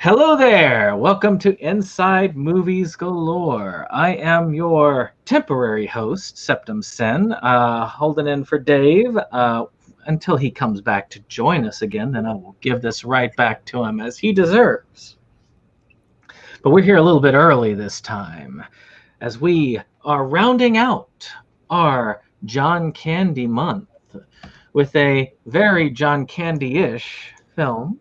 Hello there! Welcome to Inside Movies Galore. I am your temporary host, SeptumSin, holding in for Dave until he comes back to join us again. Then I will give this right back to him as he deserves. But we're here a little bit early this time, as we are rounding out our John Candy month with a very John Candy-ish film.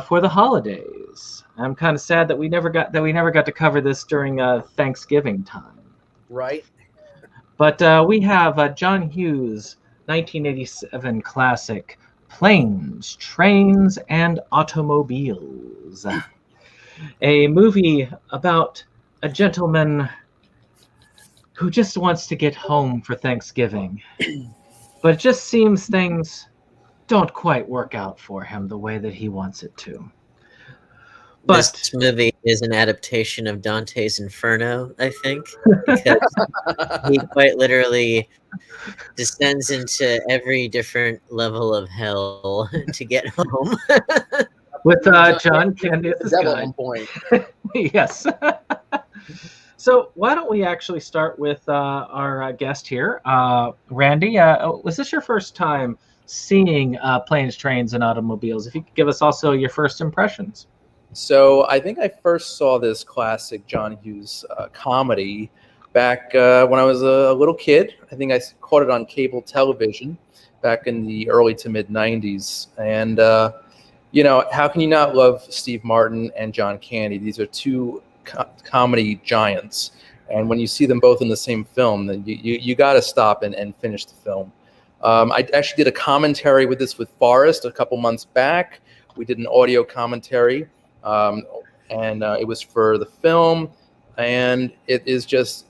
For the holidays. I'm kind of sad that we never got to cover this during Thanksgiving time. Right. But we have John Hughes' 1987 classic Planes, Trains, and Automobiles. A movie about a gentleman who just wants to get home for Thanksgiving. But it just seems things don't quite work out for him the way that he wants it to. But this movie is an adaptation of Dante's Inferno, I think, because he quite literally descends into every different level of hell to get home. With John Candy as the devil point. Yes. So why don't we actually start with our guest here, Randy? Was this your first time seeing Planes, Trains, and Automobiles? If you could give us also your first impressions. So I think I first saw this classic John Hughes comedy back when I was a little kid. I think I caught it on cable television back in the early to mid 90s. And, how can you not love Steve Martin and John Candy? These are two comedy giants. And when you see them both in the same film, then you got to stop and finish the film. I actually did a commentary with Forrest a couple months back. We did an audio commentary, and it was for the film. And it is just,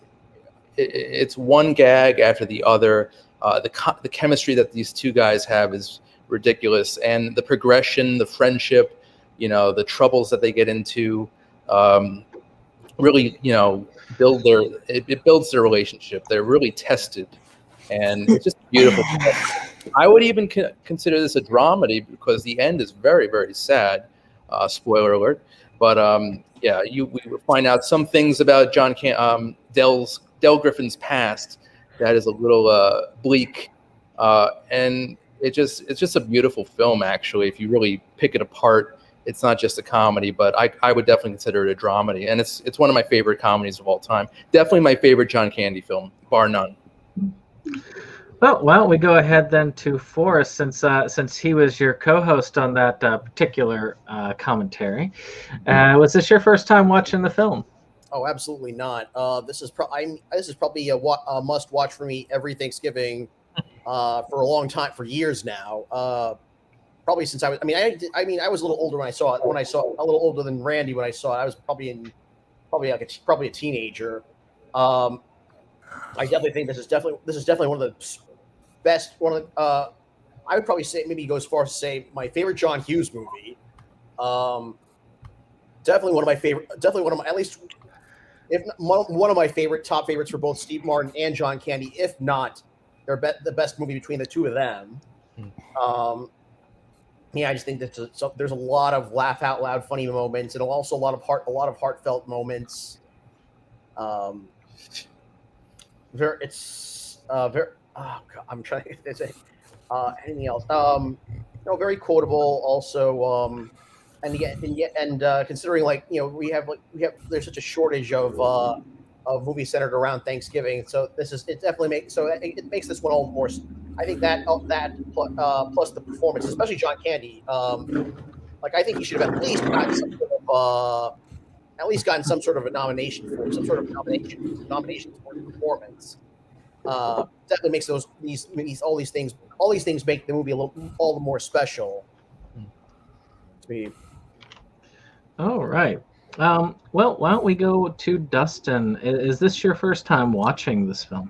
it's one gag after the other. The chemistry that these two guys have is ridiculous. And the progression, the friendship, the troubles that they get into, really, it builds their relationship. They're really tested. And it's just beautiful. I would even consider this a dramedy because the end is very, very sad. Spoiler alert. But we find out some things about Del Griffin's past that is a little bleak, and it's just a beautiful film. Actually, if you really pick it apart, it's not just a comedy, but I would definitely consider it a dramedy, and it's one of my favorite comedies of all time. Definitely my favorite John Candy film, bar none. Well, why don't we go ahead then to Forrest, since he was your co-host on that particular commentary. Was this your first time watching the film? Oh, absolutely not. This is probably a must-watch for me every Thanksgiving for a long time, for years now. Probably since I was. I was a little older when I saw it. When I saw a little older than Randy when I saw it, I was probably a teenager. I definitely think this is definitely one of the best. I would probably say, maybe go as far as to say, my favorite John Hughes movie. Definitely one of my favorite. Definitely one of my, at least, if not, one of my top favorites for both Steve Martin and John Candy. If not, they're the best movie between the two of them. I just think that there's a lot of laugh out loud funny moments, and also a lot of heartfelt moments. I'm trying to say anything else. Very quotable also. Considering we have there's such a shortage of movies centered around Thanksgiving, so it makes this one all more. I think that plus the performance, especially John Candy. I think he should have at least gotten some sort of a nomination for the performance. Definitely makes all these things make the movie all the more special to me. All right. Well, why don't we go to Dustin? Is this your first time watching this film?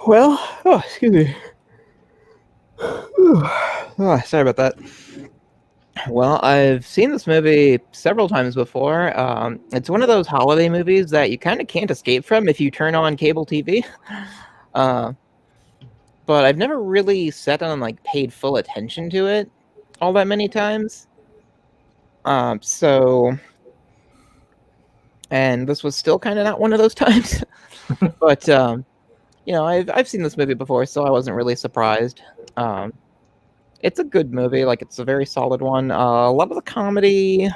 Well, excuse me. Sorry about that. Well, I've seen this movie several times before. It's one of those holiday movies that you kind of can't escape from if you turn on cable TV. But I've never really sat down and paid full attention to it all that many times. So, and this was still kind of not one of those times, but I've seen this movie before, so I wasn't really surprised. It's a good movie, like it's a very solid one. A lot of the comedy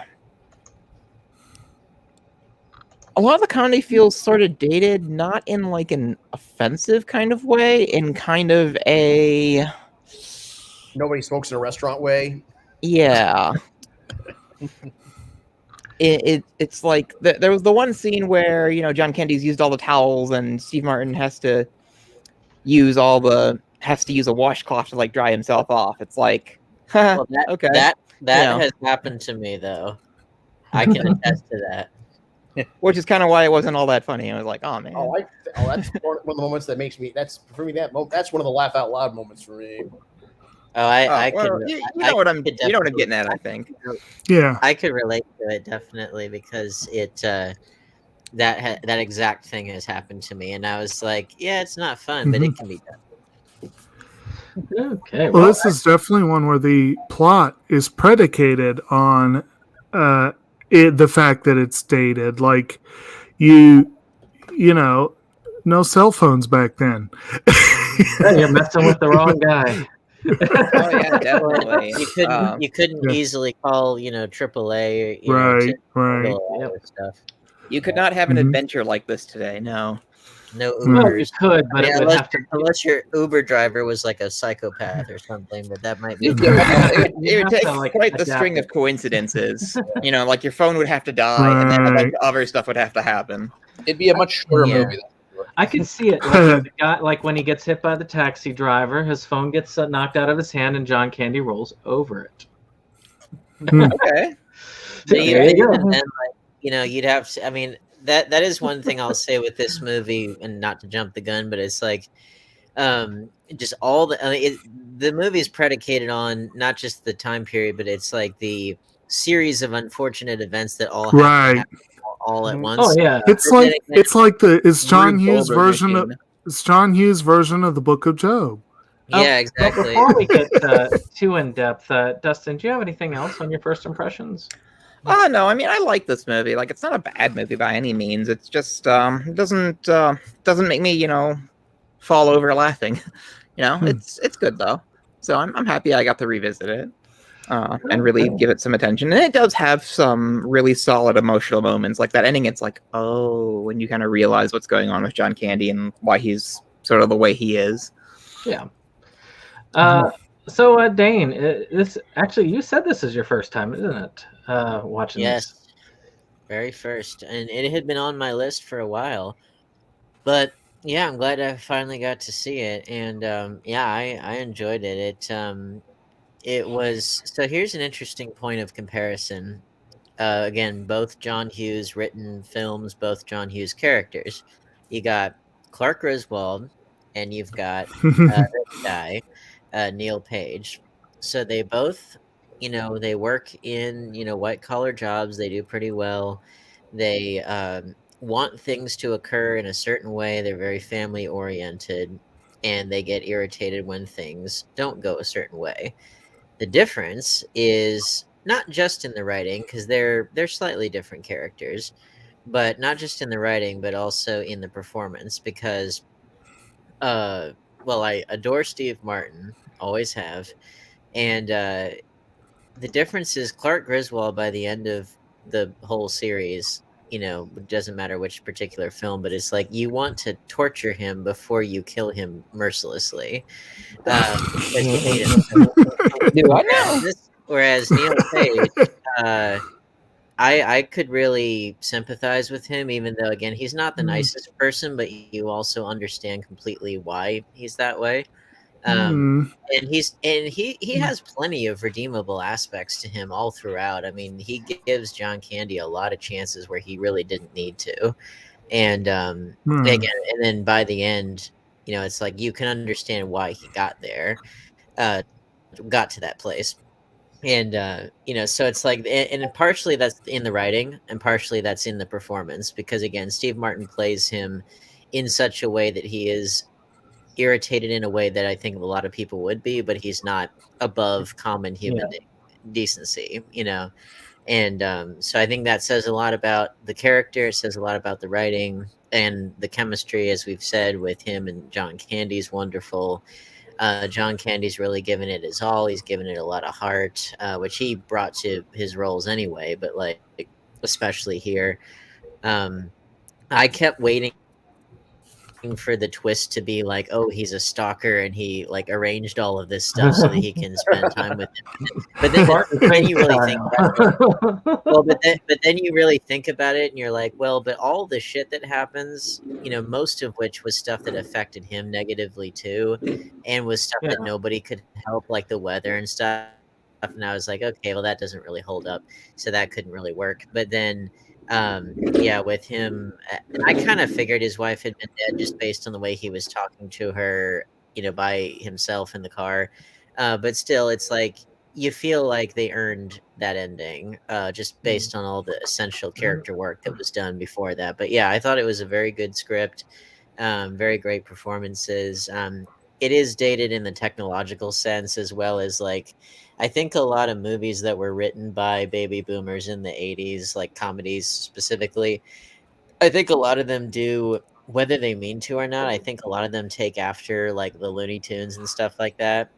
feels sort of dated, not in like an offensive kind of way, in kind of a Nobody smokes in a restaurant way. yeah. It's like there was the one scene where John Candy's used all the towels and Steve Martin has to use a washcloth to like dry himself off. It's like, Well, okay, that has happened to me though. I can attest to that. Which is kind of why it wasn't all that funny. I was like, oh man. That's one of the moments that makes me. That's for me. That's one of the laugh out loud moments for me. You know what I'm getting at, I think. Yeah, I could relate to it definitely because it that exact thing has happened to me, and I was like, yeah, it's not fun, but it can be done. Okay. Well, this is definitely one where the plot is predicated on the fact that it's dated. Like no cell phones back then. You're messing with the wrong guy. Oh yeah, definitely. You couldn't easily call AAA. Right. Stuff. You could not have an adventure like this today. No. No Ubers. Well, you could, but it would have to. Unless your Uber driver was like a psychopath or something, but that might be. It would take quite the string of coincidences. Like your phone would have to die, and then a bunch of other stuff would have to happen. It'd be a much shorter movie. I can see it. Like, the guy, like when he gets hit by the taxi driver, his phone gets knocked out of his hand, and John Candy rolls over it. Okay. You'd have to. I mean, that is one thing I'll say with this movie, and not to jump the gun, but it's like, just all the movie is predicated on not just the time period, but it's like the series of unfortunate events that all happen all at once. Oh yeah, it's John Hughes' version of the Book of Job. Yeah, exactly. Before we get too in depth, Dustin, do you have anything else on your first impressions? No, I mean I like this movie. Like it's not a bad movie by any means. It's just doesn't make me fall over laughing. It's good though. So I'm happy I got to revisit it. And really give it some attention. And it does have some really solid emotional moments. Like that ending, it's like, oh, when you kind of realize what's going on with John Candy and why he's sort of the way he is. Yeah. So, Dane, you said this is your first time, isn't it? Watching this. Yes, very first. And it had been on my list for a while. But, yeah, I'm glad I finally got to see it. And, I enjoyed it. It was so. Here's an interesting point of comparison. Again, both John Hughes written films, both John Hughes characters. You got Clark Griswold, and you've got this guy, Neil Page. So they both, they work in white collar jobs. They do pretty well. They want things to occur in a certain way. They're very family oriented, and they get irritated when things don't go a certain way. The difference is not just in the writing, because they're slightly different characters, but not just in the writing, but also in the performance. Because, I adore Steve Martin, always have, and the difference is Clark Griswold by the end of the whole series, it doesn't matter which particular film, but it's like you want to torture him before you kill him mercilessly. Because you hate him. Whereas Neil Page, I could really sympathize with him, even though, again, he's not the nicest person, but you also understand completely why he's that way. And he has plenty of redeemable aspects to him all throughout. I mean, he gives John Candy a lot of chances where he really didn't need to. And again, and then by the end, it's like you can understand why he got there, got to that place. And so it's like, and partially that's in the writing, and partially that's in the performance, because again, Steve Martin plays him in such a way that he is irritated in a way that I think a lot of people would be, but he's not above common human decency, And so I think that says a lot about the character. It says a lot about the writing and the chemistry, as we've said, with him and John Candy's wonderful. John Candy's really given it his all. He's given it a lot of heart, which he brought to his roles anyway, but like especially here. I kept waiting for the twist to be like, oh, he's a stalker and he like arranged all of this stuff so that he can spend time with him. But then you really think about it. Well, but then you really think about it and you're like, well, but all the shit that happens, you know, most of which was stuff that affected him negatively too, and was stuff that nobody could help, like the weather and stuff. And I was like, okay, well, that doesn't really hold up, so that couldn't really work. But then with him, I kind of figured his wife had been dead just based on the way he was talking to her, you know, by himself in the car. But still, it's like you feel like they earned that ending just based on all the essential character work that was done before that. But yeah, I thought it was a very good script, very great performances. It is dated in the technological sense, as well as like, I think a lot of movies that were written by baby boomers in the 80s, like comedies specifically, I think a lot of them do, whether they mean to or not, I think a lot of them take after like the Looney Tunes and stuff like that,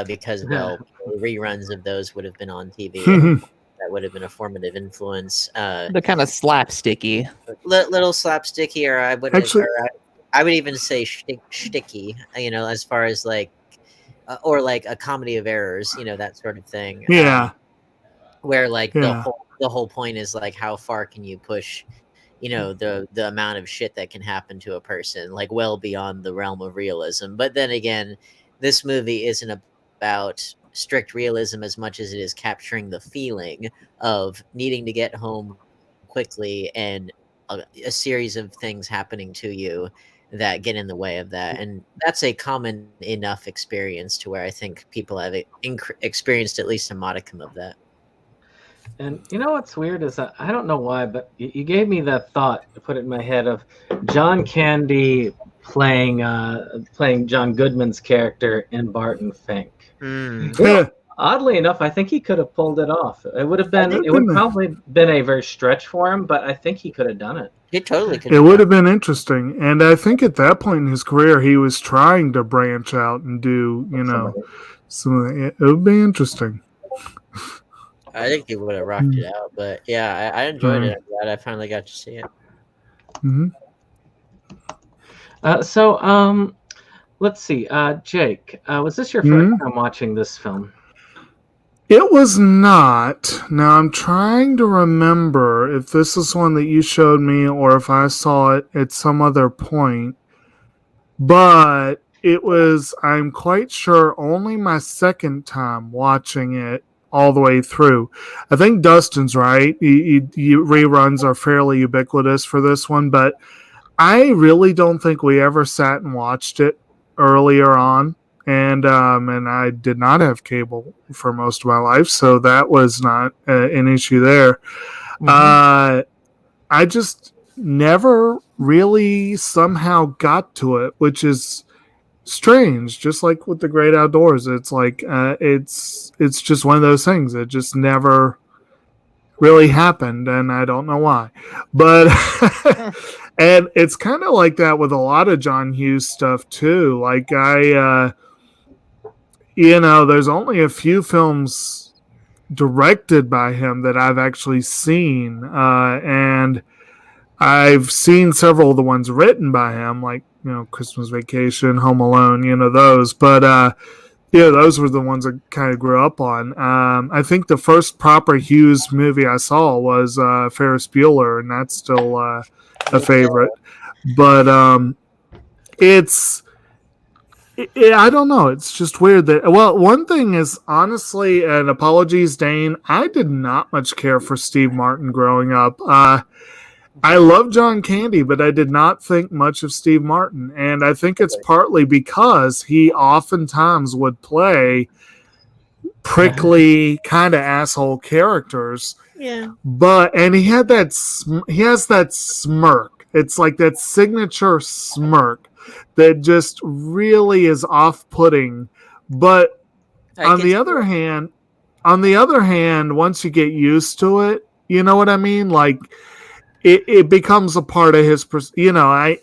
because, well, reruns of those would have been on TV. That would have been a formative influence. They're kind of slapsticky. Little slapsticky, or I would even say shticky, you know, as far as like, or like a comedy of errors, you know, that sort of thing. Yeah. Where like the whole point is like, how far can you push, you know, the amount of shit that can happen to a person, like well beyond the realm of realism. But then again, this movie isn't about strict realism as much as it is capturing the feeling of needing to get home quickly and a series of things happening to you that get in the way of that. And that's a common enough experience to where I think people have experienced at least a modicum of that. And you know what's weird is that, I don't know why, but you gave me that thought to put it in my head of John Candy playing John Goodman's character in Barton Fink. You know, oddly enough, I think he could have pulled it off. It would probably been a very stretch for him, but I think he could have done it. He totally could. It would have been interesting, and I think at that point in his career, he was trying to branch out and do, you know, it would be interesting. I think he would have rocked it out, but yeah, I enjoyed it. I'm glad I finally got to see it. Let's see, Jake, was this your first time watching this film? It was not. Now I'm trying to remember if this is one that you showed me or if I saw it at some other point. But it was, I'm quite sure, only my second time watching it all the way through. I think Dustin's right. Reruns are fairly ubiquitous for this one, but I really don't think we ever sat and watched it earlier on. And I did not have cable for most of my life, so that was not an issue there. I just never really somehow got to it, which is strange. Just like with the Great Outdoors, it's like it's just one of those things. It just never really happened, and I don't know why. But and it's kind of like that with a lot of John Hughes stuff too. Like you know, there's only a few films directed by him that I've actually seen, and I've seen several of the ones written by him, like, you know, Christmas Vacation, Home Alone, you know, those. But yeah, those were the ones I kind of grew up on. I think the first proper Hughes movie I saw was Ferris Bueller, and that's still a favorite. But I don't know. It's just weird that, well, one thing is, honestly, and apologies, Dane, I did not much care for Steve Martin growing up. I love John Candy, but I did not think much of Steve Martin. And I think it's partly because he oftentimes would play prickly, kind of asshole characters. Yeah. And he has that smirk. It's like that signature smirk that just really is off-putting. But on the other hand, on the other hand, once you get used to it, you know what I mean? Like it becomes a part of his, I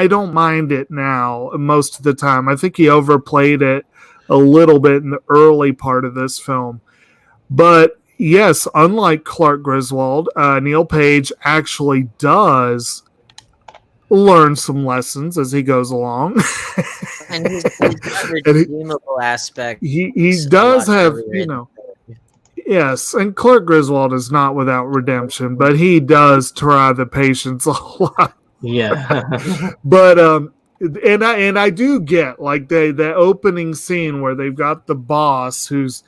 don't mind it now most of the time. I think he overplayed it a little bit in the early part of this film. But yes, unlike Clark Griswold, Neil Page actually does learn some lessons as he goes along. And he's got redeemable aspect. He does have, yes, and Clark Griswold is not without redemption, but he does try the patience a lot. Yeah. But and I do get like the opening scene where they've got the boss who's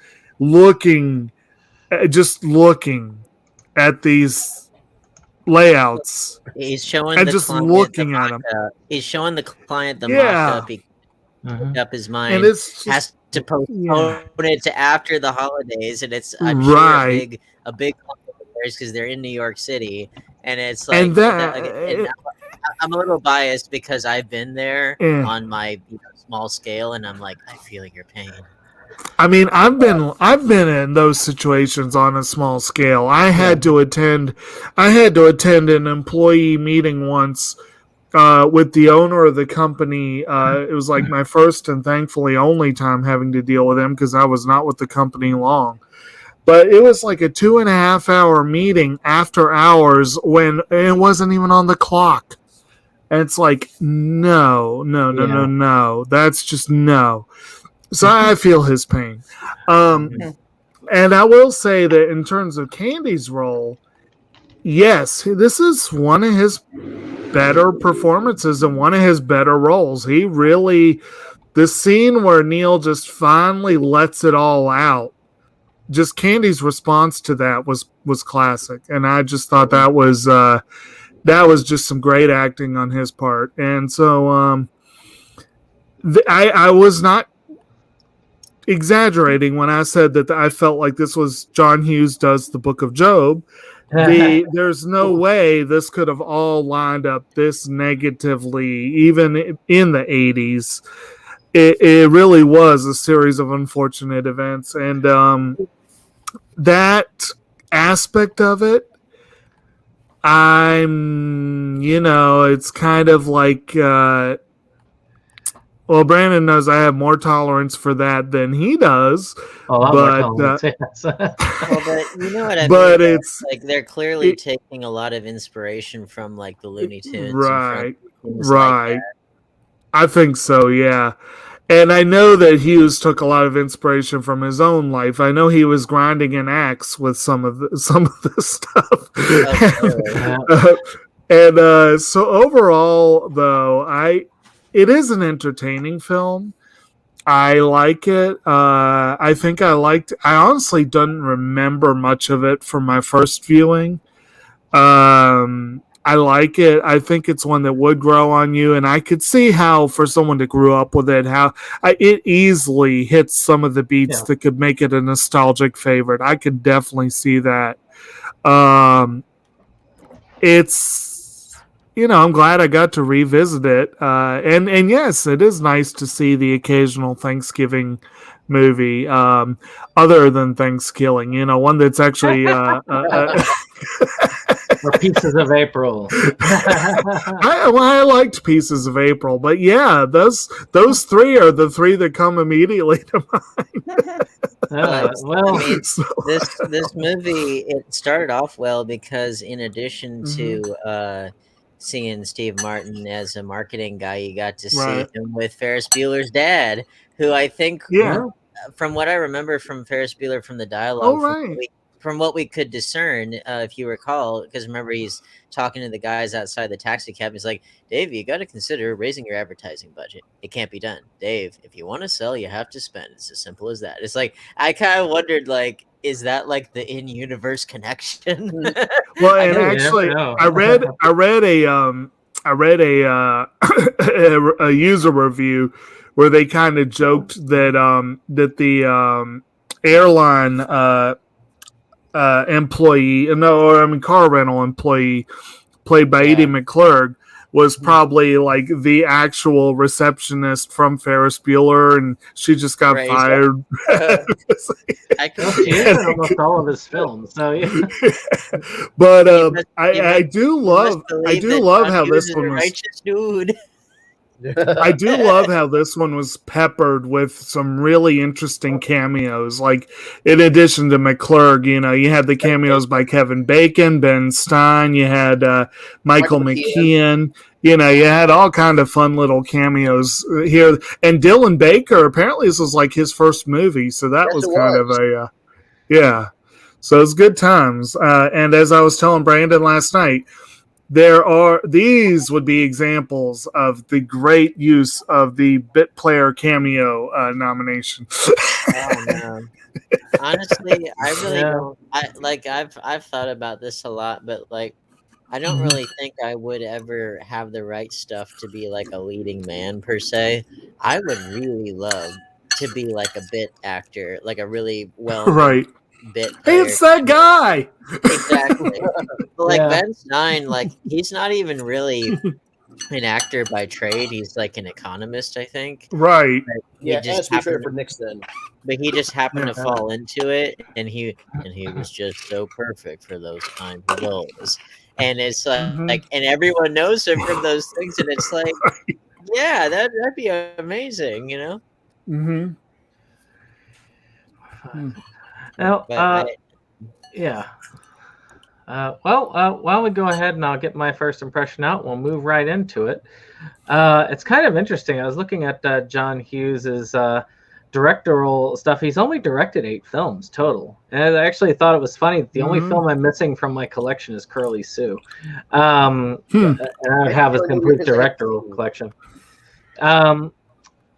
just looking at these layouts. He's showing and the just client looking the at them. He's showing the client the Yeah. mock-up. He made up his mind. And it's just, has to postpone it to after the holidays, and it's I'm Right. sure a big because they're in New York City, and it's like and and I'm a little biased because I've been there Yeah. on my small scale, and I'm like, I feel your pain. I mean, I've been in those situations on a small scale. I had to attend an employee meeting once with the owner of the company. It was like my first and thankfully only time having to deal with him because I was not with the company long. But it was like a 2.5 hour meeting after hours when it wasn't even on the clock. And it's like, no. That's just no. So I feel his pain. And I will say that in terms of Candy's role, yes, this is one of his better performances and one of his better roles. He really, the scene where Neil just finally lets it all out, just Candy's response to that was classic. And I just thought that was just some great acting on his part. And so I was not exaggerating when I said that I felt like this was John Hughes does the Book of Job. There's no way this could have all lined up this negatively, even in the 80s. It really was a series of unfortunate events, and that aspect of it, it's kind of like Brandon knows I have more tolerance for that than he does. But but you know what I mean? But it's like they're clearly taking a lot of inspiration from like the Looney Tunes. Right. Like I think so, yeah. And I know that Hughes took a lot of inspiration from his own life. I know he was grinding an axe with some of this stuff. So overall, though, it is an entertaining film. I like it. I honestly don't remember much of it from my first viewing. I like it. I think it's one that would grow on you, and I could see how, for someone that grew up with it, it easily hits some of the beats that could make it a nostalgic favorite. I could definitely see that. It's, I'm glad I got to revisit it. And yes, it is nice to see the occasional Thanksgiving movie, other than Thanksgiving, one that's actually or Pieces of April. I liked Pieces of April, but yeah, those three are the three that come immediately to mind. This movie, it started off well because in addition to seeing Steve Martin as a marketing guy, you got to see him with Ferris Bueller's dad, who I think, from what I remember from Ferris Bueller from the dialogue, from what we could discern, if you recall, because remember he's talking to the guys outside the taxi cab. He's like, Dave, you got to consider raising your advertising budget. It can't be done. Dave, if you want to sell, you have to spend. It's as simple as that. It's like, I kind of wondered, like, is that like the in-universe connection? Well, and actually, I read a user review where they kind of joked that the airline car rental employee played by Edie McClurg was probably like the actual receptionist from Ferris Bueller, and she just got Right. fired. I Well, could she is in almost all of his films, so yeah. But You I do love how this one was. Righteous dude. I do love how this one was peppered with some really interesting cameos. Like, in addition to McClurg, you had the cameos by Kevin Bacon, Ben Stein, you had Michael McKean. You had all kind of fun little cameos here. And Dylan Baker, apparently this was like his first movie, so that was kind of a, yeah. So it's good times. And as I was telling Brandon last night, these would be examples of the great use of the bit player cameo nomination. Oh man. Honestly, I really don't. I've thought about this a lot, but like, I don't really think I would ever have the right stuff to be like a leading man per se. I would really love to be like a bit actor, like a really well right. bit player. It's that guy. Exactly. But like Ben Stein, like he's not even really an actor by trade. He's like an economist, I think. Right. Yeah, that's true for Nixon. But he just happened to fall into it, and he was just so perfect for those kinds of roles. And it's like, and everyone knows him from those things, and it's like, yeah, that'd be amazing, Mm-hmm. Now, yeah. Why don't we go ahead and I'll get my first impression out. We'll move right into it. It's kind of interesting. I was looking at John Hughes's directorial stuff. He's only directed 8 films total. And I actually thought it was funny. The only film I'm missing from my collection is Curly Sue. And I have a complete directorial collection.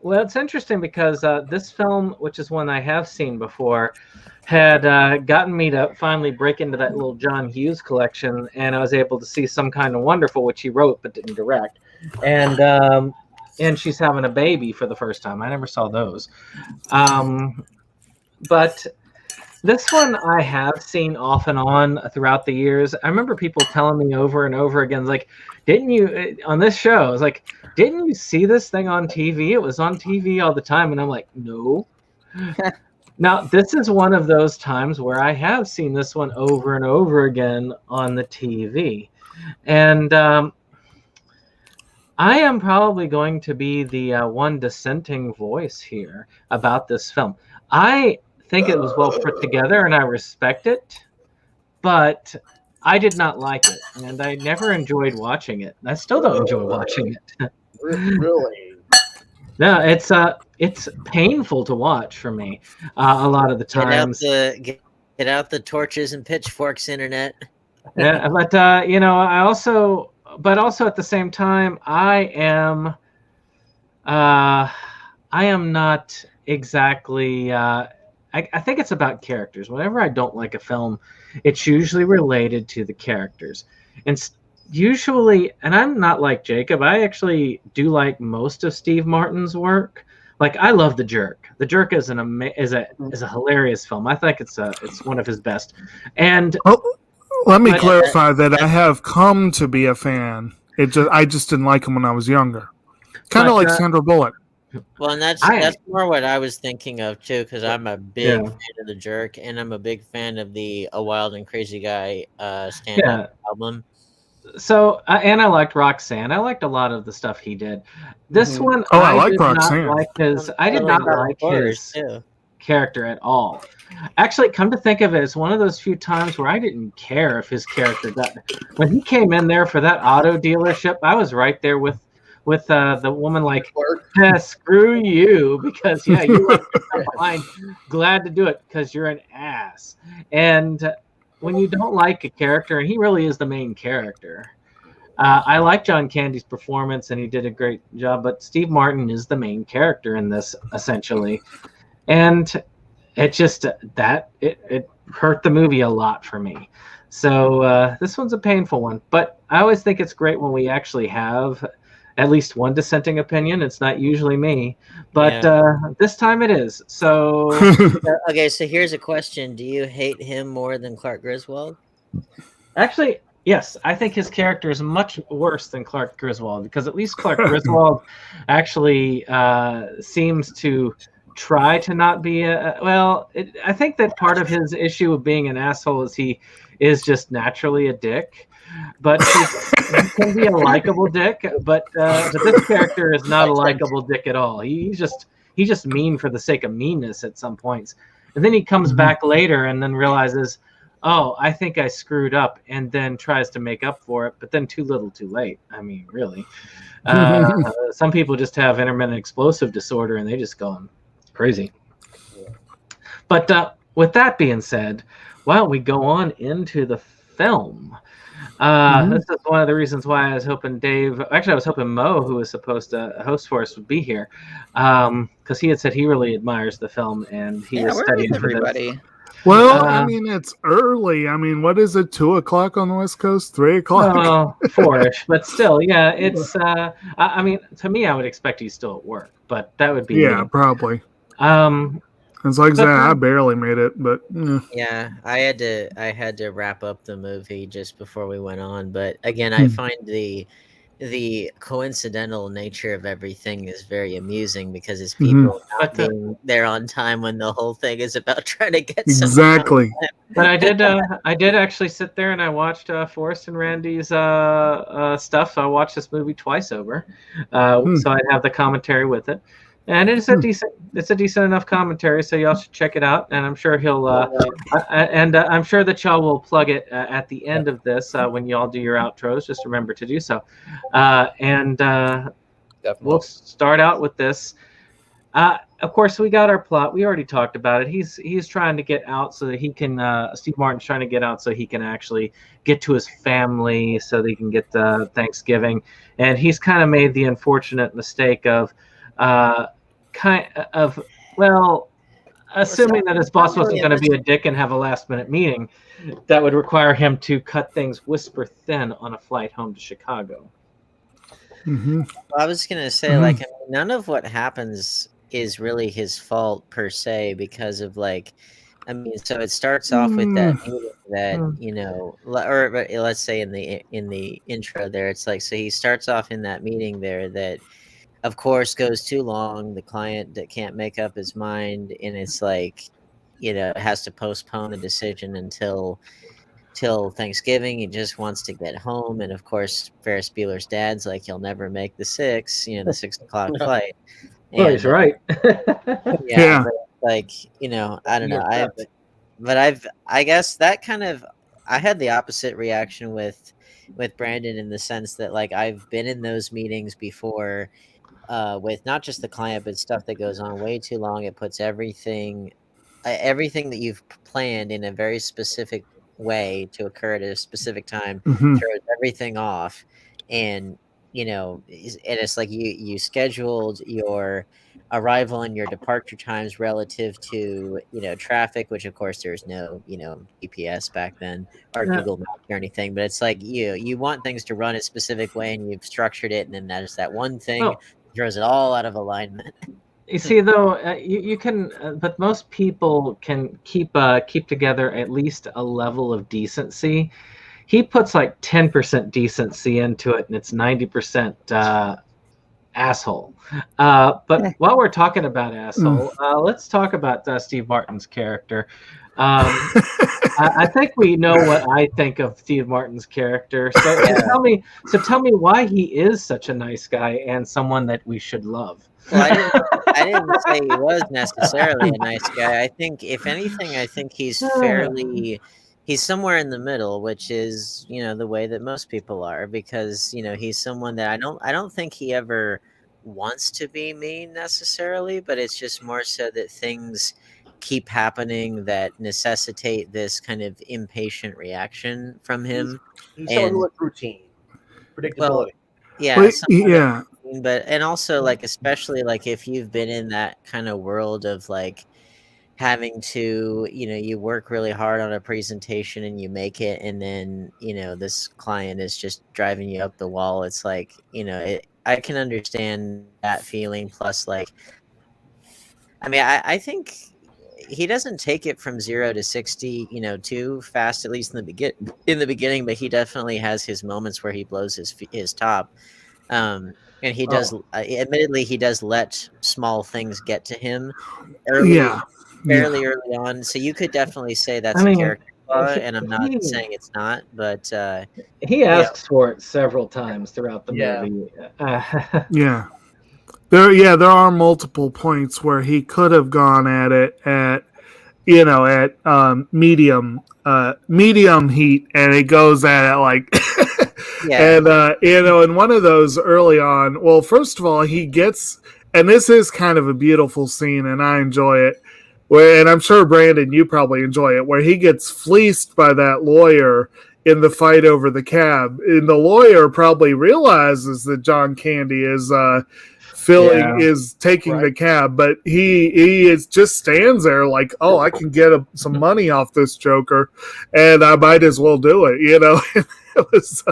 Well, it's interesting because this film, which is one I have seen before, had gotten me to finally break into that little John Hughes collection, and I was able to see Some Kind of Wonderful, which he wrote but didn't direct, and She's Having a Baby for the first time. I never saw those, but this one I have seen off and on throughout the years. I remember people telling me over and over again, like, didn't you, on this show, I was like, didn't you see this thing on TV? It was on TV all the time. And I'm like, no. Now, this is one of those times where I have seen this one over and over again on the TV. And I am probably going to be the one dissenting voice here about this film. I think it was well put together and I respect it, but I did not like it, and I never enjoyed watching it. I still don't enjoy watching it. Really? No, it's painful to watch for me a lot of the times. Get out the torches and pitchforks, internet. Yeah, but I also at the same time, I am not exactly. I think it's about characters. Whenever I don't like a film, it's usually related to the characters. And usually, and I'm not like Jacob, I actually do like most of Steve Martin's work. Like, I love The Jerk. The Jerk is a hilarious film. I think it's one of his best. And let me clarify that I have come to be a fan. I just didn't like him when I was younger. Kind of like Sandra Bullock. Well, and that's more what I was thinking of too, because I'm a big fan of The Jerk, and I'm a big fan of the A Wild and Crazy Guy stand-up album. So, and I liked Roxanne. I liked a lot of the stuff he did. This one, I like Roxanne. I did not like his character at all. Actually, come to think of it, it's one of those few times where I didn't care if his character got. When he came in there for that auto dealership, I was right there with the woman, like, screw you, because you were behind, glad to do it because you're an ass. And when you don't like a character, and he really is the main character. I like John Candy's performance, and he did a great job, but Steve Martin is the main character in this, essentially. And it just, it hurt the movie a lot for me. So this one's a painful one, but I always think it's great when we actually have at least one dissenting opinion. It's not usually me, but this time it is. So okay, so here's a question: do you hate him more than Clark Griswold? Actually, Yes, I think his character is much worse than Clark Griswold, because at least Clark Griswold actually seems to try to not be I think that part of his issue of being an asshole is he is just naturally a dick, but he can be a likable dick, but this character is not a likable dick at all. He's just mean for the sake of meanness at some points, and then he comes back later and then realizes, oh, I think I screwed up, and then tries to make up for it, but then too little too late. I mean, really. Some people just have intermittent explosive disorder, and they just go crazy. But with that being said, why don't we go on into the film? This is one of the reasons why I was hoping I was hoping Mo, who was supposed to host for us, would be here, because he had said he really admires the film, and he was studying for everybody. this. Well, I mean, it's early. I mean, what is it? 2:00 on the West Coast, 3:00. Well, 4-ish, but still, yeah. It's. I mean, to me, I would expect he's still at work, but that would be probably. It's like I barely made it, but yeah, I had to wrap up the movie just before we went on. But again, I find the coincidental nature of everything is very amusing, because it's people not being there on time when the whole thing is about trying to get exactly. But I did actually sit there and I watched Forrest and Randy's stuff. I watched this movie twice over, so I'd have the commentary with it. And it's a decent enough commentary, so y'all should check it out. And I'm sure he'll I'm sure that y'all will plug it at the end of this when y'all do your outros. Just remember to do so. We'll start out with this. Of course, we got our plot. We already talked about it. He's trying to get out so that he can. Steve Martin's trying to get out so he can actually get to his family, so that he can get Thanksgiving. And he's kind of made the unfortunate mistake of. Assuming that his boss wasn't going to be a dick and have a last-minute meeting, that would require him to cut things whisper thin on a flight home to Chicago. I was going to say, like, I mean, none of what happens is really his fault per se, because of, like, I mean, so it starts off with that meeting that, you know, or let's say in the intro there, it's like, so he starts off in that meeting there that, of course, goes too long. The client that can't make up his mind, and it's like, you know, has to postpone the decision until Thanksgiving. He just wants to get home, and of course, Ferris Bueller's dad's like, he'll never make the 6 o'clock flight. Well, he's right. Yeah. But, like, you know, I don't know. I guess that kind of, I had the opposite reaction with Brandon, in the sense that, like, I've been in those meetings before. With not just the client, but stuff that goes on way too long. It puts everything that you've planned in a very specific way to occur at a specific time, throws everything off. And, you know, and it's like you scheduled your arrival and your departure times relative to, you know, traffic, which of course there's no, you know, GPS back then, or Google Maps or anything, but it's like you want things to run a specific way, and you've structured it, and then there's that one thing throws it all out of alignment. You see, though, you can, but most people can keep together at least a level of decency. He puts like 10% decency into it, and it's 90% asshole. But while we're talking about asshole, let's talk about Steve Martin's character. I think we know what I think of Steve Martin's character. So tell me why he is such a nice guy and someone that we should love. Well, I didn't say he was necessarily a nice guy. I think, if anything, he's he's somewhere in the middle, which is, you know, the way that most people are, because, you know, he's someone that I don't think he ever wants to be mean necessarily, but it's just more so that things keep happening that necessitate this kind of impatient reaction from him. He's someone who likes routine, predictability. Well, yeah, but and also, like, especially like if you've been in that kind of world of like having to, you know, you work really hard on a presentation and you make it, and then, you know, this client is just driving you up the wall. It's like, you know, I can understand that feeling. Plus, like, I mean, I think he doesn't take it from 0 to 60, too fast, at least in the beginning. But he definitely has his moments where he blows his top. And he does. Admittedly, he does let small things get to him fairly early on. So you could definitely say that's a character flaw, and I'm not saying it's not, but he asks for it several times throughout the movie. There are multiple points where he could have gone at it at medium heat, and it goes at it like and in one of those early on, well, first of all, he gets, and this is kind of a beautiful scene and I enjoy it, and I'm sure Brandon, you probably enjoy it, where he gets fleeced by that lawyer in the fight over the cab, and the lawyer probably realizes that John Candy is taking the cab, but he just stands there like, oh, I can get some money off this joker, and I might as well do it, It was,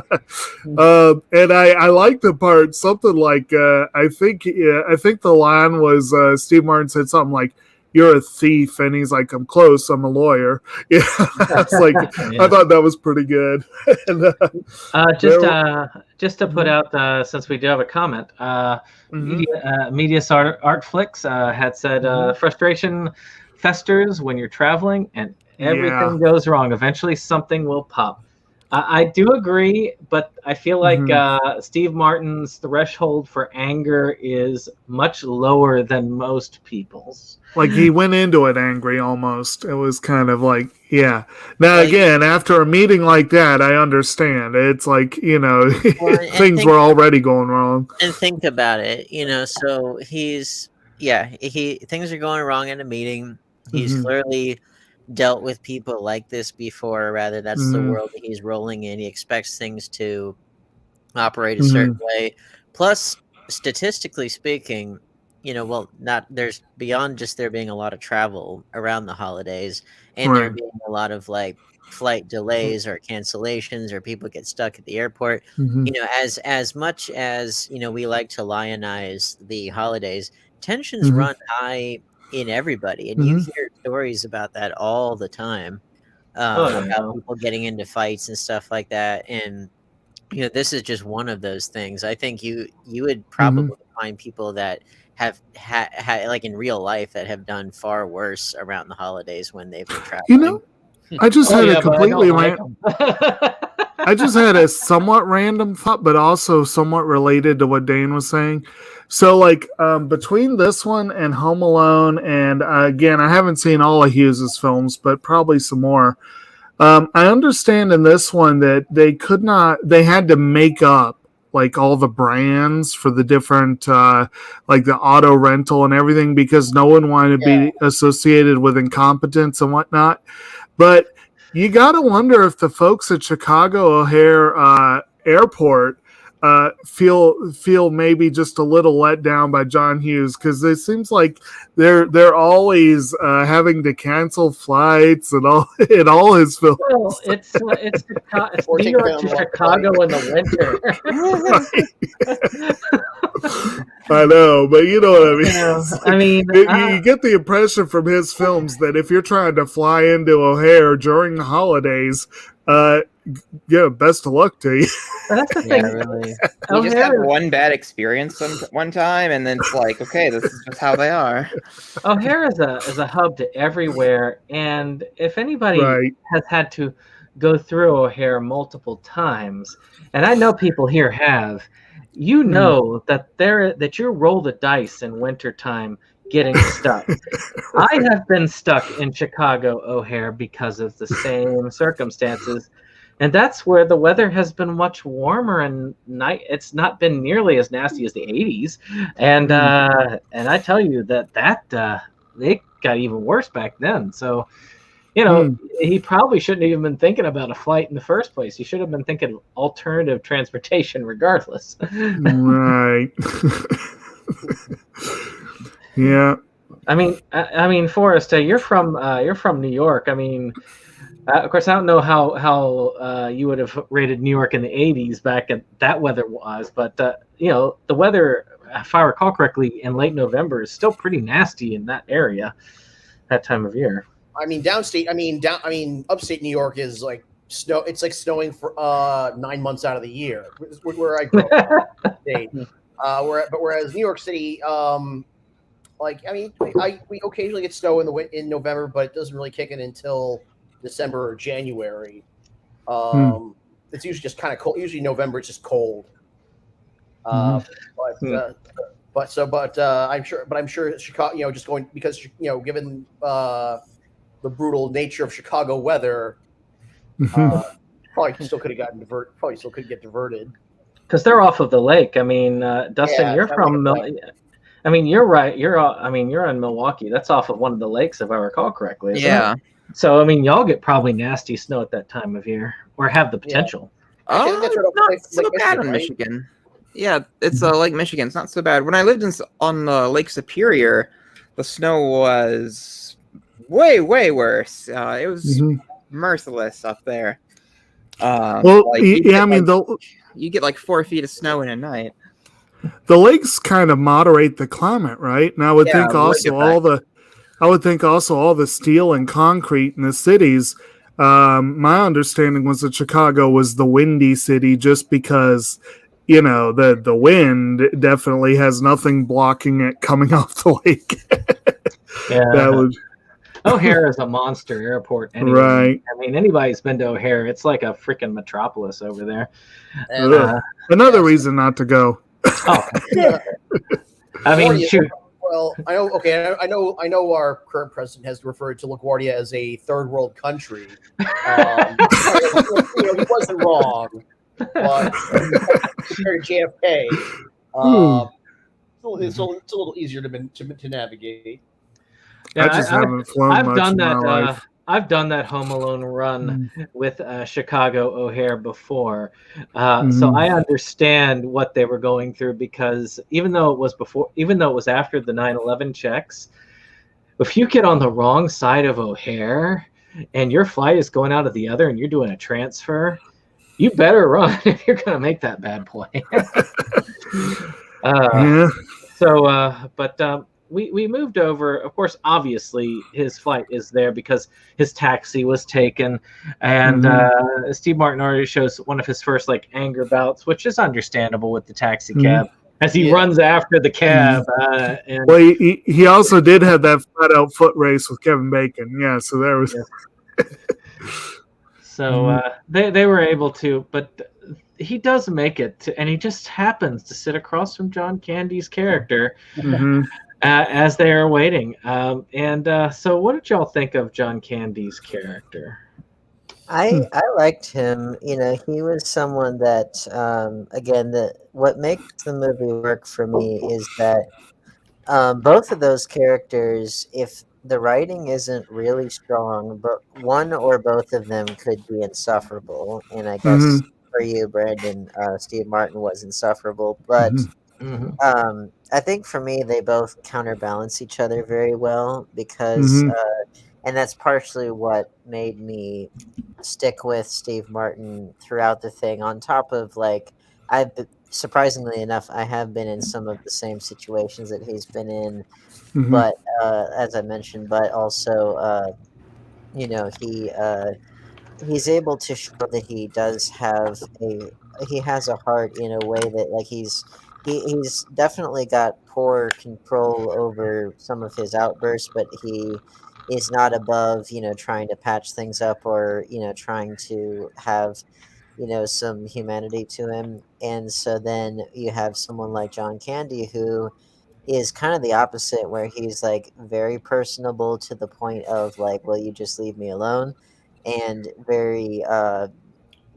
and I like the part, something like I think the line was Steve Martin said something like, "You're a thief," and he's like, "I'm close. I'm a lawyer." It's like I thought that was pretty good. And, just to put out, since we do have a comment, Media Art Flicks had said frustration festers when you're traveling and everything goes wrong. Eventually, something will pop. I do agree, but I feel like Steve Martin's threshold for anger is much lower than most people's. Like he went into it angry almost. It was kind of like, yeah. Now, again, after a meeting like that, I understand. It's like, things were already going wrong. And think about it, so things are going wrong in a meeting. He's clearly dealt with people like this before, rather that's the world that he's rolling in. He expects things to operate a certain way. Plus, statistically speaking, there's beyond just there being a lot of travel around the holidays and there being a lot of like flight delays or cancellations or people get stuck at the airport. As much as we like to lionize the holidays, tensions run high in everybody, and you hear stories about that all the time, about people getting into fights and stuff like that. And this is just one of those things. I think you would probably find people that have had like in real life that have done far worse around the holidays when they've been traveling. I just had a completely I just had a somewhat random thought, but also somewhat related to what Dane was saying. So, like, between this one and Home Alone, and again, I haven't seen all of Hughes' films, but probably some more. I understand in this one that they had to make up like all the brands for the different, like the auto rental and everything, because no one wanted to be associated with incompetence and whatnot. But you got to wonder if the folks at Chicago O'Hare Airport feel maybe just a little let down by John Hughes, because it seems like they're always having to cancel flights and all his films. Well, it's New York to Chicago in the winter. I know, but you know what I mean. You get the impression from his films that if you're trying to fly into O'Hare during the holidays, best of luck to you. That's the thing. Really. You just have one bad experience one time, and then it's like, okay, this is just how they are. O'Hare is a hub to everywhere, and if anybody has had to go through O'Hare multiple times, and I know people here have, know that you roll the dice in wintertime getting stuck. I have been stuck in Chicago O'Hare because of the same circumstances. And that's where the weather has been much warmer, and it's not been nearly as nasty as the 80s. And I tell you that it got even worse back then. So, he probably shouldn't have even been thinking about a flight in the first place. He should have been thinking alternative transportation regardless. Right. Yeah. I mean, Forrest, you're from New York. I mean, of course, I don't know how you would have rated New York in the 80s back at that weather was, but the weather, if I recall correctly, in late November is still pretty nasty in that area. that time of year. I mean, upstate New York is like snow. It's like snowing for 9 months out of the year. Where I grew up, whereas New York City, we occasionally get snow in November, but it doesn't really kick in until December or January. It's usually just kind of cold. Usually November it's just cold. I'm sure Chicago, just going because given the brutal nature of Chicago weather, probably still could get diverted. Because they're off of the lake. I mean, Dustin, you're from. I mean, you're right. You're in Milwaukee. That's off of one of the lakes, if I recall correctly. Yeah. So I mean, y'all get probably nasty snow at that time of year, or have the potential. Actually, that's right not so bad in Michigan. Yeah, it's Lake Michigan. It's not so bad. When I lived on Lake Superior, the snow was way worse. It was merciless up there. You get like 4 feet of snow in a night. The lakes kind of moderate the climate, right? And I would think also all the steel and concrete in the cities. My understanding was that Chicago was the windy city, just because the wind definitely has nothing blocking it coming off the lake. O'Hare is a monster airport anyway. Right. I mean, anybody's been to O'Hare, it's like a freaking metropolis over there. Another reason not to go. Oh. I mean, shoot. Well, I know. Okay, I know. Our current president has referred to LaGuardia as a third world country. He wasn't wrong, but compared to JFK, it's a little easier to navigate. Yeah, I just haven't flown I've much done in that. my life. I've done that Home Alone run with Chicago O'Hare before, so I understand what they were going through, because even though it was after the 9/11 checks, if you get on the wrong side of O'Hare and your flight is going out of the other and you're doing a transfer, you better run if you're going to make that bad play. We moved over. Of course, obviously, his flight is there because his taxi was taken, and Steve Martin already shows one of his first anger bouts, which is understandable with the taxi cab, as he runs after the cab. He also did have that flat out foot race with Kevin Bacon. Yeah, so there was. So they were able to, but he does make it, and he just happens to sit across from John Candy's character. As they are waiting. So what did y'all think of John Candy's character? I liked him. He was someone that, again, what makes the movie work for me is that both of those characters, if the writing isn't really strong, but one or both of them could be insufferable. And I guess for you, Brandon, Steve Martin was insufferable, but I think for me, they both counterbalance each other very well, because, and that's partially what made me stick with Steve Martin throughout the thing. On top of surprisingly enough, I have been in some of the same situations that he's been in, but as I mentioned, but also, he's able to show that he does have he has a heart in a way that he's definitely got poor control over some of his outbursts, but he is not above, trying to patch things up, or, trying to have, some humanity to him. And so then you have someone like John Candy, who is kind of the opposite, where he's very personable to the point of will you just leave me alone? And very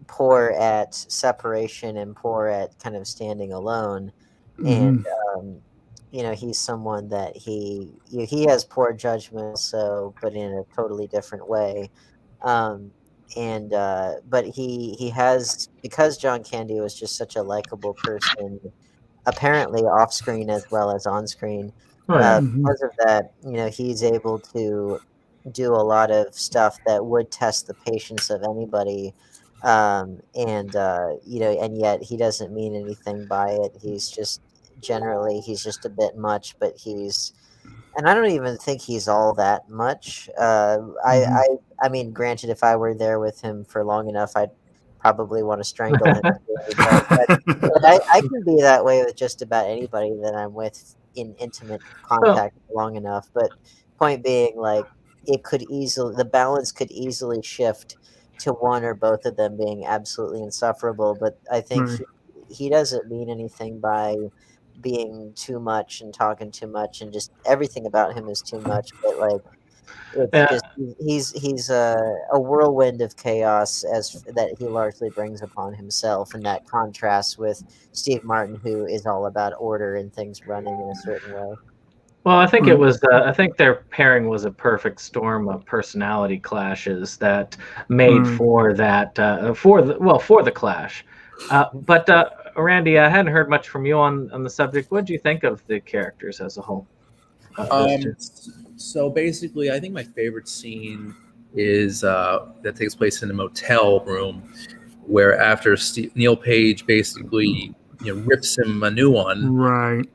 poor at separation and poor at kind of standing alone. And he's someone that he has poor judgment, but in a totally different way. But he has, because John Candy was just such a likable person, apparently off screen as well as on screen. Because of that, he's able to do a lot of stuff that would test the patience of anybody. And yet he doesn't mean anything by it. He's just a bit much, but he's And I don't even think he's all that much. I mean, granted, if I were there with him for long enough, I'd probably want to strangle him. But I can be that way with just about anybody that I'm with in intimate contact long enough. But point being, like, the balance could easily shift to one or both of them being absolutely insufferable. But I think he doesn't mean anything by being too much and talking too much, and just everything about him is too much. But like, it's just he's a whirlwind of chaos that he largely brings upon himself, and that contrasts with Steve Martin, who is all about order and things running in a certain way. Well, I think it was. I think their pairing was a perfect storm of personality clashes that made for that for the clash. But Randy, I hadn't heard much from you on the subject. What did you think of the characters as a whole? So basically, I think my favorite scene is that takes place in a motel room, where after Neil Page basically rips him a new one. Right.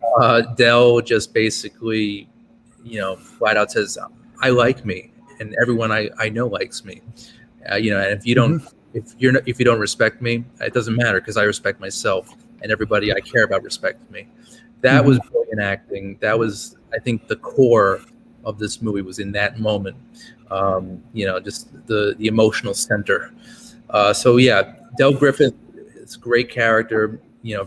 Del just basically, flat out says, "I like me, and everyone I know likes me." And if you don't, if you don't respect me, it doesn't matter because I respect myself, and everybody I care about respects me. That was brilliant acting. That was, I think, the core of this movie was in that moment. Just the emotional center. So yeah, Del Griffith is a great character.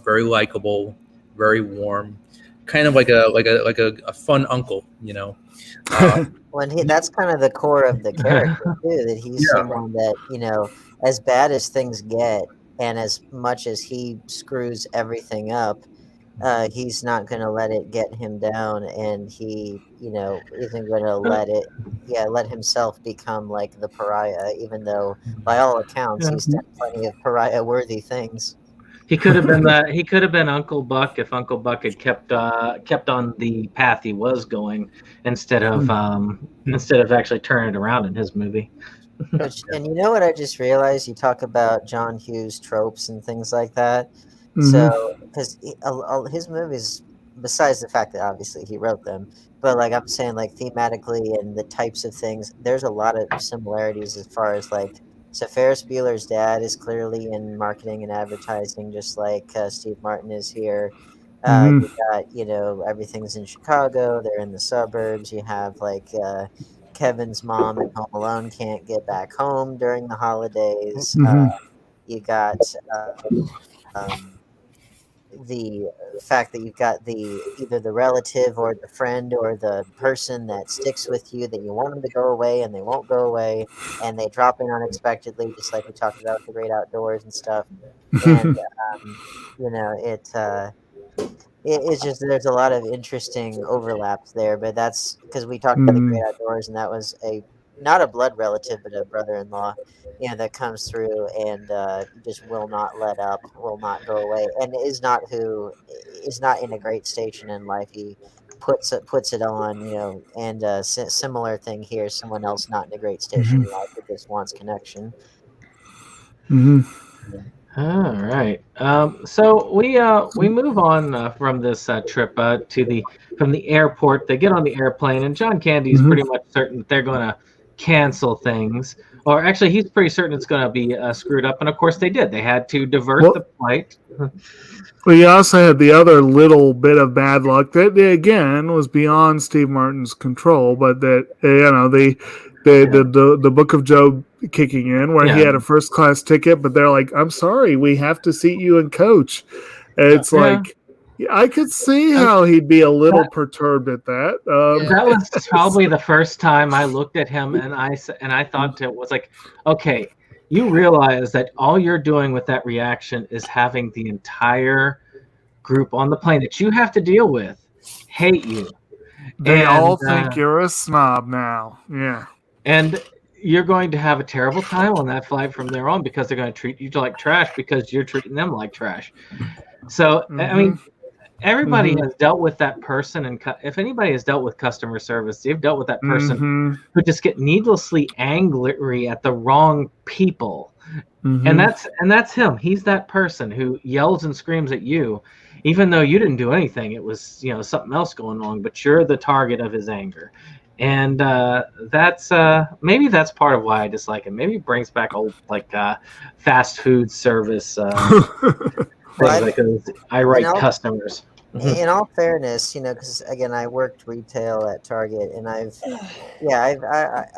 Very likable, very warm, kind of like a fun uncle. That's kind of the core of the character too. That he's someone that as bad as things get, and as much as he screws everything up, he's not going to let it get him down, and he isn't going to let himself become like the pariah, even though by all accounts he's done plenty of pariah worthy things. He could have been that. He could have been Uncle Buck if Uncle Buck had kept on the path he was going instead of actually turning it around in his movie. And you know what I just realized? You talk about John Hughes tropes and things like that. So, because his movies, besides the fact that obviously he wrote them, but like I'm saying, like thematically and the types of things, there's a lot of similarities as far as like. So Ferris Bueller's dad is clearly in marketing and advertising, just like Steve Martin is here. You got, everything's in Chicago. They're in the suburbs. You have like Kevin's mom in Home Alone can't get back home during the holidays. You got the fact that you've got either the relative or the friend or the person that sticks with you that you want them to go away and they won't go away, and they drop in unexpectedly, just like we talked about the Great Outdoors and stuff. And it's just there's a lot of interesting overlaps there, but that's because we talked about the Great Outdoors, and that was not a blood relative, but a brother-in-law, that comes through and just will not let up, will not go away, and is not in a great station in life. He puts it on, and similar thing here. Someone else not in a great station in life that just wants connection. All right. So we move on from this trip from the airport. They get on the airplane, and John Candy's pretty much certain that they're going to cancel things, or actually he's pretty certain it's going to be screwed up, and of course they did. They had to divert the flight. Well, you also had the other little bit of bad luck that again was beyond Steve Martin's control, but that the Book of Job kicking in, where he had a first class ticket, but they're like, "I'm sorry, we have to seat you in coach." And it's like, I could see how he'd be a little perturbed at that. That was probably the first time I looked at him, and I thought it was like, okay, you realize that all you're doing with that reaction is having the entire group on the plane that you have to deal with hate you. They all think you're a snob now. Yeah. And you're going to have a terrible time on that flight from there on, because they're going to treat you like trash because you're treating them like trash. So, I mean, everybody has dealt with that person, and if anybody has dealt with customer service, they've dealt with that person who just get needlessly angry at the wrong people, and that's him. He's that person who yells and screams at you, even though you didn't do anything, it was something else going on, but you're the target of his anger. And that's maybe that's part of why I dislike him. Maybe it brings back old fast food service things like those irate customers. In all fairness, because again, I worked retail at Target, and I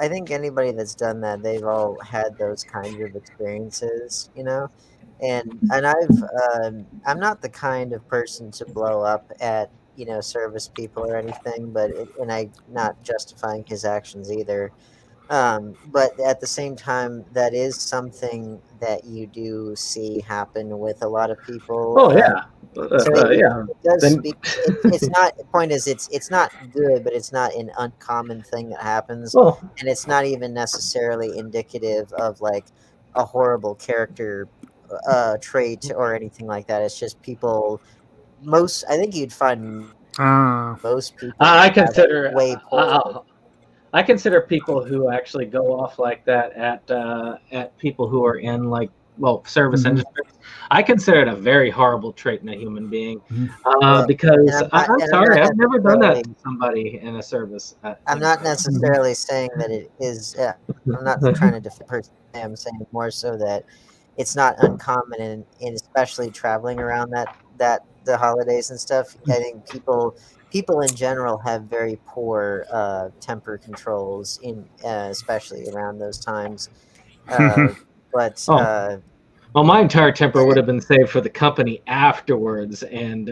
think anybody that's done that, they've all had those kinds of experiences, and I'm not the kind of person to blow up at service people or anything, and I'm not justifying his actions either. But at the same time, that is something that you do see happen with a lot of people. Oh yeah. It does speak. It's not. The point is, it's not good, but it's not an uncommon thing that happens, and it's not even necessarily indicative of like a horrible character trait or anything like that. It's just people. I think you'd find most people. I consider way poor. I consider people who actually go off like that at people who are in service industry. I consider it a very horrible trait in a human being because I'm sorry, I've never done that to somebody in a service. I'm not necessarily saying that it is. I'm not trying to defend person. I'm saying more so that it's not uncommon, and especially traveling around that the holidays and stuff. I think people in general have very poor temper controls especially around those times. Well, my entire temper would have been saved for the company afterwards, and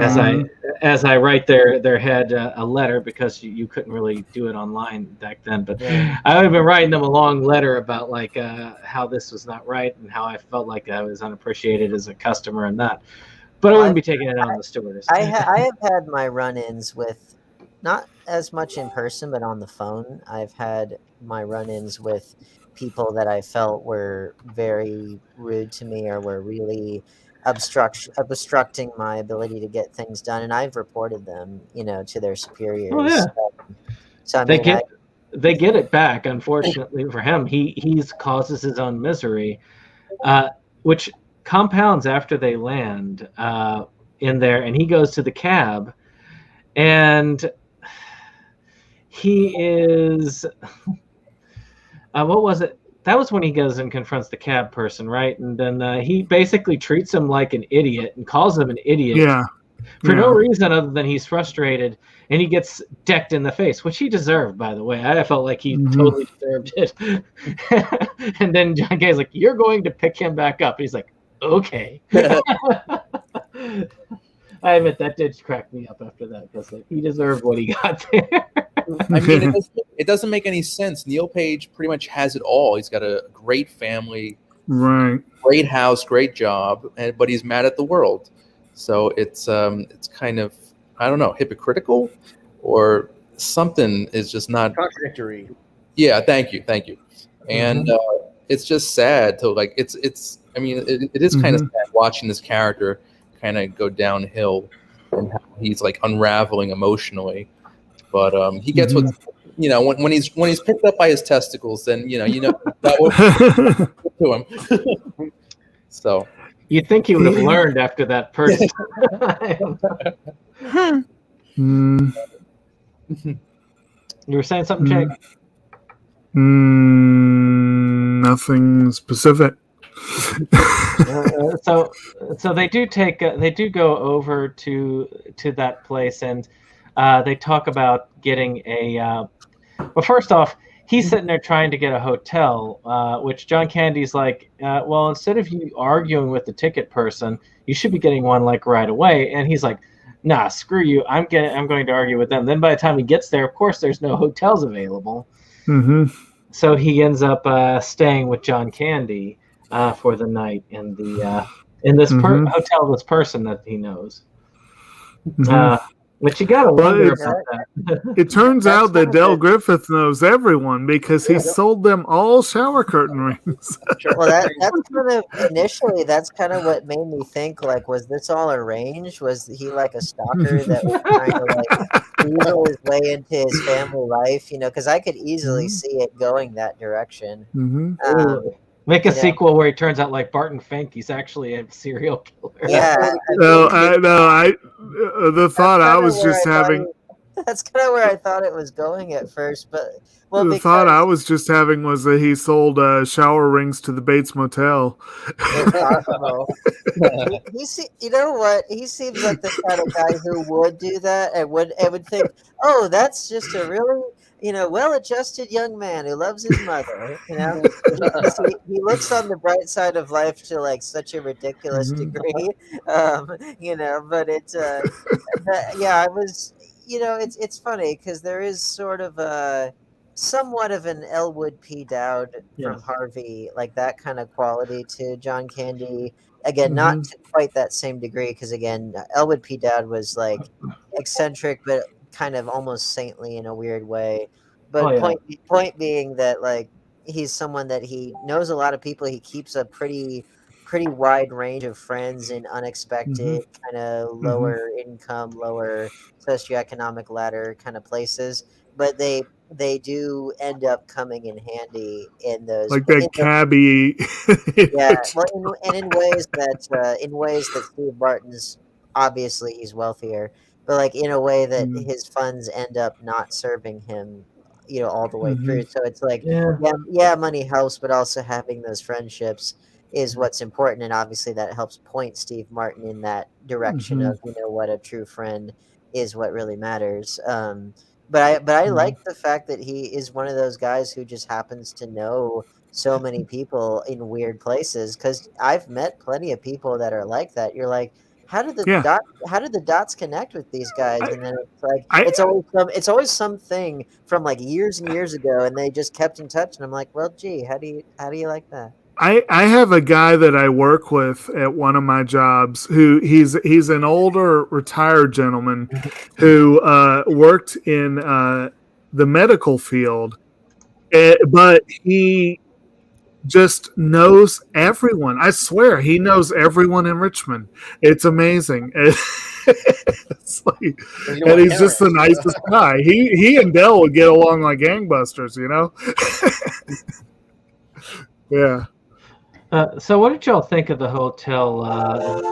as I write their head a letter, because you couldn't really do it online back then, but I would have been writing them a long letter about how this was not right and how I felt like I was unappreciated as a customer and that. But I wouldn't be taking it on the stewardess. I have had my run-ins with, not as much in person, but on the phone. I've had my run-ins with people that I felt were very rude to me or were really obstructing my ability to get things done, and I've reported them, to their superiors. Oh, yeah. So they get it back. Unfortunately for him, he causes his own misery, which compounds after they land in there, and he goes to the cab, and he is what was it? That was when he goes and confronts the cab person, right? And then he basically treats him like an idiot and calls him an idiot for no reason other than he's frustrated, and he gets decked in the face, which he deserved, by the way. I felt like he totally deserved it. And then John Kay's like, "You're going to pick him back up." He's like, "Okay." I admit that did crack me up after that, because he deserved what he got there. I mean, it doesn't make any sense. Neil Page pretty much has it all. He's got a great family, right? Great house, great job, but he's mad at the world. So it's kind of, I don't know, hypocritical, or something is just not contradictory. Yeah, thank you, and it's just sad to it's. I mean, it is kind of sad watching this character kind of go downhill and how he's unraveling emotionally. But he gets what when he's picked up by his testicles, then that will to him. So you'd think he would have learned after that person. You were saying something, Jake? Nothing specific. So they do go over to that place, and they talk about getting well, first off, he's sitting there trying to get a hotel, which John Candy's like, well, instead of you arguing with the ticket person, you should be getting one right away. And he's like, nah, screw you. I'm going to argue with them. Then by the time he gets there, of course, there's no hotels available. So he ends up staying with John Candy for the night in this hotel, this person that he knows. But you gotta wonder about that. It turns out that Del Griffith knows everyone, because he sold them all shower curtain rings. Well, that's kind of initially. That's kind of what made me think. Was this all arranged? Was he a stalker that was trying to weasel his way into his family life? Because I could easily see it going that direction. Make a You know? sequel where he turns out like Barton Fink. He's actually a serial killer. Yeah, The thought I was just having. That's kind of where I thought it was going at first, but The thought I was just having was that he sold shower rings to the Bates Motel. it's possible. You know what? He seems like the kind of guy who would do that and would think, oh, that's just a really well-adjusted young man who loves his mother. He looks on the bright side of life to like such a ridiculous degree. But it's I was. It's funny because there is sort of a somewhat of an Elwood P. Dowd from Harvey, like that kind of quality to John Candy. Again, not to quite that same degree, because again, Elwood P. Dowd was like eccentric, but kind of almost saintly in a weird way. But point being that like he's someone that he knows a lot of people. He keeps a pretty wide range of friends in unexpected kind of lower income, lower socioeconomic ladder kind of places, but they do end up coming in handy in those, like that cabbie. And in ways that Steve Martin's obviously he's wealthier, but like in a way that his funds end up not serving him all the way through. So it's like money helps, but also having those friendships is what's important, and obviously that helps point Steve Martin in that direction of what a true friend is, what really matters. But I like the fact that he is one of those guys who just happens to know so many people in weird places, because I've met plenty of people that are like that. You're like, how did the dots connect with these guys? And then it's like it's always something from like years and years ago, and they just kept in touch. And I'm like, well, gee, how do you like that? I have a guy that I work with at one of my jobs who he's an older retired gentleman who worked in the medical field, but he just knows everyone. I swear he knows everyone in Richmond. It's amazing. It's like, and he's just the nicest guy. He and Dell would get along like gangbusters, Yeah. So what did y'all think of the hotel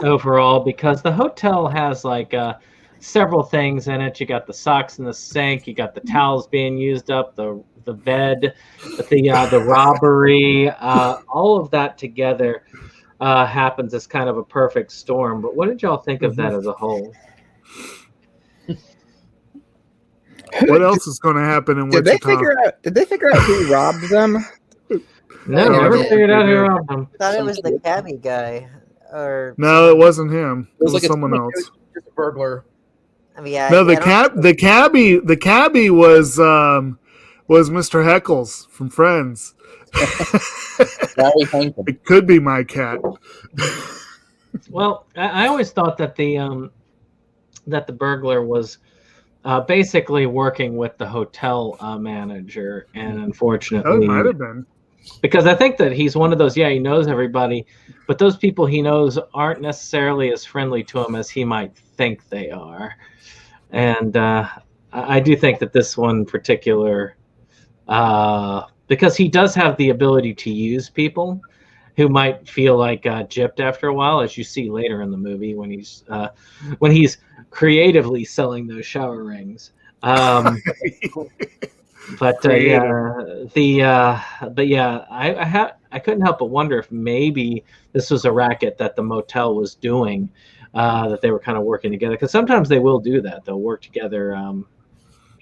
overall? Because the hotel has like several things in it. You got the socks in the sink. You got the towels being used up. The bed, the robbery. All of that together happens as kind of a perfect storm. But what did y'all think of that as a whole? What else is going to happen in Wichita? Did they figure out who robbed them? No, never figured out who robbed them. I thought it was the cabbie guy. No, it wasn't him. It was like someone else. Just a burglar. I mean, yeah. No, the cabbie was Mr. Heckles from Friends. It could be my cat. Well, I always thought that the burglar was basically working with the hotel manager, and unfortunately, it might have been. Because I think that he's one of those, he knows everybody, but those people he knows aren't necessarily as friendly to him as he might think they are. And I do think that this one in particular, because he does have the ability to use people who might feel like gypped after a while, as you see later in the movie when he's creatively selling those shower rings. But I couldn't help but wonder if maybe this was a racket that the motel was doing, that they were kind of working together. Because sometimes they will do that; they'll work together.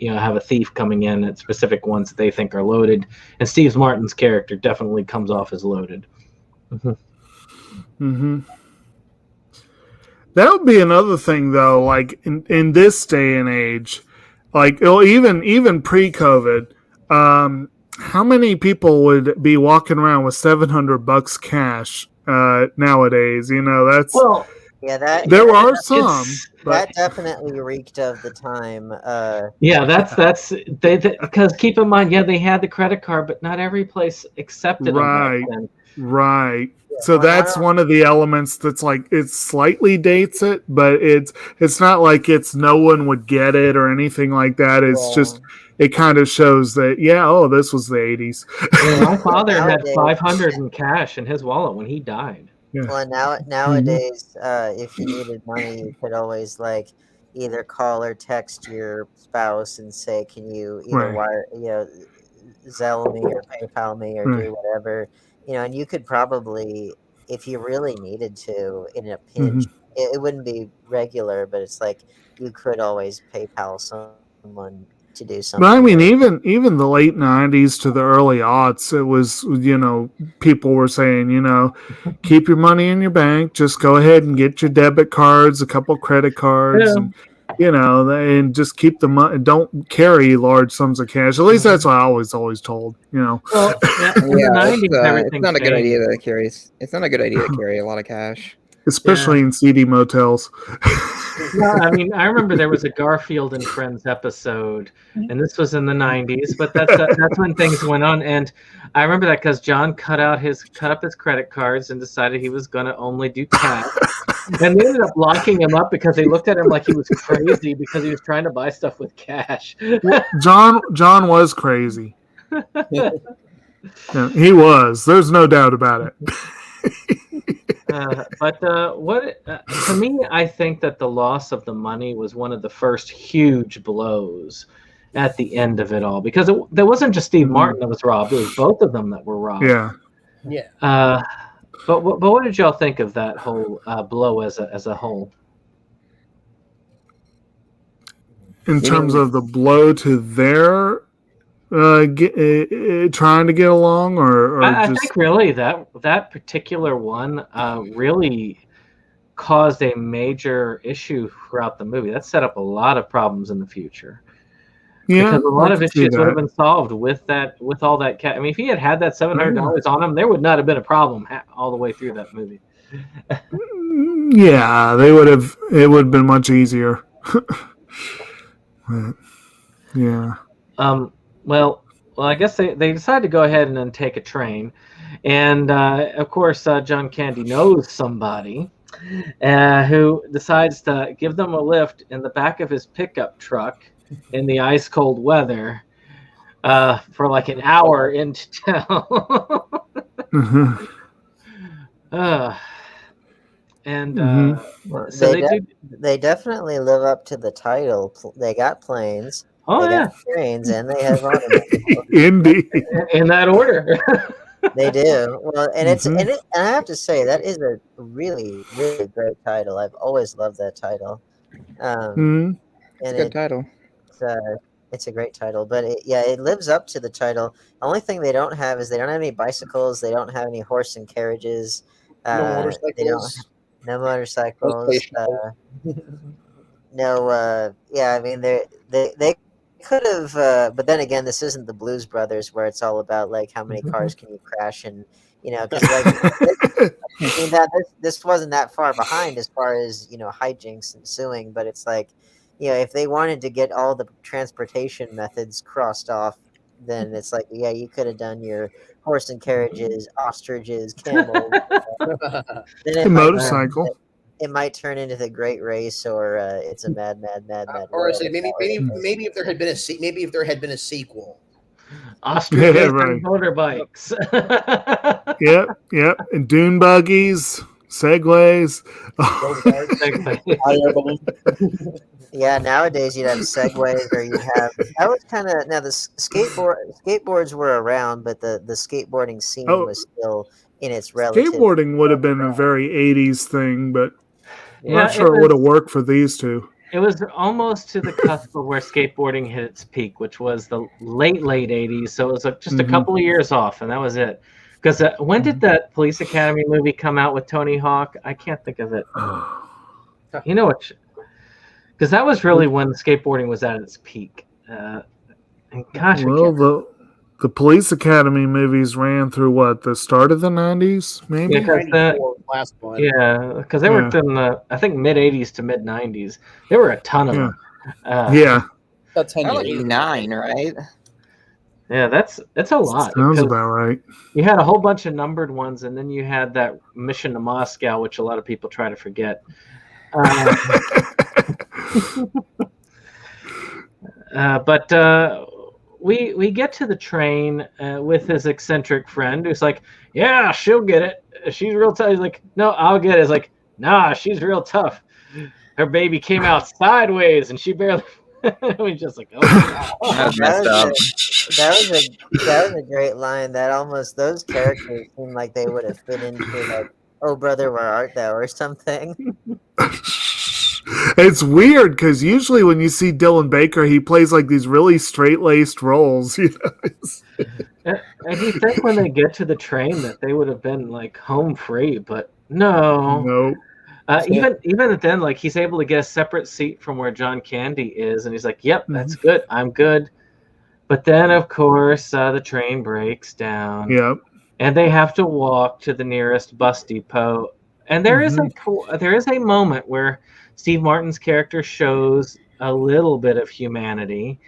Have a thief coming in at specific ones that they think are loaded, and Steve Martin's character definitely comes off as loaded. That would be another thing, though. Like in this day and age. Like even pre-COVID, how many people would be walking around with $700 cash nowadays? That's there are some. That definitely reeked of the time. That's because keep in mind, they had the credit card, but not every place accepted them back then. Right. So that's one of the elements that's like it slightly dates it, but it's not like it's no one would get it or anything like that. It's just it kind of shows that this was the 80s. My father had Nowadays- 500 in cash in his wallet when he died. Well, nowadays, if you needed money, you could always like either call or text your spouse and say, "Can you either Right. wire, Zelle me or PayPal me or do whatever," and you could probably, if you really needed to, in a pinch, it wouldn't be regular, but it's like you could always PayPal someone to do something. But I mean, even the late 90s to the early aughts, it was, people were saying, keep your money in your bank. Just go ahead and get your debit cards, a couple credit cards, and and just keep the money. Don't carry large sums of cash. At least that's what I was always told. Well, in the 90s, it's not a good idea to carry. It's not a good idea to carry a lot of cash, especially in seedy motels. No, I mean, I remember there was a Garfield and Friends episode, and this was in the 90s, but that's when things went on. And I remember that because John cut up his credit cards and decided he was going to only do cash. And they ended up locking him up because they looked at him like he was crazy because he was trying to buy stuff with cash. John was crazy. Yeah, he was. There's no doubt about it. But to me, I think that the loss of the money was one of the first huge blows at the end of it all, because there wasn't just Steve Martin that was robbed; it was both of them that were robbed. Yeah. But what did y'all think of that whole blow as a whole? In terms of the blow to their trying to get along, or I just... think really that particular one really caused a major issue throughout the movie. That set up a lot of problems in the future. Yeah, because a lot of issues would have been solved with all that cash. I mean, if he had that $700 on him, there would not have been a problem all the way through that movie. Yeah, they would have. It would have been much easier. But, yeah. Well, I guess they decided to go ahead and then take a train, and of course, John Candy knows somebody who decides to give them a lift in the back of his pickup truck in the ice cold weather for like an hour into town. So they definitely live up to the title. They got planes. Oh, they got trains, and they have automobiles. Indeed. In that order. They do. Well, and and I have to say that is a really, really great title. I've always loved that title. It's a good title. It's a great title, but it lives up to the title. The only thing they don't have is they don't have any bicycles. They don't have any horse and carriages. No motorcycles. No motorcycles. I mean, they could have, but then again, this isn't the Blues Brothers where it's all about like how many cars can you crash, and because this wasn't that far behind as far as hijinks and suing, but it's like if they wanted to get all the transportation methods crossed off, then it's like you could have done your horse and carriages, ostriches, camels, then motorcycle. It might turn into the Great Race, or it's a mad. Or I say maybe if there had been a sequel. Ostriches and motorbikes. Yep, and dune buggies, segways. Yeah, nowadays you'd have segways, or you'd have. That was kind of now the skateboards were around, but the skateboarding scene was still in its relative. Skateboarding would have been a very 80s thing, but I'm not sure it would have worked for these two. It was almost to the cusp of where skateboarding hit its peak, which was the late 80s. So it was just a couple of years off, and that was it. Because when did that Police Academy movie come out with Tony Hawk? I can't think of it. You know what? Because that was really when skateboarding was at its peak. And gosh, the Police Academy movies ran through the start of the 90s, maybe? Last one. Yeah, because they were in the, I think, mid 80s to mid 90s. There were a ton of them. That's 89, right? Yeah, that's a lot. Sounds about right. You had a whole bunch of numbered ones, and then you had that Mission to Moscow, which a lot of people try to forget. But we get to the train with his eccentric friend who's like, yeah, she'll get it. She's real tough. He's like, no, I'll get it. It's like, nah, she's real tough. Her baby came out sideways and she barely. We're just like, oh, That's messed up. That was a great line. That almost those characters seem like they would have fit into like, "Oh brother, where art thou?" or something. It's weird because usually when you see Dylan Baker, he plays like these really straight-laced roles. You know? And you think when they get to the train that they would have been like home free, but no. Nope. Even then, like he's able to get a separate seat from where John Candy is, and he's like, "Yep, that's good. I'm good." But then, of course, the train breaks down. Yep. And they have to walk to the nearest bus depot. And there is a moment where Steve Martin's character shows a little bit of humanity,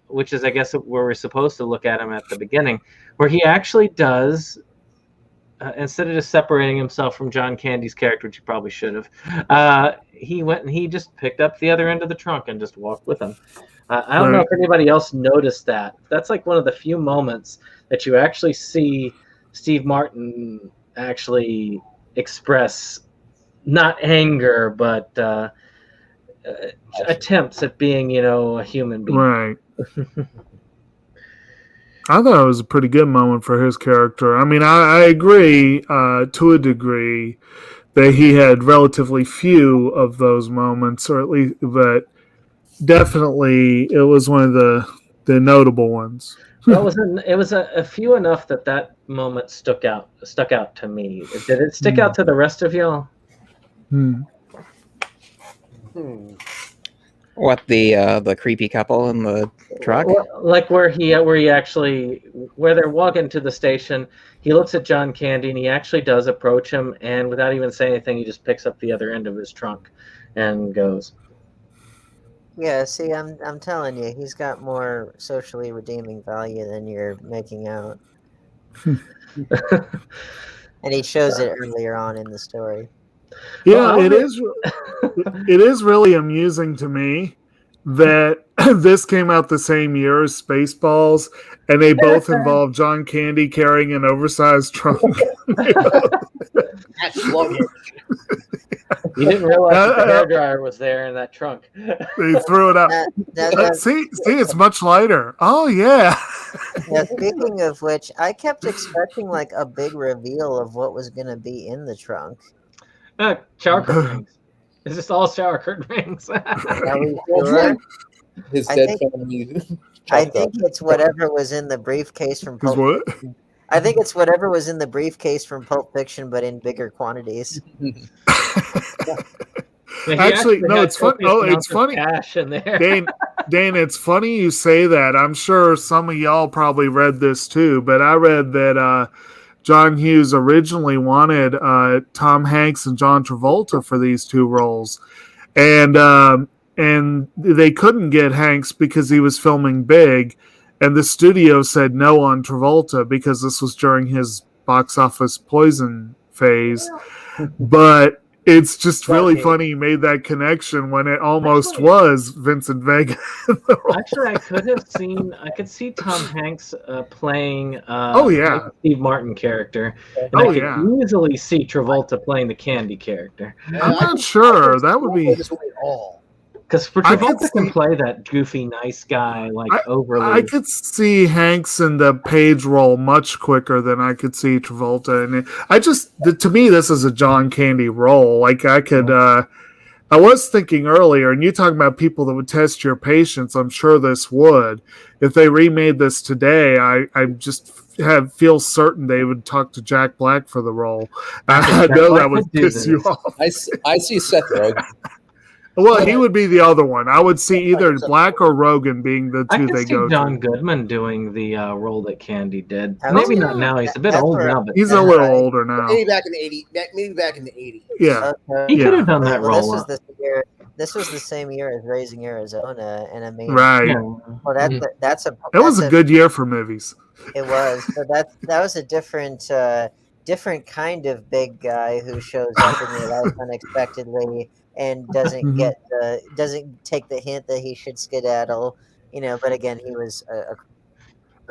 which is, I guess, where we're supposed to look at him at the beginning, where he actually does. Instead of just separating himself from John Candy's character, which he probably should have, he went and he just picked up the other end of the trunk and just walked with him. I don't know if anybody else noticed that. That's like one of the few moments that you actually see Steve Martin actually express not anger, but attempts at being, a human being. Right. I thought it was a pretty good moment for his character. I mean, I agree to a degree that he had relatively few of those moments, or at least, but definitely it was one of the notable ones. Well, it was a few enough that moment stuck out to me. Did it stick out to the rest of y'all? What, the creepy couple in the truck? Like where they're walking to the station, he looks at John Candy and he actually does approach him, and without even saying anything, he just picks up the other end of his trunk and goes. Yeah, see, I'm telling you, he's got more socially redeeming value than you're making out. And he shows it earlier on in the story. Yeah, it is really amusing to me that this came out the same year as Spaceballs, and they both involve John Candy carrying an oversized trunk. That's luggage. You didn't realize the hairdryer was there in that trunk. They threw it out. See, it's much lighter. Oh, yeah. Yeah, speaking of which, I kept expecting like a big reveal of what was going to be in the trunk. Shower curtain rings. It's just all shower curtain rings. Sure? His dead family. I think it's whatever was in the briefcase from Pulp What? Fiction. I think it's whatever was in the briefcase from Pulp Fiction, but in bigger quantities. Actually, no, it's funny. Oh, it's funny. Cash in there. Dane, it's funny you say that. I'm sure some of y'all probably read this too, but I read that John Hughes originally wanted Tom Hanks and John Travolta for these two roles, and they couldn't get Hanks because he was filming Big, and the studio said no on Travolta because this was during his box office poison phase. But it's just really funny you made that connection when it almost was Vincent Vega. Actually, I could see Tom Hanks playing Steve Martin character. And I could easily see Travolta playing the Candy character. I'm not sure. That would be... Because Travolta can play that goofy, nice guy, overly. I could see Hanks in the Page role much quicker than I could see Travolta. And to me, this is a John Candy role. Like I could, I was thinking earlier, and you talking about people that would test your patience. I'm sure this would. If they remade this today, I just feel certain they would talk to Jack Black for the role. I know that would piss you off. I see Seth Rogen. Well, he would be the other one. I would see either Black or Rogan being the two they go to. John Goodman doing the role that Candy did. Maybe not now. He's a bit old now, but he's a little older now. Maybe back in the 80s. Yeah, he could have done that role. This was the same year as Raising Arizona, and I mean, right? Well, that was a good year for movies. It was, but that was a different kind of big guy who shows up in your life unexpectedly and doesn't take the hint that he should skedaddle. But again, he was a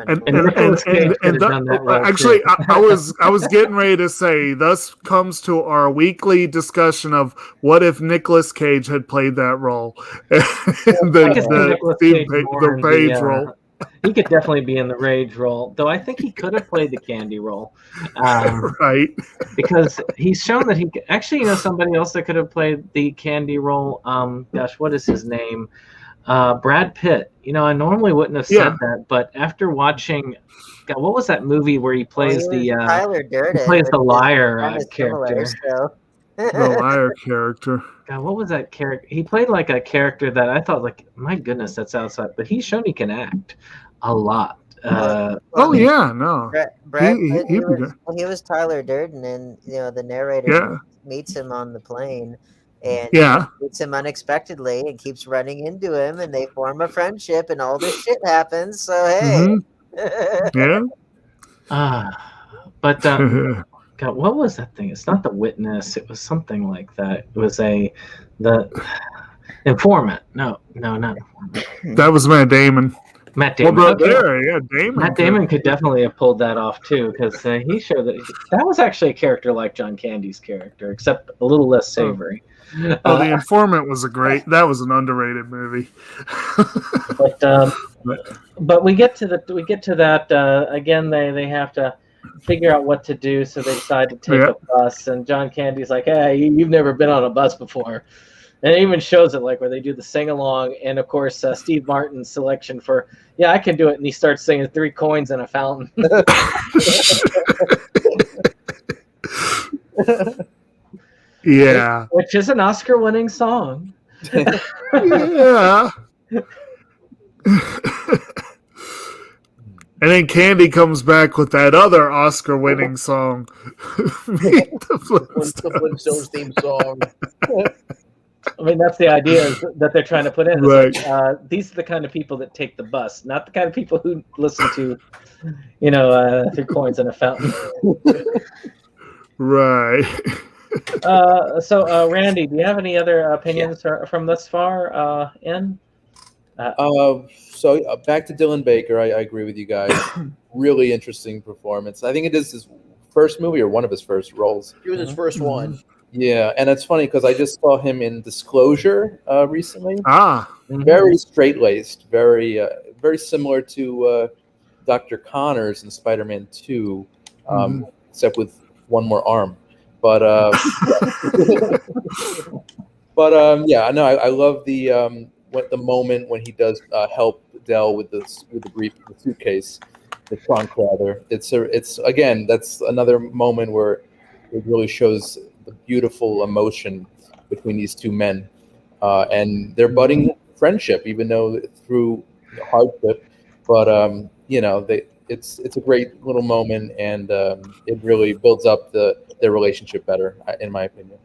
And Nicolas Cage could have done that role actually, too. I was getting ready to say, thus comes to our weekly discussion of what if Nicolas Cage had played that role, I could see Nicolas Cage more in Page role. He could definitely be in the Rage role, though I think he could have played the Candy role, Right? because he's shown that he could, actually, somebody else that could have played the Candy role. Gosh, what is his name? Brad Pitt. I normally wouldn't have said that, but after watching, God, what was that movie where he plays Tyler Durden, he plays the liar character? The liar character. God, what was that character? He played like a character that I thought, like, my goodness, that's outside. But he's shown he can act a lot. Yeah, no. Brad he was Tyler Durden, and the narrator meets him on the plane, and meets him unexpectedly and keeps running into him, and they form a friendship, and all this shit happens. So hey, but God, what was that thing? It's not The Witness. It was something like that. It was the Informant. No, not Informant. That was Matt Damon. Matt Damon. Well, Damon. Matt Damon could definitely have pulled that off too, because he showed that was actually a character like John Candy's character, except a little less savory. Well, The Informant was that was an underrated movie. But we get to that again. They have to figure out what to do, so they decide to take a bus. And John Candy's like, "Hey, you've never been on a bus before," and it even shows it, like where they do the sing along. And of course, Steve Martin's selection for I can do it, and he starts singing 3 coins in a fountain. Yeah, which is an Oscar-winning song. Yeah. And then Candy comes back with that other Oscar-winning song, the Flintstones theme song. I mean, that's the idea that they're trying to put in. Right. Like, these are the kind of people that take the bus, not the kind of people who listen to, 3 coins in a fountain. Right. So, Randy, do you have any other opinions from this far in? So back to Dylan Baker, I agree with you guys. Really interesting performance. I think it is his first movie or one of his first roles. It was his first one. Yeah, and it's funny because I just saw him in Disclosure recently. Very straight-laced, very similar to Dr. Connors in Spider-Man 2, except with one more arm. But I love the moment when he does help Dell with the suitcase, the trunk rather. It's again, that's another moment where it really shows the beautiful emotion between these two men, and their budding friendship, even though through hardship. But it's a great little moment, and it really builds up their relationship better, in my opinion.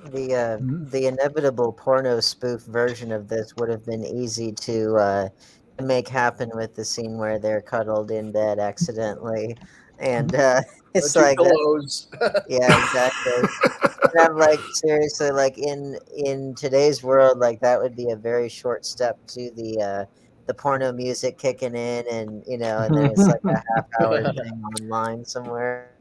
The inevitable porno spoof version of this would have been easy to make happen with the scene where they're cuddled in bed accidentally, and it's like yeah, exactly. And I'm like, seriously, like in today's world, like that would be a very short step to the porno music kicking in, and and then it's like a half-hour thing online somewhere.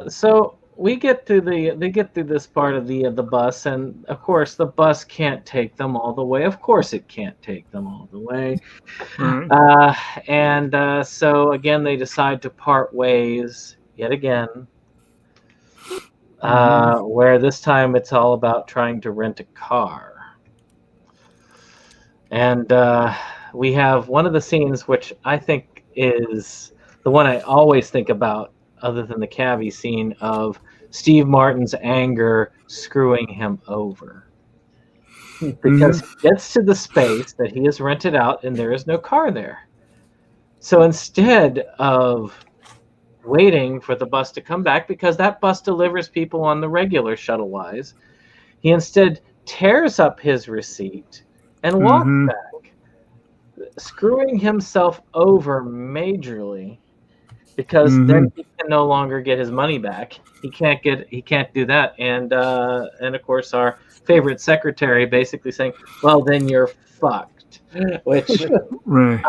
So they get through this part of the bus, and of course the bus can't take them all the way. Of course it can't take them all the way. So again, they decide to part ways yet again. Where this time it's all about trying to rent a car. And we have one of the scenes which I think is the one I always think about, other than the cabbie scene, of Steve Martin's anger screwing him over. Because he gets to the space that he has rented out and there is no car there. So instead of waiting for the bus to come back, because that bus delivers people on the regular shuttle-wise, he instead tears up his receipt and walks back, screwing himself over majorly, because then he can no longer get his money back. He can't do that, and of course our favorite secretary basically saying, "Well, then you're fucked." which Right.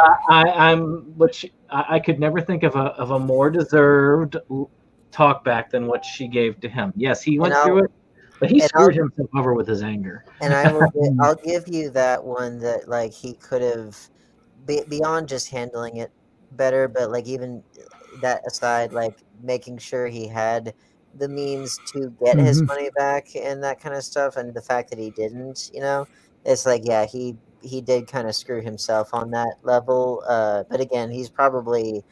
I could never think of a more deserved talk back than what she gave to him. Yes, he went through it, but he screwed himself over with his anger. And I'll give you that one that like he could have beyond just handling it better, but like even that aside, like making sure he had the means to get his money back and that kind of stuff, and the fact that he didn't, it's like yeah, he did kind of screw himself on that level. But again, he's probably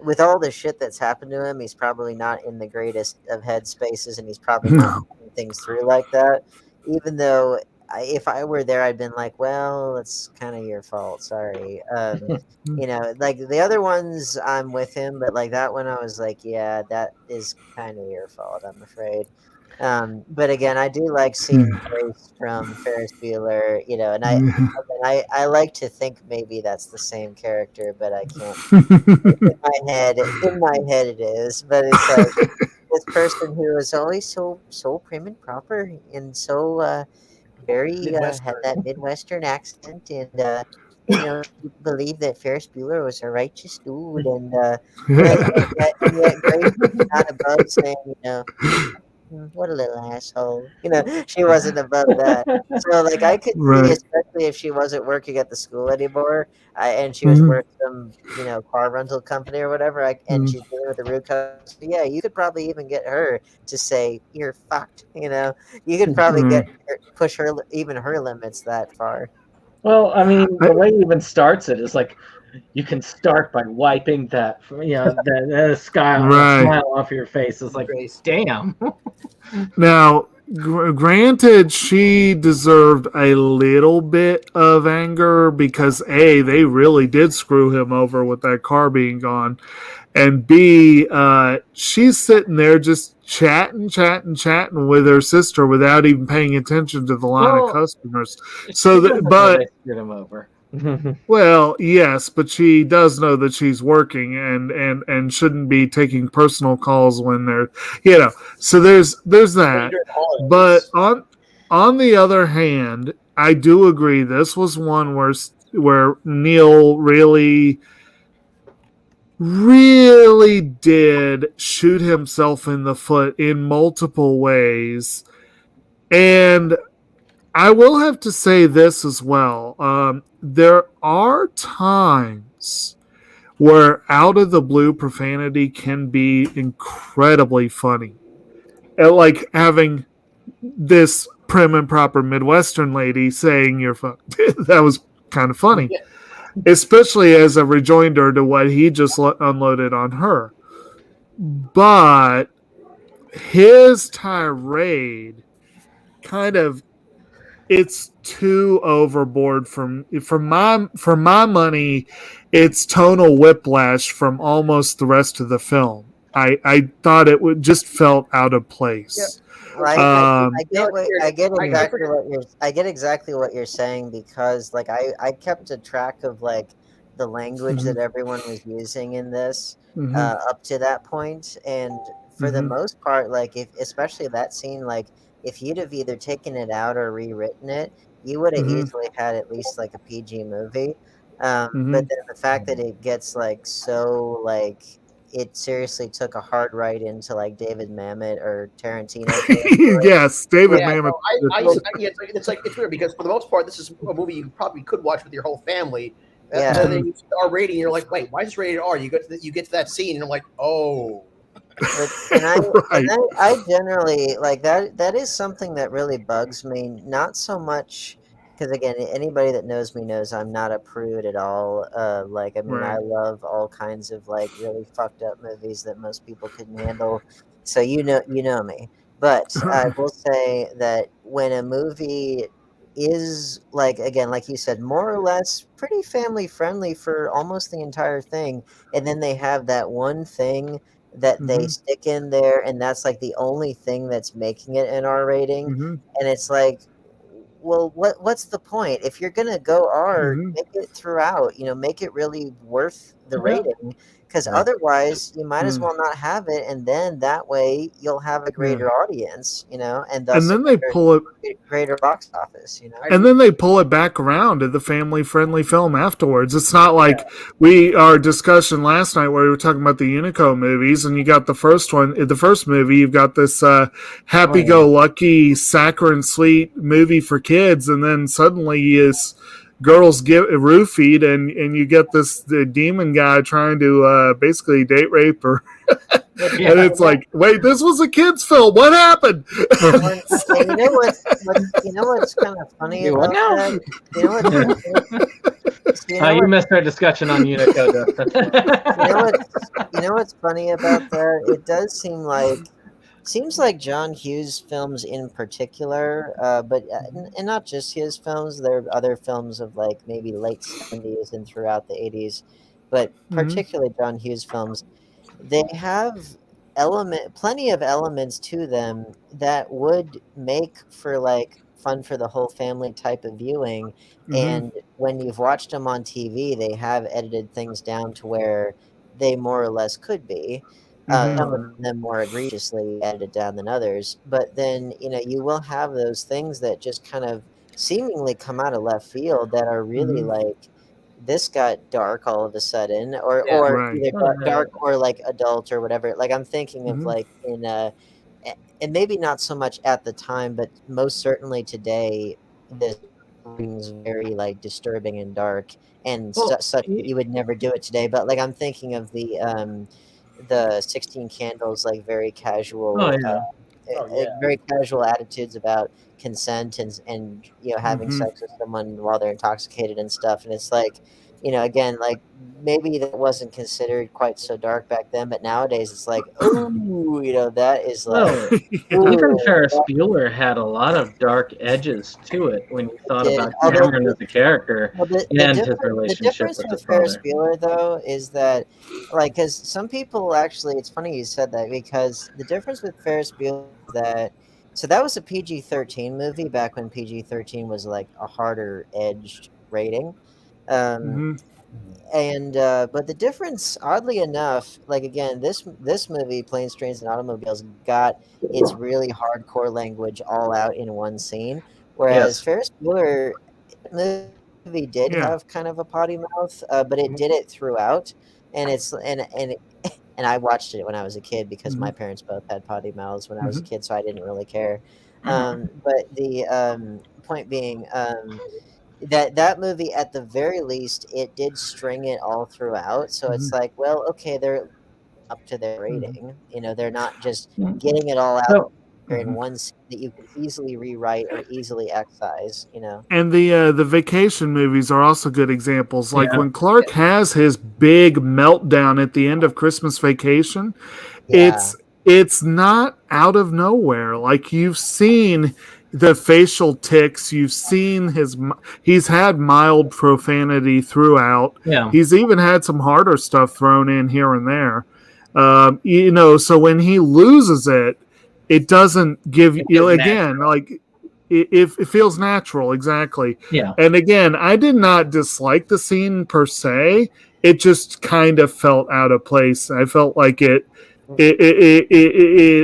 with all the shit that's happened to him, he's probably not in the greatest of headspaces, and he's probably not No. thinking things through like that. Even though, if I were there, I'd been like, "Well, it's kind of your fault. Sorry." Like the other ones, I'm with him, but like that one, I was like, "Yeah, that is kind of your fault. I'm afraid." But again, I do like seeing Grace from Ferris Bueller, and I like to think maybe that's the same character, but I can't. In my head it is, but it's like this person who is always so prim and proper and so very had that Midwestern accent, and believed that Ferris Bueller was a righteous dude, and yet Grace is not above saying, what a little asshole. She wasn't above that. So, like, I could see, especially if she wasn't working at the school anymore, and she was working some, car rental company or whatever, and she's dealing with the rude customer. Yeah, you could probably even get her to say, "You're fucked." You could probably push her limits that far. Well, I mean, the way he even starts it is like, you can start by wiping that, the smile off your face. It's like, damn. Now, granted, she deserved a little bit of anger because A, they really did screw him over with that car being gone, and B, she's sitting there just chatting with her sister without even paying attention to the line of customers. So, they screwed him over. Well, yes, but she does know that she's working and shouldn't be taking personal calls when they're, so there's that. But on the other hand, I do agree this was one where Neil really did shoot himself in the foot in multiple ways. And I will have to say this as well. There are times where out of the blue profanity can be incredibly funny. Like having this prim and proper Midwestern lady saying you're fucked. That was kind of funny. Yeah. Especially as a rejoinder to what he just unloaded on her. But his tirade kind of, it's too overboard for my money. It's tonal whiplash from almost the rest of the film. I thought it would just felt out of place. Yeah. Right. I get exactly what you're saying, because like I kept a track of like the language that everyone was using in this up to that point, and for the most part, like especially that scene, like if you'd have either taken it out or rewritten it, you would have easily had at least like a PG movie. But then the fact that it gets like so like it seriously took a hard right into like David Mamet or Tarantino. Yes, David Mamet. It's weird because for the most part, this is a movie you probably could watch with your whole family. And then you see R rating, you're like, wait, why is this rated R? You get to that scene, and you're like, oh. I generally like that. That is something that really bugs me. Not so much because, again, anybody that knows me knows I'm not a prude at all. I love all kinds of like really fucked up movies that most people couldn't handle. So you know me. But I will say that when a movie is like, again, like you said, more or less pretty family friendly for almost the entire thing, and then they have that one thing that they stick in there, and that's like the only thing that's making it an R rating, and it's like, well, what's the point? If you're gonna go R, make it throughout, make it really worth the rating. because otherwise you might as well not have it, and then that way you'll have a greater audience, and thus then they pull it. Greater box office, And then they pull it back around to the family-friendly film afterwards. It's not like our discussion last night where we were talking about the Unico movies, and you got the first movie, you've got this happy-go-lucky, saccharine sweet movie for kids, and then suddenly girls get roofied, and you get the demon guy trying to basically date rape her. And it's like, wait, this was a kid's film. What happened? You know what's kind of funny about that? You missed our discussion on Unico, Dustin. You know what's funny about that? It does seems like John Hughes films in particular, and not just his films. There are other films of like maybe late 70s and throughout the 80s, but particularly John Hughes films. They have plenty of elements to them that would make for like fun for the whole family type of viewing. And when you've watched them on TV, they have edited things down to where they more or less could be. Some of them more egregiously edited down than others. But then, you will have those things that just kind of seemingly come out of left field that are really like, this got dark all of a sudden, or either dark or like adult or whatever. Like I'm thinking of like and maybe not so much at the time, but most certainly today, this rings very like disturbing and dark and such that you would never do it today. But like I'm thinking of the 16 Candles, like very casual, very casual attitudes about consent and having sex with someone while they're intoxicated and stuff. And it's like, again, like maybe that wasn't considered quite so dark back then, but nowadays it's like, that is like. Even Ferris Bueller had a lot of dark edges to it when you thought about Cameron as a character and his relationship. The difference with Ferris Bueller, though, is that, like, because some people actually, it's funny you said that, because the difference with Ferris Bueller is that. So that was a PG-13 movie back when PG-13 was like a harder edged rating. And but the difference, oddly enough, like again, this movie, Planes, Trains, and Automobiles, got its really hardcore language all out in one scene, whereas Ferris Bueller movie did have kind of a potty mouth, but it did it throughout, and and I watched it when I was a kid because my parents both had potty mouths when I was a kid, so I didn't really care. But the point being that movie, at the very least, it did string it all throughout. So it's like, well, okay, they're up to their rating. They're not just getting it all out in one scene that you can easily rewrite or easily excise. And the vacation movies are also good examples. Like when Clark has his big meltdown at the end of Christmas Vacation, it's not out of nowhere. Like you've seen the facial tics, you've seen he's had mild profanity throughout. Yeah. He's even had some harder stuff thrown in here and there. So when he loses it, it doesn't give you again like it feels natural, exactly. Yeah. And again, I did not dislike the scene per se. It just kind of felt out of place. I felt like it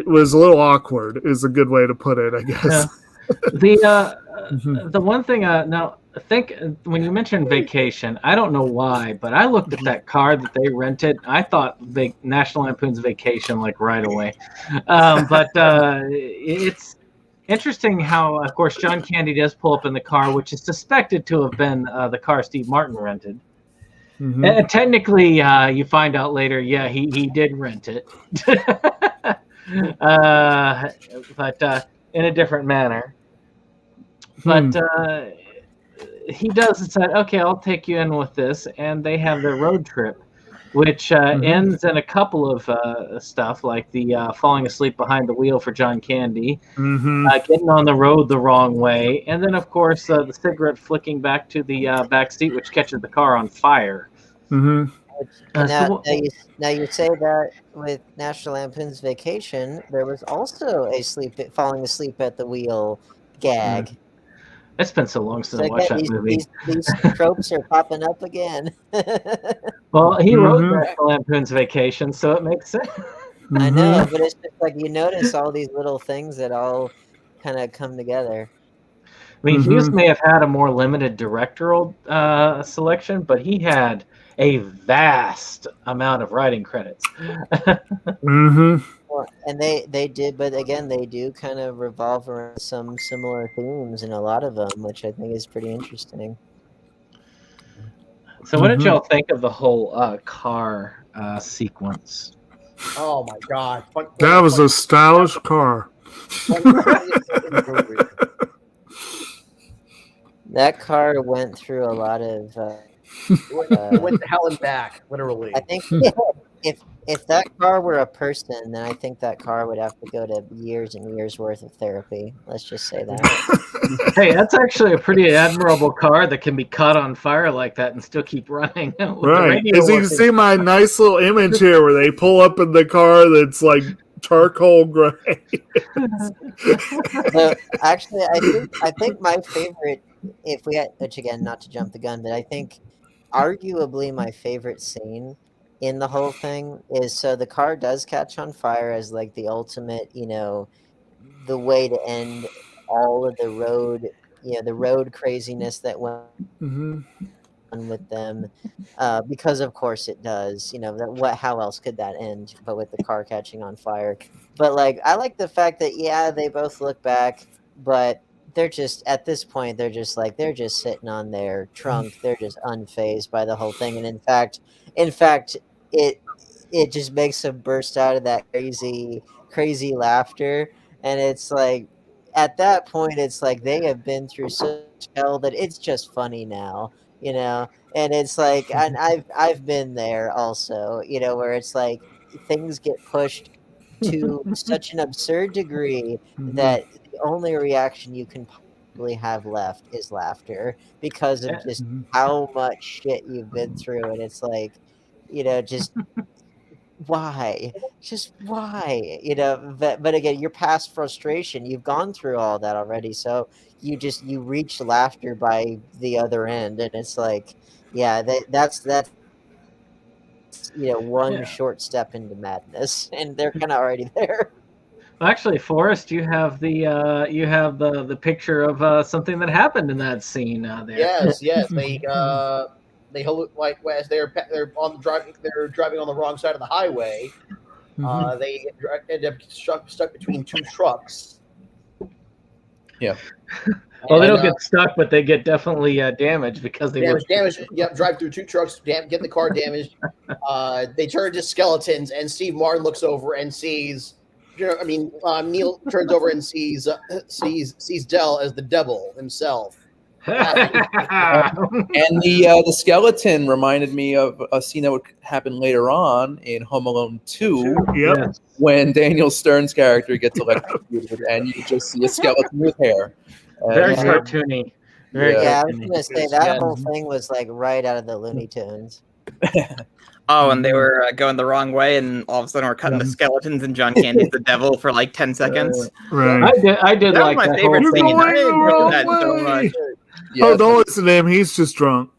was a little awkward, is a good way to put it, I guess. Yeah. The one thing now, I think when you mentioned Vacation, I don't know why, but I looked at that car that they rented. I thought National Lampoon's Vacation like right away. But it's interesting how, of course, John Candy does pull up in the car, which is suspected to have been the car Steve Martin rented. And technically, you find out later, he did rent it, but in a different manner. But he does decide, okay, I'll take you in with this, and they have their road trip, which ends in a couple of stuff, like the falling asleep behind the wheel for John Candy, getting on the road the wrong way, and then, of course, the cigarette flicking back to the back seat, which catches the car on fire. Now you say that with National Lampoon's Vacation, there was also a falling asleep at the wheel gag. It's been so long since I So watched again, that movie. these tropes are popping up again. Well, he wrote Mhm. National Lampoon's Vacation, so it makes sense. I know, Mhm. but it's just like you notice all these little things that all kind of come together. I mean, Hughes Mhm. may have had a more limited directorial selection, but he had a vast amount of writing credits. Mhm. Well, and they did, but again, they do kind of revolve around some similar themes in a lot of them, which I think is pretty interesting. So, what did Mhm. y'all think of the whole car sequence? Oh my god! That was a stylish car. funniest thing in the movie. That car went through a lot of. It went to hell and back, literally. I think if that car were a person, then I think that car would have to go to years and years worth of therapy. Let's just say that. Hey, that's actually a pretty admirable car that can be caught on fire like that and still keep running. With the Right. radio As you can working. see my nice little image here where they pull up in the car that's like charcoal gray. So actually, I think my favorite, if we had, which again, not to jump the gun, but I think arguably my favorite scene in the whole thing is so the car does catch on fire as like the ultimate, the way to end all of the road, the road craziness that went Mhm. on with them, because of course it does. How else could that end but with the car catching on fire? But like, I like the fact that they both look back, but they're just at this point they're just sitting on their trunk. They're just unfazed by the whole thing, and in fact, it it just makes them burst out of that crazy laughter, and it's like at that point it's like they have been through such hell that it's just funny now, and it's like, and I've been there also, where it's like things get pushed to such an absurd degree Mhm. that the only reaction you can possibly have left is laughter because of just Mhm. how much shit you've been through, and it's like, just why? Just why? But again, you're past frustration. You've gone through all that already. So you reach laughter by the other end. And it's like, yeah, that's one Yeah. short step into madness. And they're kind of already there. Actually, Forrest, you have the picture of something that happened in that scene there. Yes, they like as they're on the driving they're driving on the wrong side of the highway. Mhm. They end up stuck between two trucks. Yeah. Well, they And, don't get stuck, but they get definitely damaged because they were. damage. Yep, drive through two trucks, get the car damaged. They turn into skeletons, and Steve Martin looks over and sees. Neil turns over and sees Dell as the devil himself. And the skeleton reminded me of a scene that would happen later on in Home Alone 2 Yep. Yes. when Daniel Stern's character gets electrocuted and you just see a skeleton with hair. Very Yeah. cartoony. Very Yeah, I was cartoony. gonna say that Yeah. whole thing was like right out of the Looney Tunes. Oh, and they were going the wrong way, and all of a sudden we're cutting to skeletons, and John Candy's the devil for like 10 seconds. Right. I did That like was my that favorite whole You're scene. thing. going I the enjoyed wrong that so way. much. Yeah, Oh, don't listen to him. He's just drunk.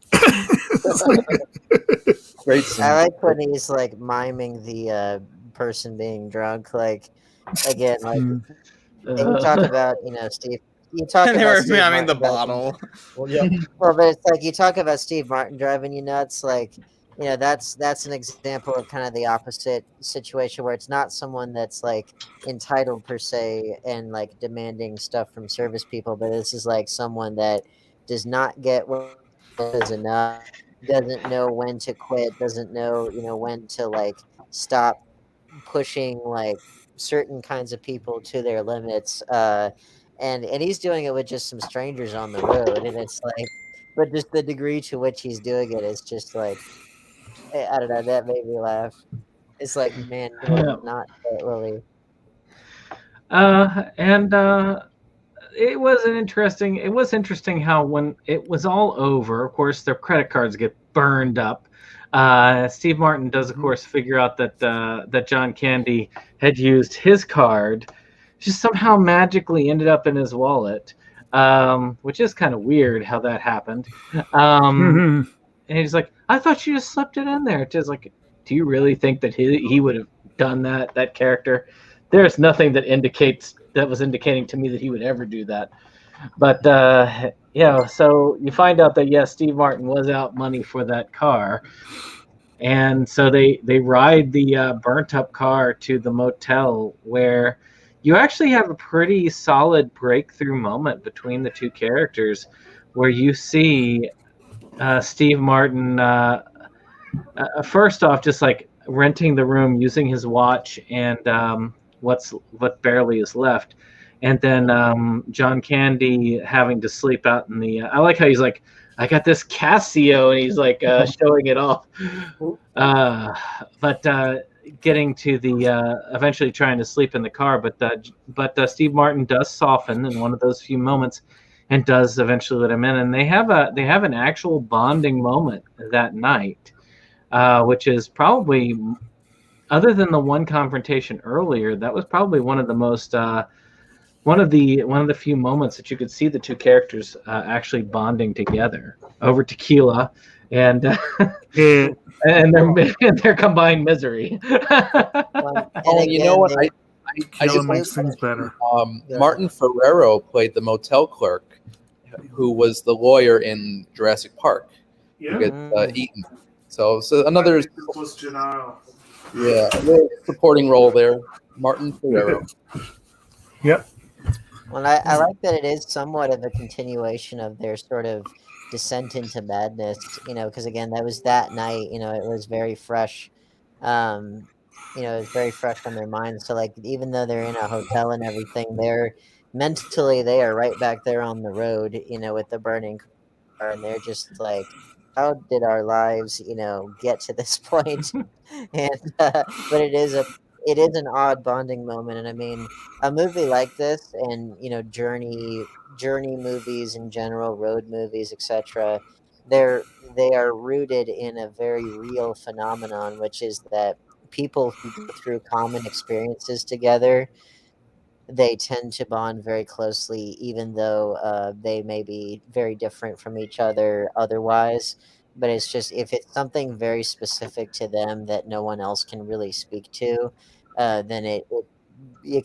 great scene. I like when he's like miming the person being drunk. Like again, like you talk about, Steve. You talk And they about were Steve mamming the Martin driving- bottle. Well, yeah. Well, but it's like you talk about Steve Martin driving you nuts. Like, that's an example of kind of the opposite situation where it's not someone that's like entitled per se and like demanding stuff from service people, but this is like someone that does not get what is enough, doesn't know when to quit, doesn't know, when to like stop pushing like certain kinds of people to their limits, and he's doing it with just some strangers on the road, and it's like, but just the degree to which he's doing it is just like, I don't know, that made me laugh. It's like, man, he was not Lily. And it was interesting how when it was all over, of course, their credit cards get burned up. Steve Martin does, of course, figure out that John Candy had used his card, just somehow magically ended up in his wallet. which is kind of weird how that happened. And he's like, I thought you just slipped it in there. Just like, do you really think that he would have done that character? There's nothing that was indicating to me that he would ever do that. But so you find out that yes, Steve Martin was out money for that car, and so they ride the burnt up car to the motel where you actually have a pretty solid breakthrough moment between the two characters, where you see Steve Martin first off just like renting the room using his watch and what barely is left, and then John Candy having to sleep out in the I like how he's like, I got this Casio, and he's like showing it off, but getting to the eventually trying to sleep in the car, but Steve Martin does soften in one of those few moments and does eventually let him in, and they have an actual bonding moment that night, which is probably, other than the one confrontation earlier, that was probably one of the most one of the few moments that you could see the two characters actually bonding together over tequila and their combined misery. You know what? I just makes things better. Martin Ferrero played the motel clerk, who was the lawyer in Jurassic Park, who gets eaten. So another supporting role there, Martin Ferrero. Yep. Well, I like that it is somewhat of a continuation of their sort of descent into madness, because again, that was that night, it was very fresh. It was very fresh on their minds. So like, even though they're in a hotel and everything, they're mentally, they are right back there on the road, with the burning car, and they're just like, how did our lives, get to this point? And but it is an odd bonding moment. And I mean, a movie like this, and journey movies in general, road movies, etc., they are rooted in a very real phenomenon, which is that people who go through common experiences together, they tend to bond very closely, even though they may be very different from each other otherwise. But it's just, if it's something very specific to them that no one else can really speak to, then it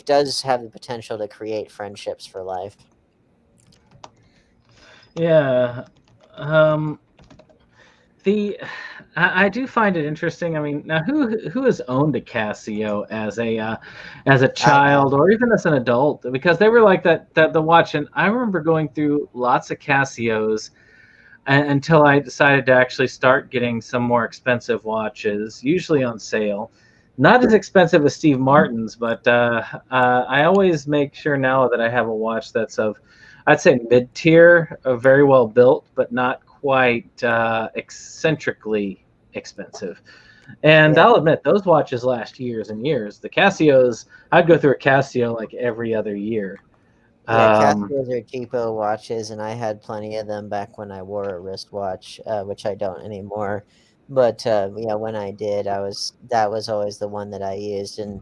does have the potential to create friendships for life. Yeah. I do find it interesting. I mean, now who has owned a Casio as a child or even as an adult? Because they were like that the watch, and I remember going through lots of Casios until I decided to actually start getting some more expensive watches, usually on sale. Not as expensive as Steve Martin's, but I always make sure now that I have a watch that's of, I'd say, mid-tier, very well built, but not quite eccentrically expensive. And I'll admit, those watches last years and years. The Casios, I'd go through a Casio like every other year. Yeah, Casios are cheapo watches, and I had plenty of them back when I wore a wristwatch, which I don't anymore. But when I did, that was always the one that I used, and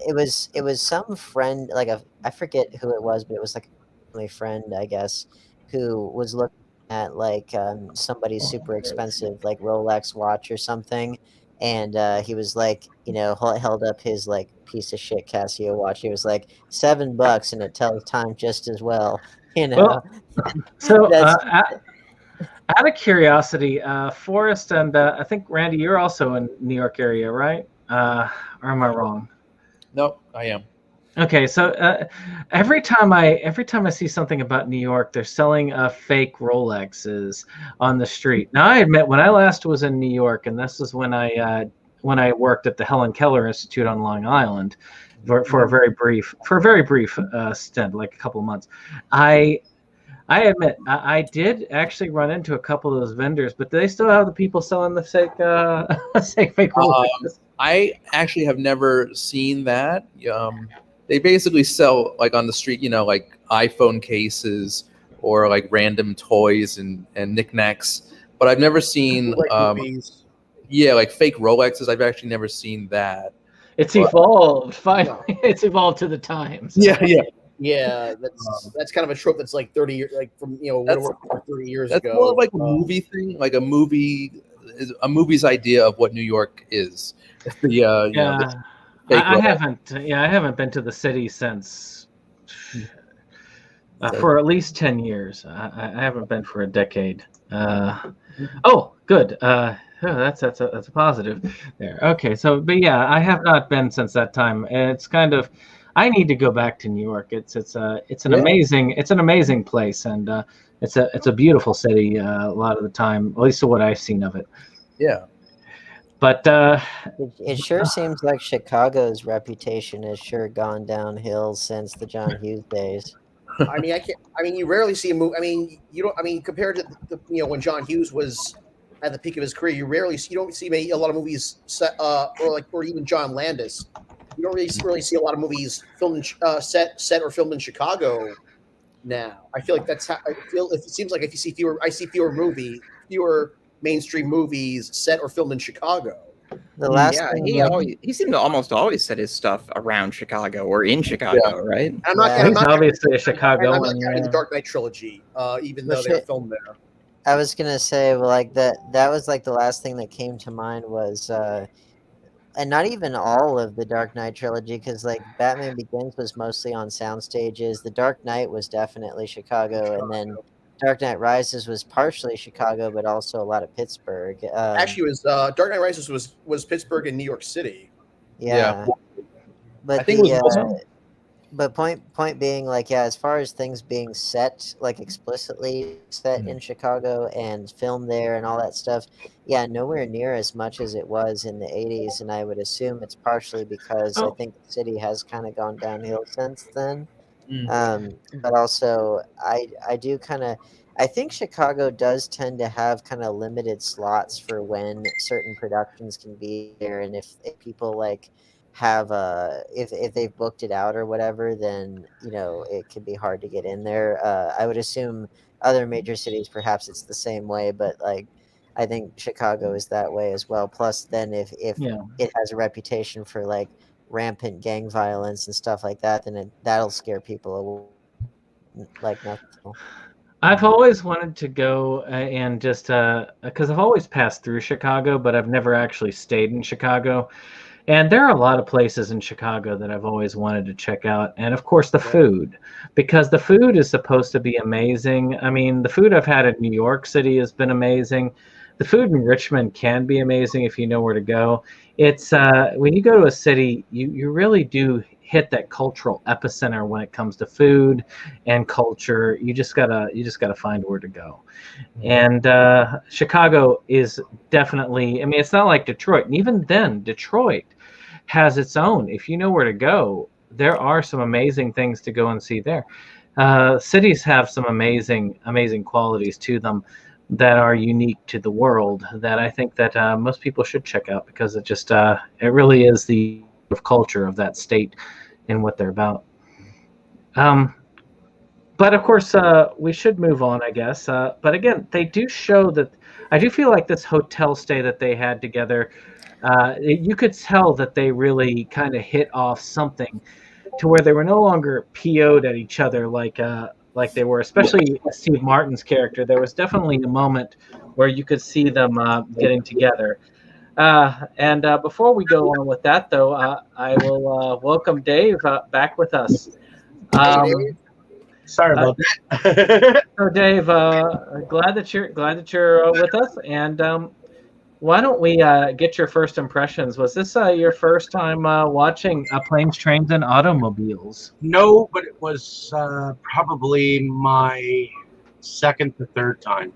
it was some friend, like I forget who it was, but it was like a family friend, I guess, who was looking at like somebody's super expensive like Rolex watch or something, and he was like, held up his like piece of shit Casio watch. He was like, $7 and it tells time just as well, Well, so out of curiosity, Forrest and I think Randy, you're also in New York area, right? Or am I wrong? No, I am. Okay, so every time I see something about New York, they're selling fake Rolexes on the street. Now, I admit, when I last was in New York, and this is when I worked at the Helen Keller Institute on Long Island for a very brief stint, like a couple of months. I admit, I did actually run into a couple of those vendors, but do they still have the people selling the fake Rolexes? I actually have never seen that. They basically sell like on the street, like iPhone cases or like random toys and knickknacks. But I've never seen, like fake Rolexes. I've actually never seen that. It's evolved. Finally, it's evolved to the times. Yeah. Yeah, that's kind of a trope that's like 30 years, like from 30 years That's ago. more of like a movie thing, like a movie's idea of what New York is. I haven't been to the city since for at least 10 years. I haven't been for a decade. Oh, good. That's a positive there. Okay, but yeah, I have not been since that time. It's kind of, I need to go back to New York. It's an amazing place, and it's a beautiful city a lot of the time, at least to what I've seen of it. Yeah. But it sure seems like Chicago's reputation has sure gone downhill since the John Hughes days. I mean, you rarely see a movie. I mean, you don't. I mean, compared to when John Hughes was at the peak of his career, you don't see a lot of movies set, or even John Landis. You don't really see a lot of movies filmed set or filmed in Chicago now. I feel like that's how I feel. It seems like if you see fewer mainstream movies set or filmed in Chicago. The last he seemed to almost always set his stuff around Chicago or in Chicago, right? I'm not he's obviously a Chicago. I'm not counting the Dark Knight trilogy, even though they were filmed there. I was gonna say, well, like that was like the last thing that came to mind was, and not even all of the Dark Knight trilogy, because like Batman Begins was mostly on sound stages. The Dark Knight was definitely Chicago, and then Dark Knight Rises was partially Chicago, but also a lot of Pittsburgh. Actually, it was Dark Knight Rises was Pittsburgh and New York City. Yeah. But I think it was but point being, like, yeah, as far as things being set, like explicitly set in Chicago and filmed there and all that stuff, yeah, nowhere near as much as it was in the 80s. And I would assume it's partially because I think the city has kind of gone downhill since then. But also, I do kind of, I think Chicago does tend to have kind of limited slots for when certain productions can be there, and if people like have if they've booked it out or whatever, then it can be hard to get in there. I would assume other major cities perhaps it's the same way, but like I think Chicago is that way as well. Plus, then if it has a reputation for like rampant gang violence and stuff like that, then that'll scare people away like nothing. I've always wanted to go and just because I've always passed through Chicago, but I've never actually stayed in Chicago. And there are a lot of places in Chicago that I've always wanted to check out. And of course, the food, because the food is supposed to be amazing. I mean, the food I've had in New York City has been amazing. The food in Richmond can be amazing if you know where to go. It's when you go to a city, you really do hit that cultural epicenter when it comes to food and culture. You just gotta find where to go. And Chicago is definitely, I mean, it's not like Detroit. And even then, Detroit has its own. If you know where to go, there are some amazing things to go and see there. Cities have some amazing qualities to them that are unique to the world that I think that most people should check out, because it just it really is the culture of that state and what they're about. But of course, we should move on, I guess. But again, they do show that I do feel like this hotel stay that they had together, you could tell that they really kind of hit off something to where they were no longer PO'd at each other like they were, especially Steve Martin's character. There was definitely a moment where you could see them getting together. And before we go on with that, though, I will welcome Dave back with us. Sorry about that. So, Dave, glad that you're with us, and why don't we get your first impressions? Was this your first time watching Planes, Trains, and Automobiles? No, but it was probably my second to third time,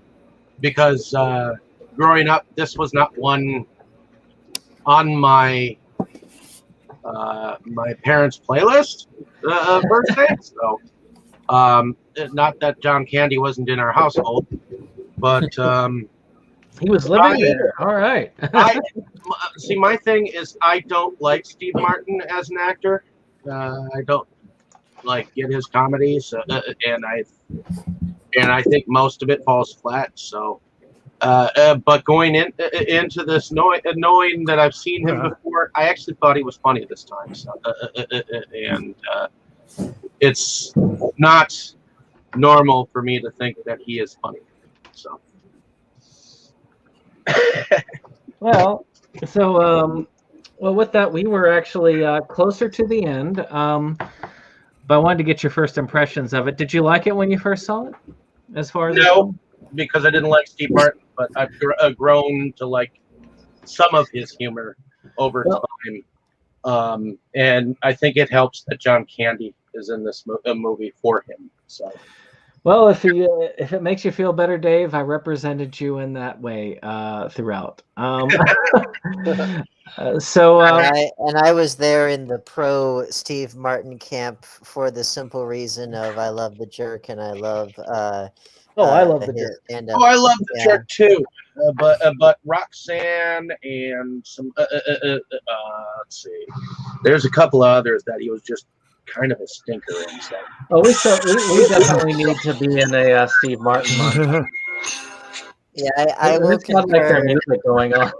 because growing up, this was not one on my my parents' playlist birthday. So, not that John Candy wasn't in our household, but he was living there. All right. See, my thing is I don't like Steve Martin as an actor. I don't get his comedies, and I think most of it falls flat. So, but going into this, knowing that I've seen him before, I actually thought he was funny this time. So, and it's not normal for me to think that he is funny. So, Well, well, with that, we were actually closer to the end. But I wanted to get your first impressions of it. Did you like it when you first saw it? As far as no, because I didn't like Steve Martin, but I've grown to like some of his humor over time. And I think it helps that John Candy is in this movie for him. So, well, if it makes you feel better, Dave, I represented you in that way throughout. And I was there in the pro Steve Martin camp for the simple reason of I love the jerk and I love I love the jerk. I love the jerk too. But Roxanne and some let's see, there's a couple of others that he was just kind of a stinker in. So. Oh, we definitely need to be in a Steve Martin montage. Yeah, I will concur. Like their music going on.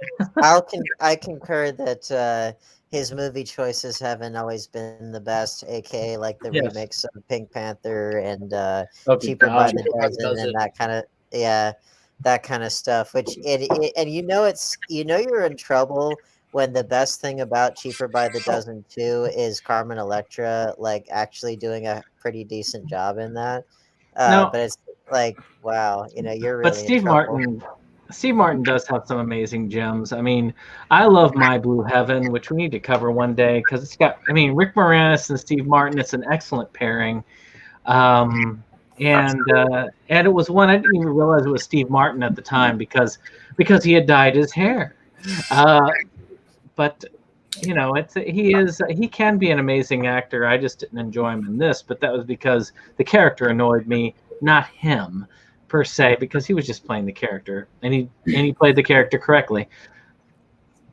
I concur that his movie choices haven't always been the best, aka like the remakes of Pink Panther and Cheaper by the Dozen and that kind of stuff. Which and you're in trouble when the best thing about Cheaper by the Dozen 2 is Carmen Electra like actually doing a pretty decent job in that. But it's like, wow, you're really. But Steve Martin does have some amazing gems. I mean, I love My Blue Heaven, which we need to cover one day because it's got. I mean, Rick Moranis and Steve Martin. It's an excellent pairing. And it was one I didn't even realize it was Steve Martin at the time because he had dyed his hair. But he can be an amazing actor. I just didn't enjoy him in this, but that was because the character annoyed me, not him per se, because he was just playing the character, and he played the character correctly.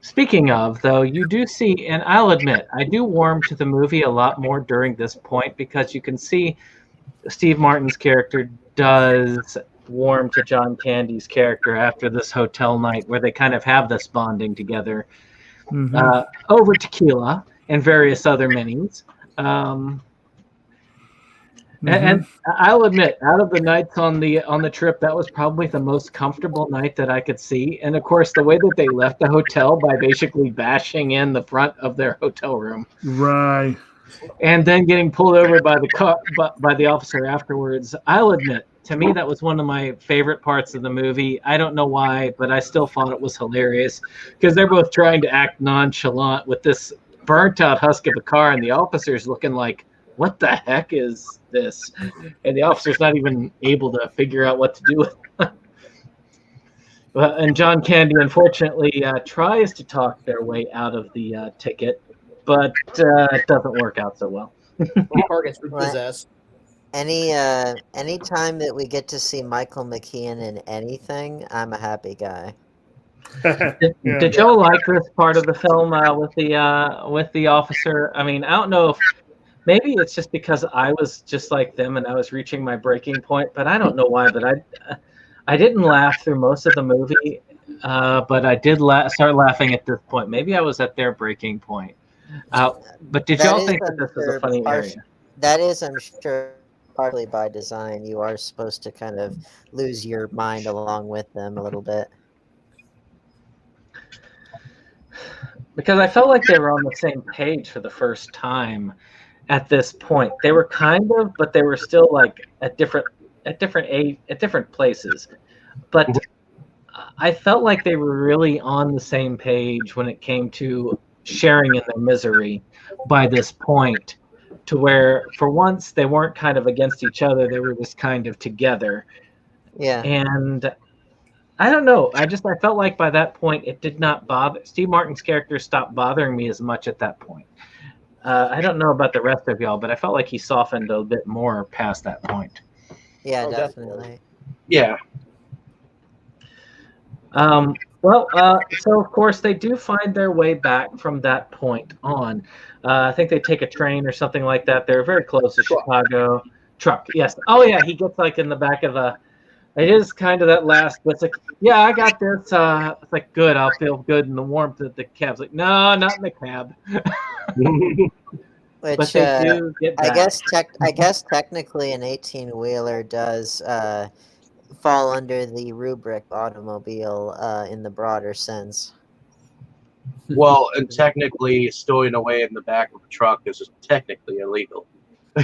Speaking of, though, you do see, and I'll admit, I do warm to the movie a lot more during this point because you can see Steve Martin's character does warm to John Candy's character after this hotel night where they kind of have this bonding together. Over tequila and various other minis. And I'll admit, out of the nights on the trip, that was probably the most comfortable night that I could see. And of course, the way that they left the hotel by basically bashing in the front of their hotel room, right, and then getting pulled over by the officer afterwards. I'll admit, to me, that was one of my favorite parts of the movie. I don't know why, but I still thought it was hilarious because they're both trying to act nonchalant with this burnt-out husk of a car, and the officer's looking like, what the heck is this? And the officer's not even able to figure out what to do with it. And John Candy, unfortunately, tries to talk their way out of the ticket, but it doesn't work out so well. Car gets repossessed. Any time that we get to see Michael McKean in anything, I'm a happy guy. Did y'all like this part of the film with the officer? I mean, I don't know if maybe it's just because I was just like them and I was reaching my breaking point, but I don't know why. But I didn't laugh through most of the movie, but I did start laughing at this point. Maybe I was at their breaking point. But did y'all think that this was a funny area? That is, I'm sure, partly by design. You are supposed to kind of lose your mind along with them a little bit. Because I felt like they were on the same page for the first time at this point. They were kind of, but they were still like at different places. But I felt like they were really on the same page when it came to sharing in their misery by this point, to where for once they weren't kind of against each other, they were just kind of together. Yeah. And I don't know. I felt like by that point it did not bother. Steve Martin's character stopped bothering me as much at that point. I don't know about the rest of y'all, but I felt like he softened a bit more past that point. Yeah, definitely. Yeah. So of course they do find their way back from that point on. I think they take a train or something like that. They're very close to Chicago. Truck, yes. Oh yeah, he gets like in the back of a. It is kind of that last. It's like, yeah, I got this. It's like good. I'll feel good in the warmth of the cab. It's like, no, not in the cab. Which but they do get back. I guess technically an 18-wheeler does fall under the rubric automobile in the broader sense. Well, and technically, stowing away in the back of a truck is technically illegal.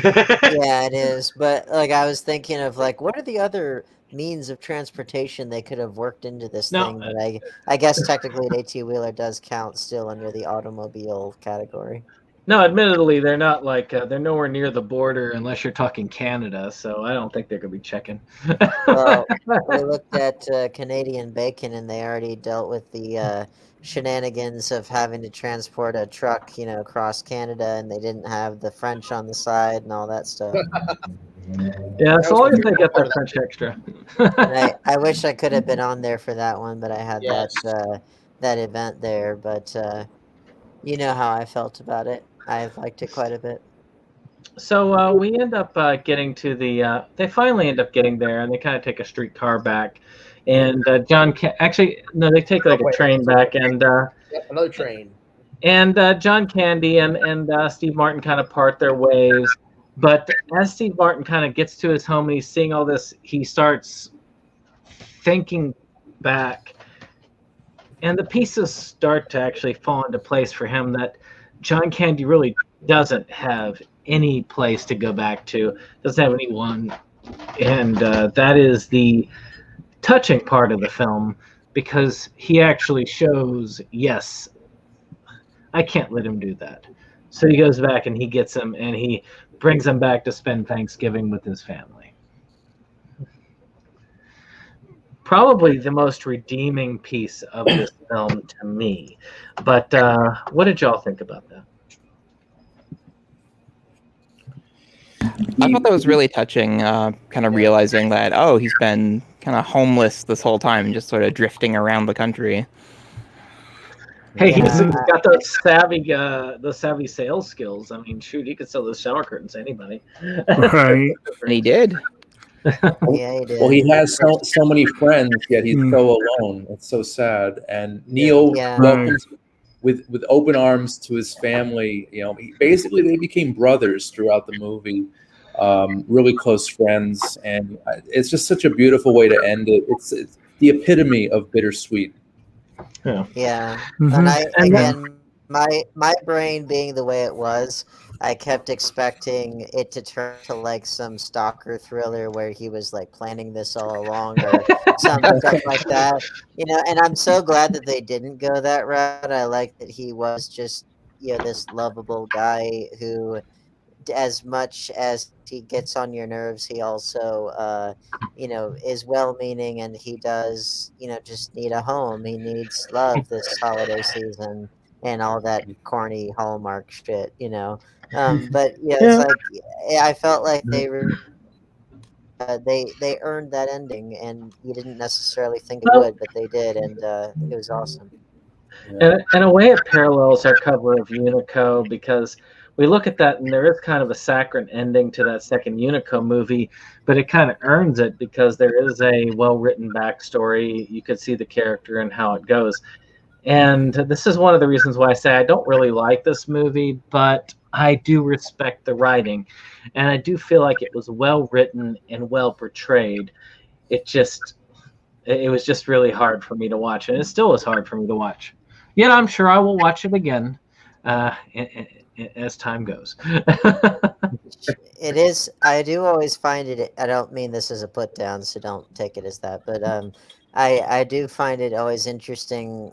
Yeah, it is. But like, I was thinking of like, what are the other means of transportation they could have worked into this No, thing? But I guess technically an 18-wheeler does count still under the automobile category. No, admittedly, they're not like they're nowhere near the border unless you're talking Canada. So I don't think they're gonna be checking. Well, we looked at Canadian bacon, and they already dealt with the shenanigans of having to transport a truck, across Canada, and they didn't have the French on the side and all that stuff. Yeah, as long as they get their French extra. And I wish I could have been on there for that one, but I had Yes. that event there. But you know how I felt about it. I liked it quite a bit. So we end up getting to the. They finally end up getting there, and they kind of take a streetcar back. And actually, no, they take like a train back, and Yep, another train. and John Candy and Steve Martin kind of part their ways. But as Steve Martin kind of gets to his home and he's seeing all this, he starts thinking back, and the pieces start to actually fall into place for him that John Candy really doesn't have any place to go back to, doesn't have anyone. And that is the touching part of the film, because he actually shows, yes, I can't let him do that. So he goes back and he gets him and he brings him back to spend Thanksgiving with his family. Probably the most redeeming piece of this film to me. But what did y'all think about that? I thought that was really touching, kind of realizing that, oh, he's been kind of homeless this whole time and just sort of drifting around the country. Hey, Yeah. he's got those savvy sales skills. I mean, shoot, he could sell those shower curtains to anybody. Right. And he did. Yeah, he did. Well, he has so many friends, yet he's so alone. It's so sad. And Neil Yeah. welcomes with open arms to his family. Basically they became brothers throughout the movie, really close friends, and it's just such a beautiful way to end it. It's the epitome of bittersweet. Yeah. Mhm. And my brain being the way it was, I kept expecting it to turn to like some stalker thriller where he was like planning this all along or some stuff like that. And I'm so glad that they didn't go that route. I like that he was just, this lovable guy who, as much as he gets on your nerves, he also is well-meaning, and he does just need a home. He needs love this holiday season and all that corny Hallmark shit. But it's like I felt like they earned that ending, and you didn't necessarily think it would, but they did, and it was awesome. And in a way, it parallels our cover of Unico, because we look at that and there is kind of a saccharine ending to that second Unico movie, but it kind of earns it because there is a well-written backstory. You could see the character and how it goes. And this is one of the reasons why I say I don't really like this movie, but I do respect the writing. And I do feel like it was well-written and well portrayed. It was just really hard for me to watch, and it still is hard for me to watch. Yet I'm sure I will watch it again as time goes. It is. I do always find it. I don't mean this as a put down, so don't take it as that. But I do find it always interesting,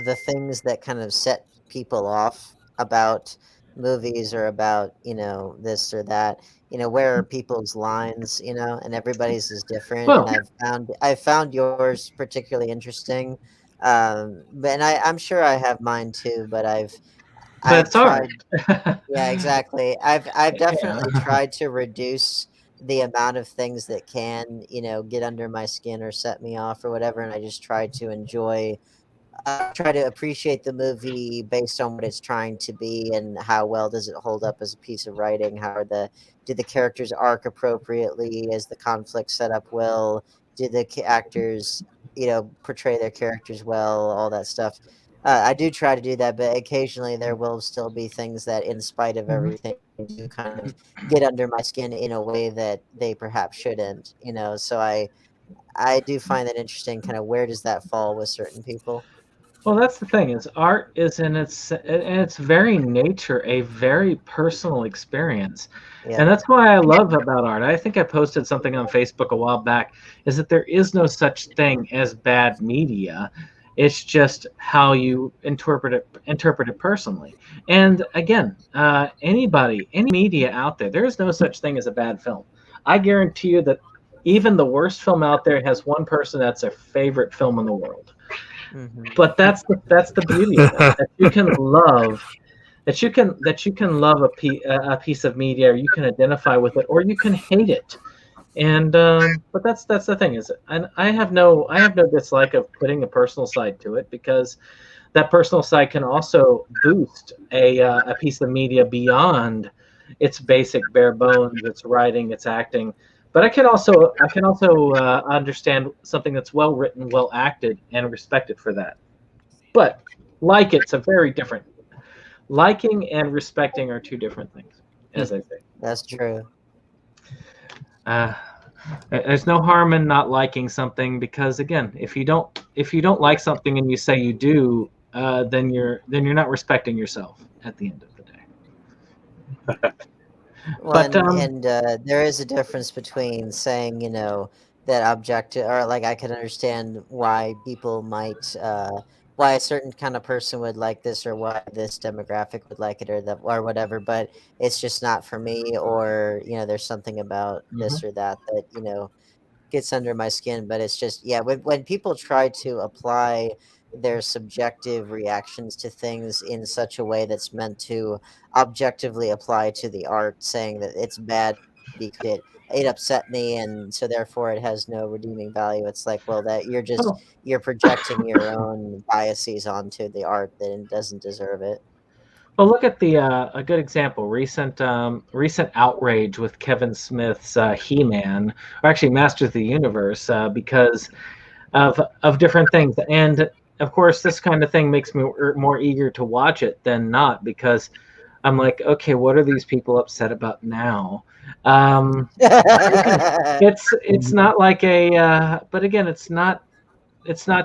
the things that kind of set people off about movies or about this or that. Where are people's lines? And everybody's is different. Well, and I've found yours particularly interesting. And I'm sure I have mine too. But I've it's hard. tried. Yeah, exactly. I've definitely tried to reduce the amount of things that can, get under my skin or set me off or whatever, and I just try to try to appreciate the movie based on what it's trying to be and how well does it hold up as a piece of writing. Do the characters arc appropriately? Is the conflict set up well? Do the actors, portray their characters well? All that stuff. I do try to do that, but occasionally there will still be things that, in spite of everything, do kind of get under my skin in a way that they perhaps shouldn't. So I do find that interesting. Kind of where does that fall with certain people? Well, that's the thing is art is in its very nature a very personal experience. Yeah. And that's why I love about art. I think I posted something on Facebook a while back is that there is no such thing as bad media. It's just how you interpret it personally. And again, any media out there, there is no such thing as a bad film. I guarantee you that even the worst film out there has one person that's their favorite film in the world. But that's the beauty of it, that you can love a piece of media, or you can identify with it, or you can hate it. And but that's the thing is, and I have no dislike of putting a personal side to it, because that personal side can also boost a piece of media beyond its basic bare bones, its writing, its acting. But I can also understand something that's well written, well acted, and respected for that. But it's a very different. Liking and respecting are two different things, as I say. That's true. There's no harm in not liking something, because again, if you don't like something and you say you do, then you're not respecting yourself at the end of the day. Well, and there is a difference between saying, that objective, or like I can understand why people might, why a certain kind of person would like this, or why this demographic would like it, or whatever. But it's just not for me, or there's something about this or that gets under my skin. But it's just, when people try to apply their subjective reactions to things in such a way that's meant to objectively apply to the art, saying that it's bad because it upset me, and so therefore it has no redeeming value. It's like, well, that you're projecting your own biases onto the art that it doesn't deserve it. Well, look at a good example. Recent outrage with Kevin Smith's He-Man, or actually Masters of the Universe, because of different things. And of course, this kind of thing makes me more eager to watch it than not, because I'm like, okay, what are these people upset about now? It's not like but again, it's not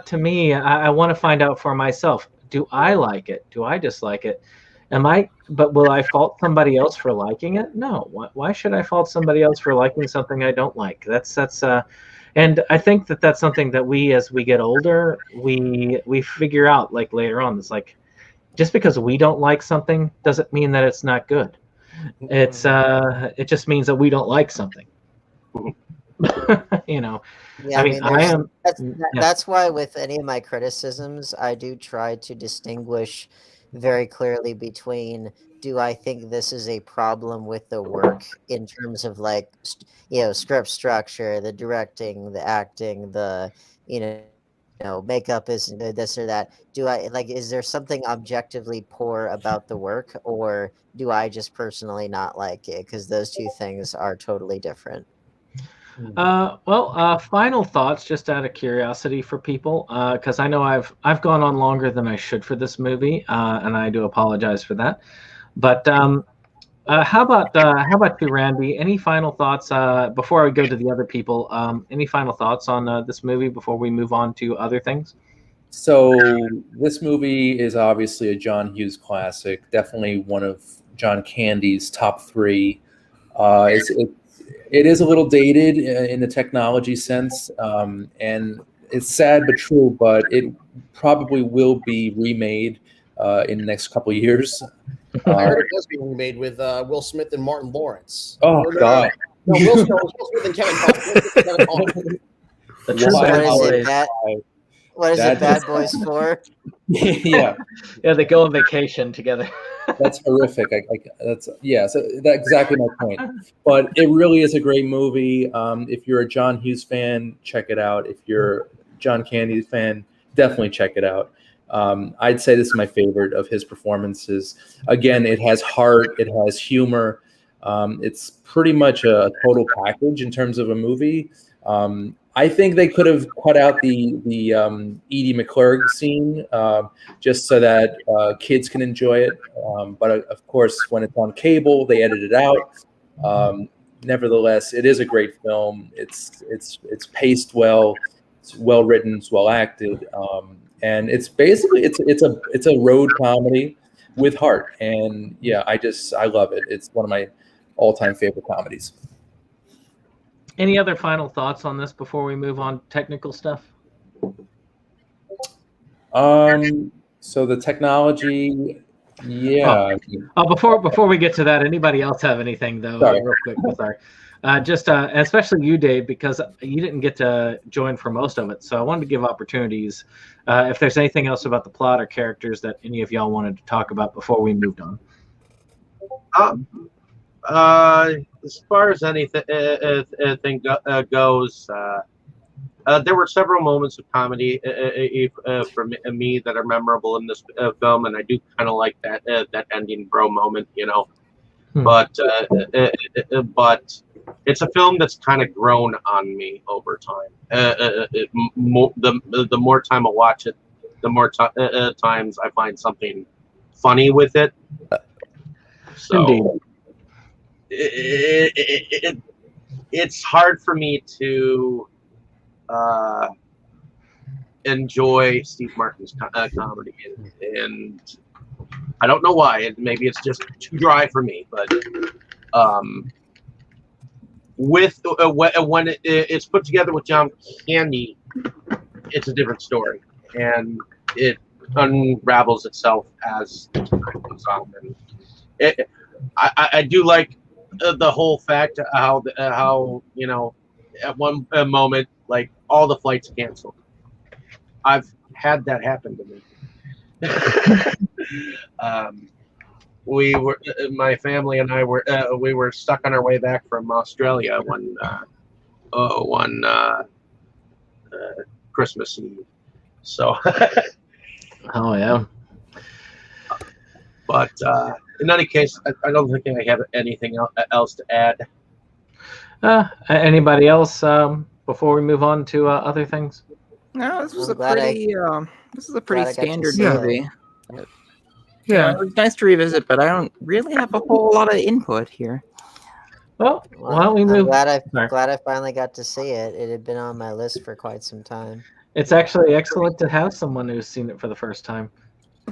to me. I want to find out for myself. Do I like it? Do I dislike it? But will I fault somebody else for liking it? No. Why should I fault somebody else for liking something I don't like? And I think that's something that as we get older, we figure out, like, later on. It's like, just because we don't like something doesn't mean that it's not good. It just means that we don't like something. Yeah, I mean, that's why with any of my criticisms, I do try to distinguish very clearly between, do I think this is a problem with the work in terms of, like, script structure, the directing, the acting, the makeup isn't good, this or that. Do I is there something objectively poor about the work, or do I just personally not like it? Because those two things are totally different. Final thoughts, just out of curiosity for people, because I know I've gone on longer than I should for this movie, and I do apologize for that. But how about you, Randy? Any final thoughts before I go to the other people? Any final thoughts on this movie before we move on to other things? So this movie is obviously a John Hughes classic, definitely one of John Candy's top three. It is a little dated in the technology sense, and it's sad but true, but it probably will be remade in the next couple of years. I heard it was being remade with Will Smith and Martin Lawrence. Oh, God. No, Will Smith and Kevin Conner. What is it, Bad Boys 4? Yeah. Yeah, they go on vacation together. That's horrific. So that's exactly my point. But it really is a great movie. If you're a John Hughes fan, check it out. If you're a John Candy fan, definitely check it out. I'd say this is my favorite of his performances. Again, it has heart, it has humor. It's pretty much a total package in terms of a movie. I think they could have cut out the Edie McClurg scene just so that kids can enjoy it. But of course, when it's on cable, they edit it out. Nevertheless, it is a great film. It's paced well. It's well written. It's well acted. And it's basically it's a road comedy with heart. And yeah, I love it. It's one of my all-time favorite comedies. Any other final thoughts on this before we move on to technical stuff? So the technology, yeah. Before we get to that, anybody else have anything though? Sorry. Real quick with our, especially you, Dave, because you didn't get to join for most of it. So I wanted to give opportunities. If there's anything else about the plot or characters that any of y'all wanted to talk about before we moved on. As far as anything goes, there were several moments of comedy for me that are memorable in this film, and I do kind of like that ending bro moment, you know. But it's a film that's kind of grown on me over time. The more time I watch it, the more times I find something funny with it. So. Indeed. It's hard for me to enjoy Steve Martin's comedy, and I don't know why. Maybe it's just too dry for me. But when it's put together with John Candy, it's a different story, and it unravels itself as time goes on. And I do like the whole fact how you know, at one moment, like, all the flights canceled. I've had that happen to me. We were, my family and I were, we were stuck on our way back from Australia one Christmas Eve. So. Oh yeah. But in any case, I don't think I have anything else to add. Anybody else before we move on to other things? No, this was a pretty standard see it. movie. Yeah. It was nice to revisit, but I don't really have a whole lot of input here. Well, why don't we I'm move? glad Sorry. I finally got to see it. It had been on my list for quite some time. It's actually excellent to have someone who's seen it for the first time.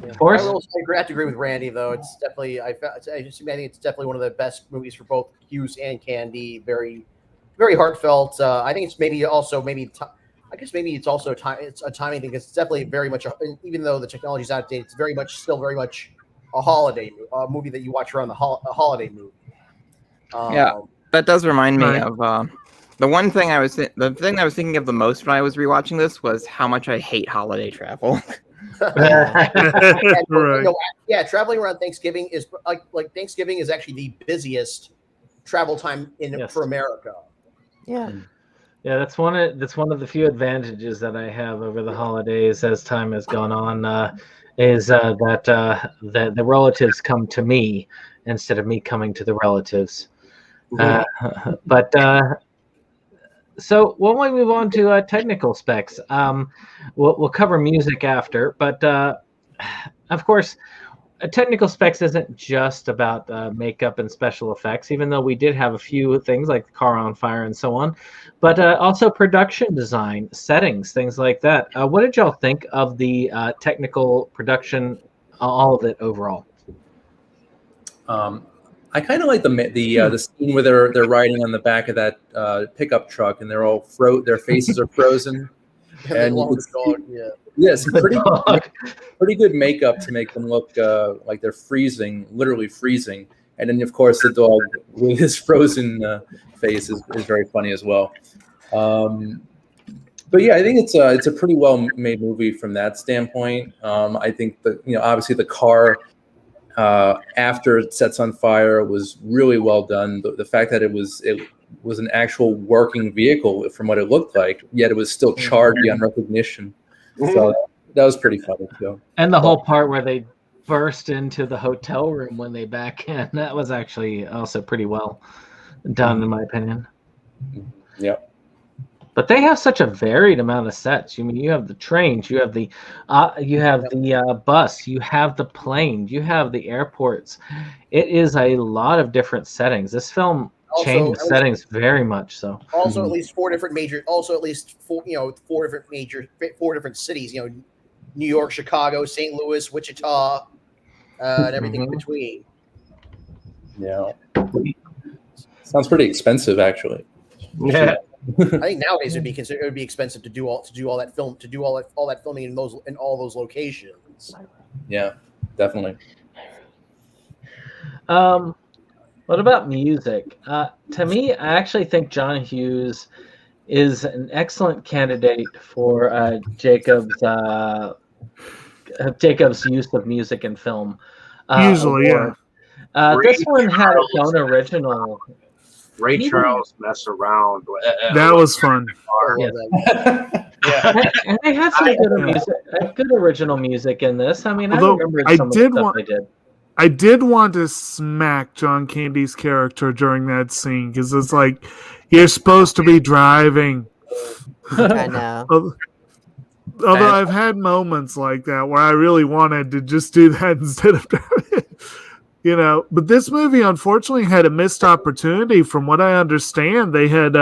Yeah. Forrest? I have to agree with Randy, though. It's definitely I think it's definitely one of the best movies for both Hughes and Candy. Very, very heartfelt. I think it's maybe also it's also time. It's a timing thing. It's definitely very much, even though the technology is outdated, it's still very much a holiday movie that you watch around a holiday movie. Yeah, that does remind me Right. of the thing I was thinking of the most when I was rewatching this was how much I hate holiday travel. Right. Yeah, traveling around Thanksgiving is like Thanksgiving is actually the busiest travel time for America. Yeah. Yeah, that's one of the few advantages that I have over the holidays as time has gone on, is that the relatives come to me instead of me coming to the relatives. So when we move on to technical specs, we'll cover music after, but of course, technical specs isn't just about makeup and special effects, even though we did have a few things like the car on fire and so on, but also production design, settings, things like that. What did y'all think of the technical production, all of it overall? I kind of like the scene where they're riding on the back of that pickup truck and they're all their faces are frozen. And yes, pretty good makeup to make them look like they're freezing, literally freezing. And then of course the dog with his frozen face is very funny as well. But yeah, I think it's a pretty well made movie from that standpoint. I think obviously the car after it sets on fire was really well done. The fact that it was an actual working vehicle from what it looked like, yet it was still charred beyond recognition. So that was pretty funny too. And the whole part where they burst into the hotel room when they back in, that was actually also pretty well done in my opinion. Yeah. But they have such a varied amount of sets. You mean you have the trains, you have the bus, you have the plane, you have the airports. It is a lot of different settings. This film changes settings very much so. Also, at least four different cities. You know, New York, Chicago, St. Louis, Wichita, and everything in between. Yeah, sounds pretty expensive, actually. Yeah. I think nowadays it would be expensive to do all that filming in all those locations. Yeah, definitely. What about music? To me, I actually think John Hughes is an excellent candidate for Jacob's use of music in film. Usually, award. This one had its own original. Ray Charles mess around. That was fun. Yes. And they had some good original music in this. I mean, Although, I remember some of the stuff they did. I did want to smack John Candy's character during that scene because it's like, you're supposed to be driving. I know. Although I've had moments like that where I really wanted to just do that instead of driving. You know, but this movie unfortunately had a missed opportunity. From what I understand, they had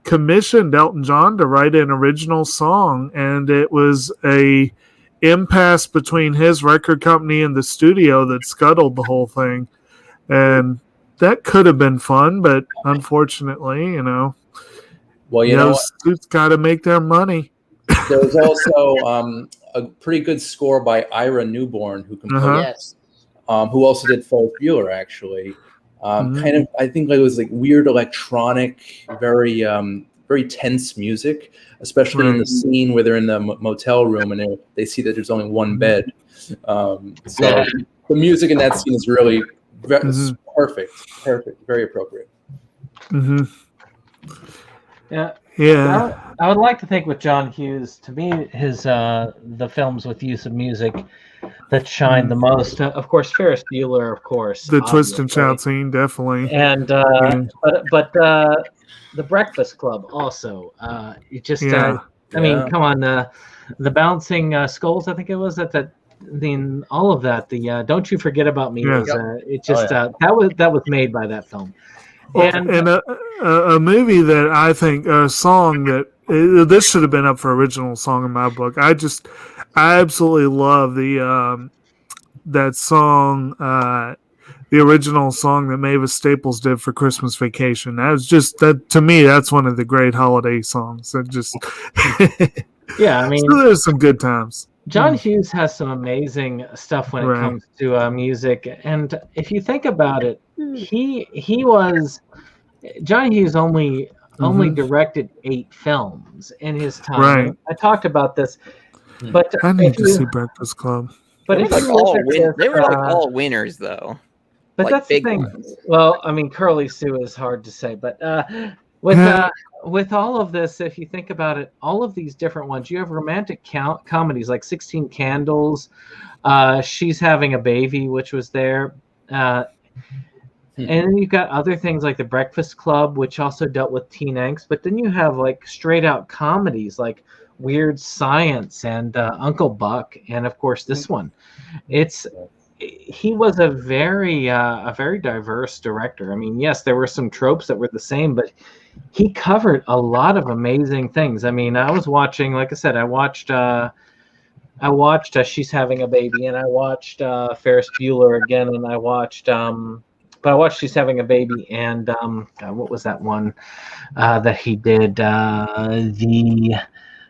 commissioned Elton John to write an original song, and it was a impasse between his record company and the studio that scuttled the whole thing. And that could have been fun, but unfortunately, you know, it's got to make their money. There was also a pretty good score by Ira Newborn, who composed. Yes. Who also did Ferris Bueller, actually. Kind of, I think it was like weird electronic, very very tense music, especially in the scene where they're in the motel room and they see that there's only one bed. So the music in that scene is really perfect, very appropriate. Mm-hmm. Yeah. I would like to think with John Hughes, to me, his the films with use of music that shine the most. Of course, Ferris Bueller, of course. The twist and shout scene, definitely. And but the Breakfast Club also. It just I mean, come on, the bouncing skulls. I think it was all of that. The Don't You Forget About Me. Was, it just that was made by that film. And a movie that I think a song that this should have been up for original song in my book. I absolutely love that song, the original song that Mavis Staples did for Christmas Vacation. That was just that to me. That's one of the great holiday songs. That just I mean, so there's some good times. John Hughes has some amazing stuff when it comes to music, and if you think about it, John Hughes only directed 8 films in his time. Right. I talked about this, but I need to see Breakfast Club. But they were like all winners, though. But like that's the thing. Ones. Well, I mean, Curly Sue is hard to say, but with all of this, if you think about it, all of these different ones, you have romantic comedies like 16 Candles, She's Having a Baby, which was there. And then you've got other things like The Breakfast Club, which also dealt with teen angst. But then you have like straight out comedies like Weird Science and Uncle Buck, and of course this one. He was a very diverse director. I mean, yes, there were some tropes that were the same, but he covered a lot of amazing things. I mean, I was watching, like I said, I watched She's Having a Baby, and I watched Ferris Bueller again, and I watched She's Having a Baby, and what was that one that he did?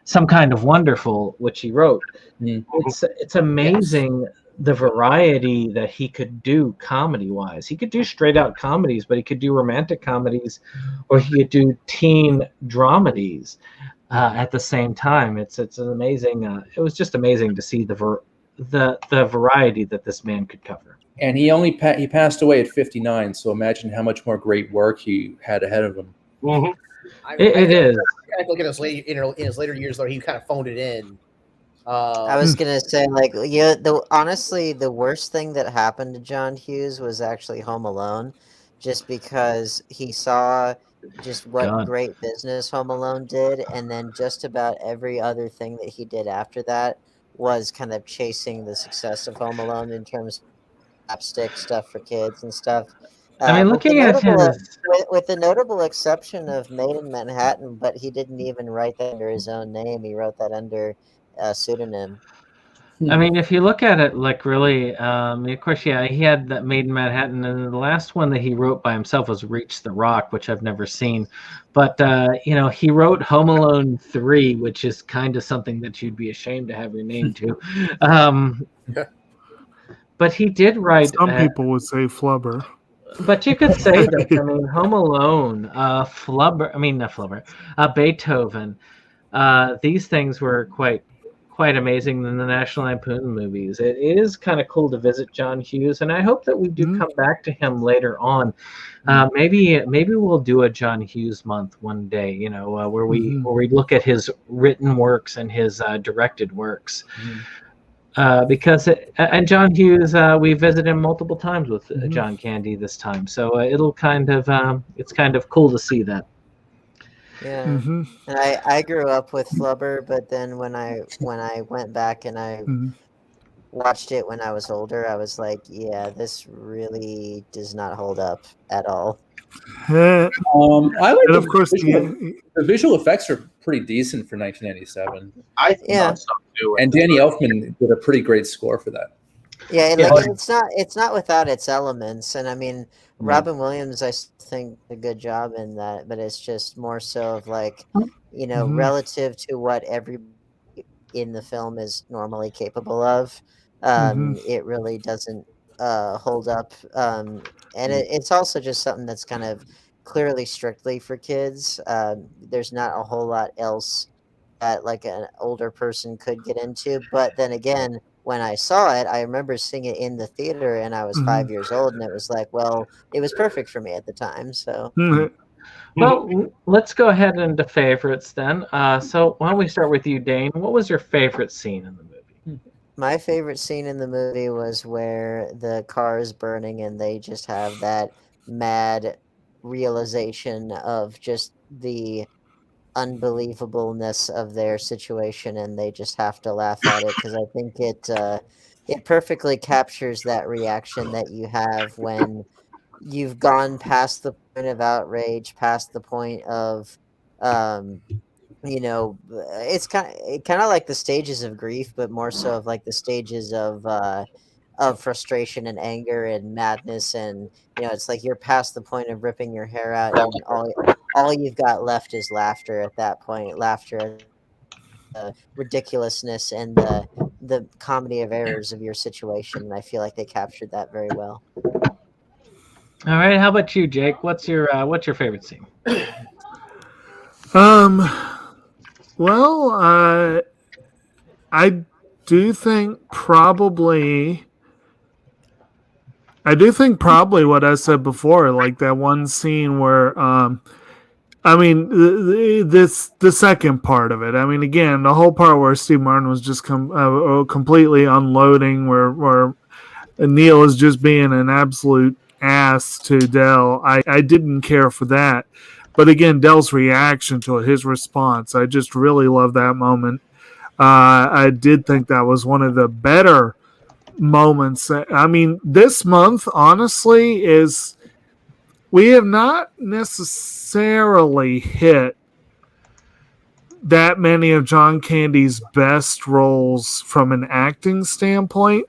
Some Kind of Wonderful, which he wrote. It's amazing the variety that he could do comedy-wise. He could do straight-out comedies, but he could do romantic comedies, or he could do teen dramedies at the same time. It's an amazing. It was just amazing to see the variety that this man could cover. And he passed away at 59. So imagine how much more great work he had ahead of him. Mm-hmm. It is. I look at in his later years, though, he kind of phoned it in. I was gonna say, like, honestly, the worst thing that happened to John Hughes was actually Home Alone, just because he saw just what God. great business Home Alone did, and then just about every other thing that he did after that was kind of chasing the success of Home Alone in terms of slapstick stuff for kids and stuff. I mean, With the looking at his, with the notable exception of Made in Manhattan, but he didn't even write that under his own name. He wrote that under a pseudonym. I mean, if you look at it, like really, of course, yeah, he had that Made in Manhattan, and the last one that he wrote by himself was Reach the Rock, which I've never seen. But he wrote Home Alone 3, which is kind of something that you'd be ashamed to have your name to. But he did write. Some people would say flubber. But you could say that. I mean, Home Alone, Flubber. I mean, not Flubber. Beethoven. These things were quite amazing than the National Lampoon movies. It is kind of cool to visit John Hughes, and I hope that we do come back to him later on. Maybe we'll do a John Hughes month one day. Where we look at his written works and his directed works. And John Hughes, we visited him multiple times with John Candy this time, so it'll kind of it's kind of cool to see that. Yeah, and I grew up with Flubber, but then when I went back and I watched it when I was older, I was like, yeah, this really does not hold up at all. I like, and of course, the visual effects are pretty decent for 1997. I thought so too. And Danny Elfman did a pretty great score for that. Yeah, and like it's not without its elements, and I mean Robin Williams, I think did a good job in that, but it's just more so of like, relative to what everybody in the film is normally capable of, it really doesn't hold up, and it's also just something that's kind of clearly strictly for kids. There's not a whole lot else that like an older person could get into, but then again, when I saw it, I remember seeing it in the theater, and I was 5 years old, and it was like, well, it was perfect for me at the time. So, well, let's go ahead into favorites then. So why don't we start with you, Dane? What was your favorite scene in the movie? My favorite scene in the movie was where the car is burning, and they just have that mad realization of just the unbelievableness of their situation, and they just have to laugh at it, because I think it perfectly captures that reaction that you have when you've gone past the point of outrage, past the point of it's kind of like the stages of grief, but more so of like the stages of frustration and anger and madness, and it's like you're past the point of ripping your hair out, and all you've got left is laughter at that point. Laughter at the ridiculousness and the comedy of errors of your situation, and I feel like they captured that very well. All right, how about you, Jake? What's your favorite scene? Well, I do think probably what I said before, like that one scene where, I mean, the second part of it. I mean, again, the whole part where Steve Martin was just completely unloading, where Neil is just being an absolute ass to Del. I didn't care for that, but again, Del's reaction to it, his response, I just really love that moment. I did think that was one of the better moments. I mean, this month, honestly, we have not necessarily hit that many of John Candy's best roles from an acting standpoint.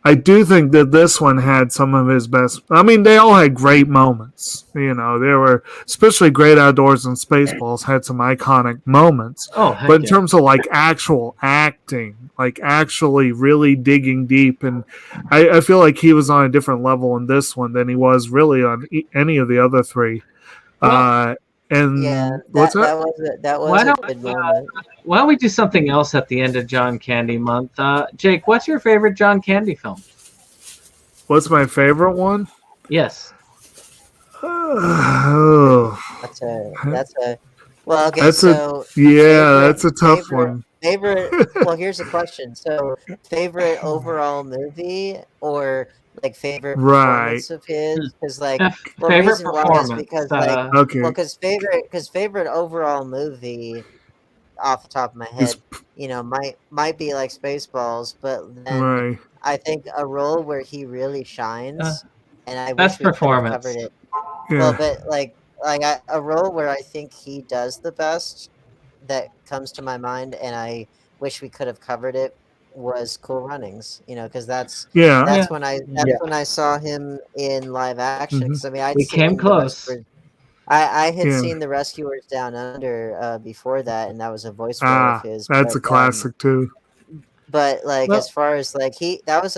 I do think that this one had some of his best. I mean, they all had great moments. They were, especially Great Outdoors and Spaceballs had some iconic moments. But in terms of like actual acting, like actually really digging deep, and I feel like he was on a different level in this one than he was really on any of the other three. And yeah, what's that was a good moment. Why don't we do something else at the end of John Candy month? Jake, what's your favorite John Candy film? What's my favorite one? Yes. That's a well, okay. That's a tough one. Favorite. Well, here's the question. So, favorite overall movie or like favorite Right. performance of his, because like well, Favorite reason why is performance. because like Okay. well, because favorite overall movie off the top of my head, you know, might be like Spaceballs, but then Right. I think a role where he really shines, and I Best wish we could have performance. covered it. Yeah. Well, but a role where I think he does the best that comes to my mind, and I wish we could have covered it was Cool Runnings. You know, because that's Yeah. Yeah. when I Yeah. when I saw him in live action. Mhm. Because I mean, I'd We seen came the close. Rescuers. I had Yeah. seen the Rescuers Down Under before that, and that was a voice role of his. That's a but, classic too. But like Well- as far as like that was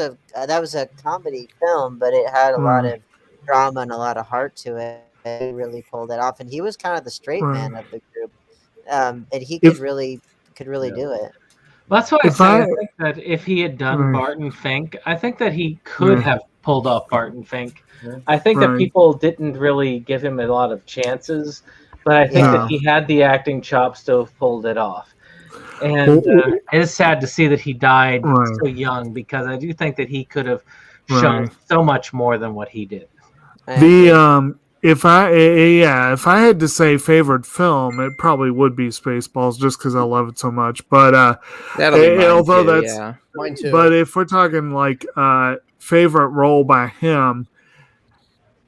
a comedy film, but it had a lot of drama and a lot of heart to it. He really pulled it off, and he was kind of the straight man of the group, and he could really do it. That's why I If say I I- think that if he had done Right. Barton Fink, I think that he could Yeah. have pulled off Barton Fink. I think that Right. people didn't really give him a lot of chances, but I think Yeah. that he had the acting chops to have pulled it off. And Well, it is sad to see that he died Right. so young, because I do think that he could have shown Right. so much more than what he did. If I had to say favorite film, it probably would be Spaceballs, just because I love it so much. But That'll be mine although too, that's yeah. Mine too. But if we're talking like favorite role by him,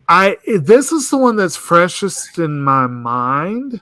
this is the one that's freshest in my mind.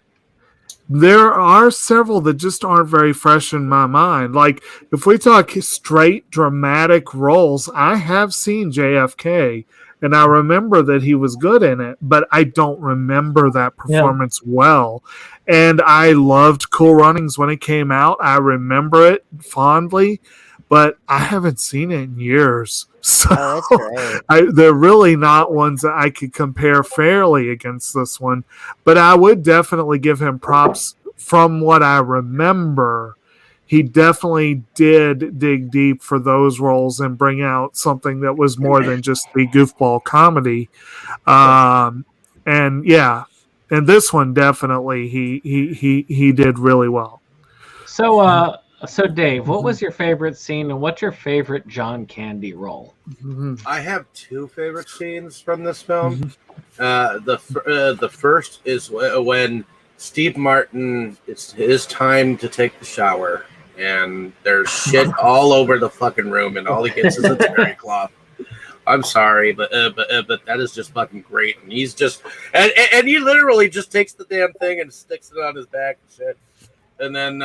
There are several that just aren't very fresh in my mind. Like if we talk straight dramatic roles, I have seen JFK, and I remember that he was good in it, but I don't remember that performance well. And I loved Cool Runnings when it came out. I remember it fondly, but I haven't seen it in years. So that's great. they're really not ones that I could compare fairly against this one. But I would definitely give him props. From what I remember, he definitely did dig deep for those roles and bring out something that was more than just the goofball comedy. And yeah, and this one definitely he did really well. So Dave, what was your favorite scene, and what's your favorite John Candy role? I have two favorite scenes from this film. The first is when Steve Martin, it's his time to take the shower, and there's shit all over the fucking room, and all he gets is a terry cloth. I'm sorry, but that is just fucking great. And he's just and he literally just takes the damn thing and sticks it on his back and shit. And then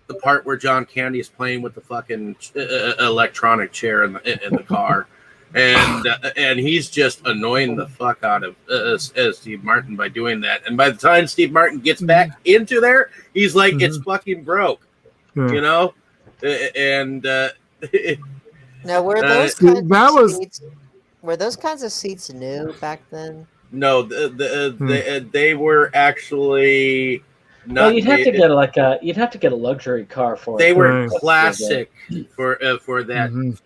the part where John Candy is playing with the fucking electronic chair in the car, and he's just annoying the fuck out of Steve Martin by doing that. And by the time Steve Martin gets back into there, he's like, it's fucking broke, you know. And now were those kinds of seats new back then? No, they were actually. Well, you'd have to get a luxury car for they it. were Right. classic for that.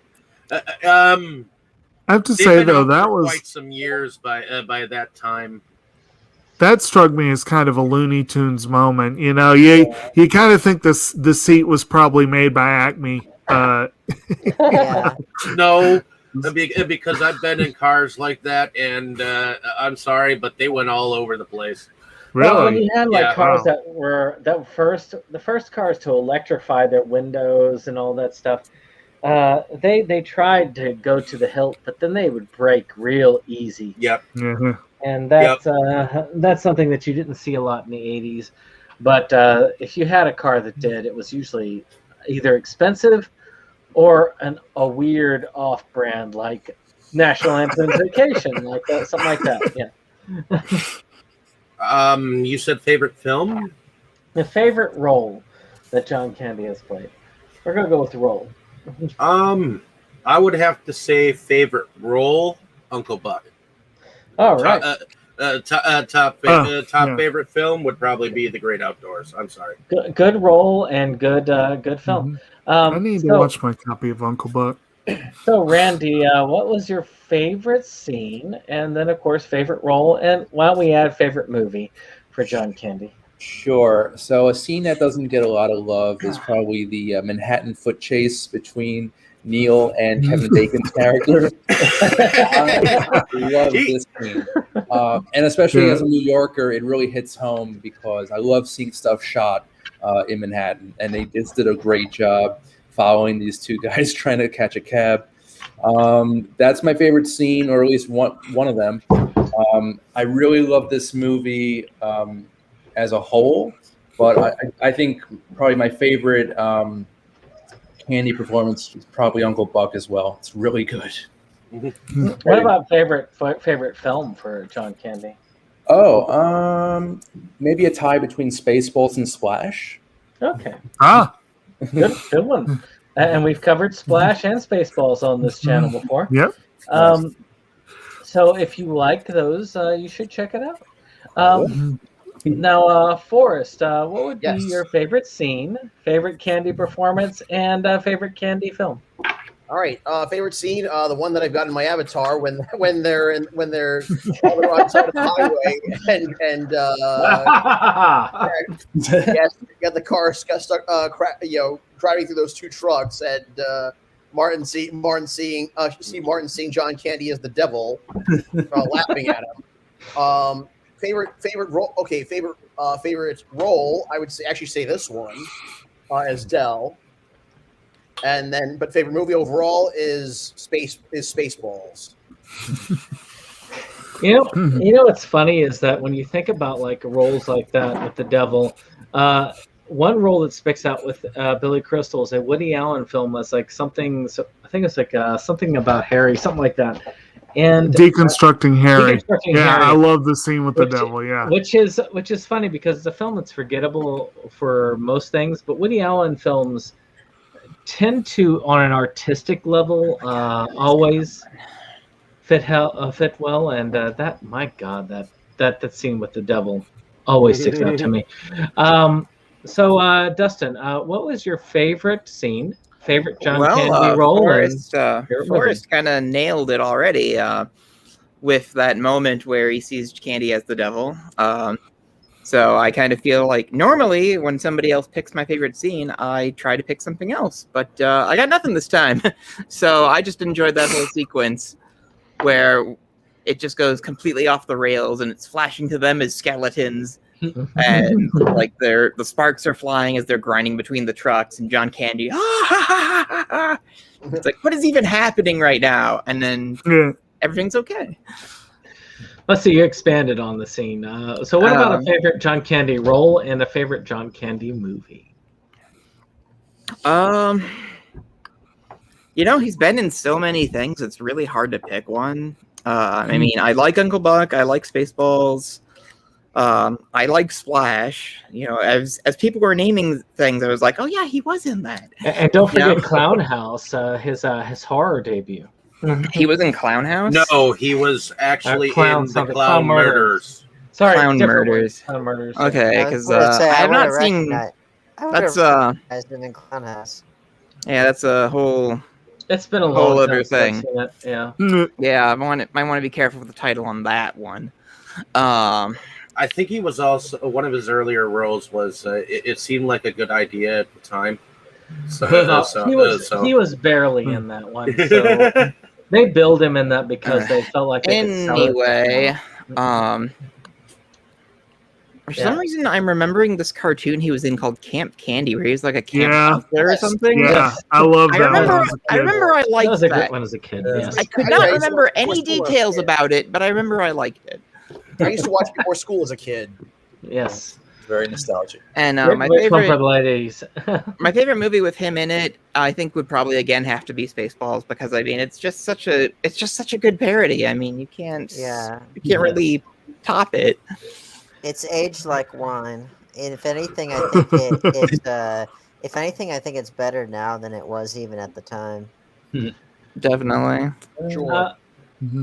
I have to they've say been though out that for was quite some years by that time. that struck me as kind of a Looney Tunes moment. You know, you kind of think the seat was probably made by Acme. Yeah. No, because I've been in cars like that, and I'm sorry, but they went all over the place. Well, when Really? you had like Yeah. cars the first cars to electrify their windows and all that stuff, they tried to go to the hilt, but then they would break real easy. Yep. Mhm. And that's something that you didn't see a lot in the 80s. But if you had a car that did, it was usually either expensive or a weird off-brand like National Lampoon's Vacation, like that, something like that. Yeah. You said favorite film? The favorite role that John Candy has played. We're gonna go with the role. I would have to say favorite role, Uncle Buck. All right. Top favorite film would probably be The Great Outdoors. I'm sorry. Good role and good film. I need to watch my copy of Uncle Buck. So Randy, what was your favorite scene, and then of course favorite role, and why don't we add favorite movie for John Candy? Sure. So a scene that doesn't get a lot of love is probably the Manhattan foot chase between Neil and Kevin Bacon's character. I love this scene. And especially as a New Yorker, it really hits home because I love seeing stuff shot in Manhattan. And they just did a great job following these two guys trying to catch a cab. That's my favorite scene, or at least one of them. I really love this movie as a whole, but I think probably my favorite Candy performance is probably Uncle Buck as well. It's really good. What about favorite film for John Candy? Oh, maybe a tie between Spaceballs and Splash. Okay. Good one. And we've covered Splash and Spaceballs on this channel before. Yep. So if you like those, you should check it out. Now, Forrest, what would be your favorite scene, favorite Candy performance, and favorite Candy film? All right, favorite scene, the one that I've got in my avatar when they're on the wrong side of the highway and got the car stuck, driving through those two trucks, and Steve Martin seeing John Candy as the devil, laughing at him. Favorite role. Okay, favorite role. I would say this one as Del, and then favorite movie overall is Spaceballs. You know what's funny is that when you think about like roles like that with the devil, one role that sticks out with Billy Crystal is a Woody Allen film was like something. So I think it's like something about Harry, something like that. And Deconstructing Harry. Harry. I love the scene with the devil. Yeah, which is funny because it's a film that's forgettable for most things, but Woody Allen films tend to, on an artistic level, always fit well. And that, my God, that scene with the devil always sticks out to me. So, Dustin, what was your favorite scene? Favorite John Candy role? Forrest kind of nailed it already with that moment where he sees Candy as the devil. So I kind of feel like normally when somebody else picks my favorite scene, I try to pick something else, but I got nothing this time. So I just enjoyed that whole sequence where it just goes completely off the rails and it's flashing to them as skeletons. And like the sparks are flying as they're grinding between the trucks, and John Candy, it's like, what is even happening right now? And then everything's okay. Let's see, you expanded on the scene. So what about a favorite John Candy role and a favorite John Candy movie? He's been in so many things, it's really hard to pick one. I mean, I like Uncle Buck, I like Spaceballs. I like Splash. As people were naming things, I was like, "Oh yeah, he was in that." And don't forget Clown House, his horror debut. He was in Clown House. No, he was actually in the Clown Murders. Sorry, Clown Murders. Clown Murders. Okay, because I have not seen. That's in Clown House. Yeah, that's a whole. It's been a whole long other time thing. Yeah. I might want to be careful with the title on that one. I think he was also one of his earlier roles was it seemed like a good idea at the time. He was barely in that one. So they billed him in that because they felt like they could sell it. For some reason, I'm remembering this cartoon he was in called Camp Candy, where he was like a camp counselor or something. Yeah, I love that. I remember I liked that. That was a great one as a kid. Yes. I could not remember any details about it, but I remember I liked it. I used to watch before school as a kid. Yes. Very nostalgic. And my favorite movie with him in it, I think, would probably again have to be Spaceballs, because I mean it's just such a good parody. I mean you can't really top it. It's aged like wine. And if anything, I think it's better now than it was even at the time. Definitely. Sure.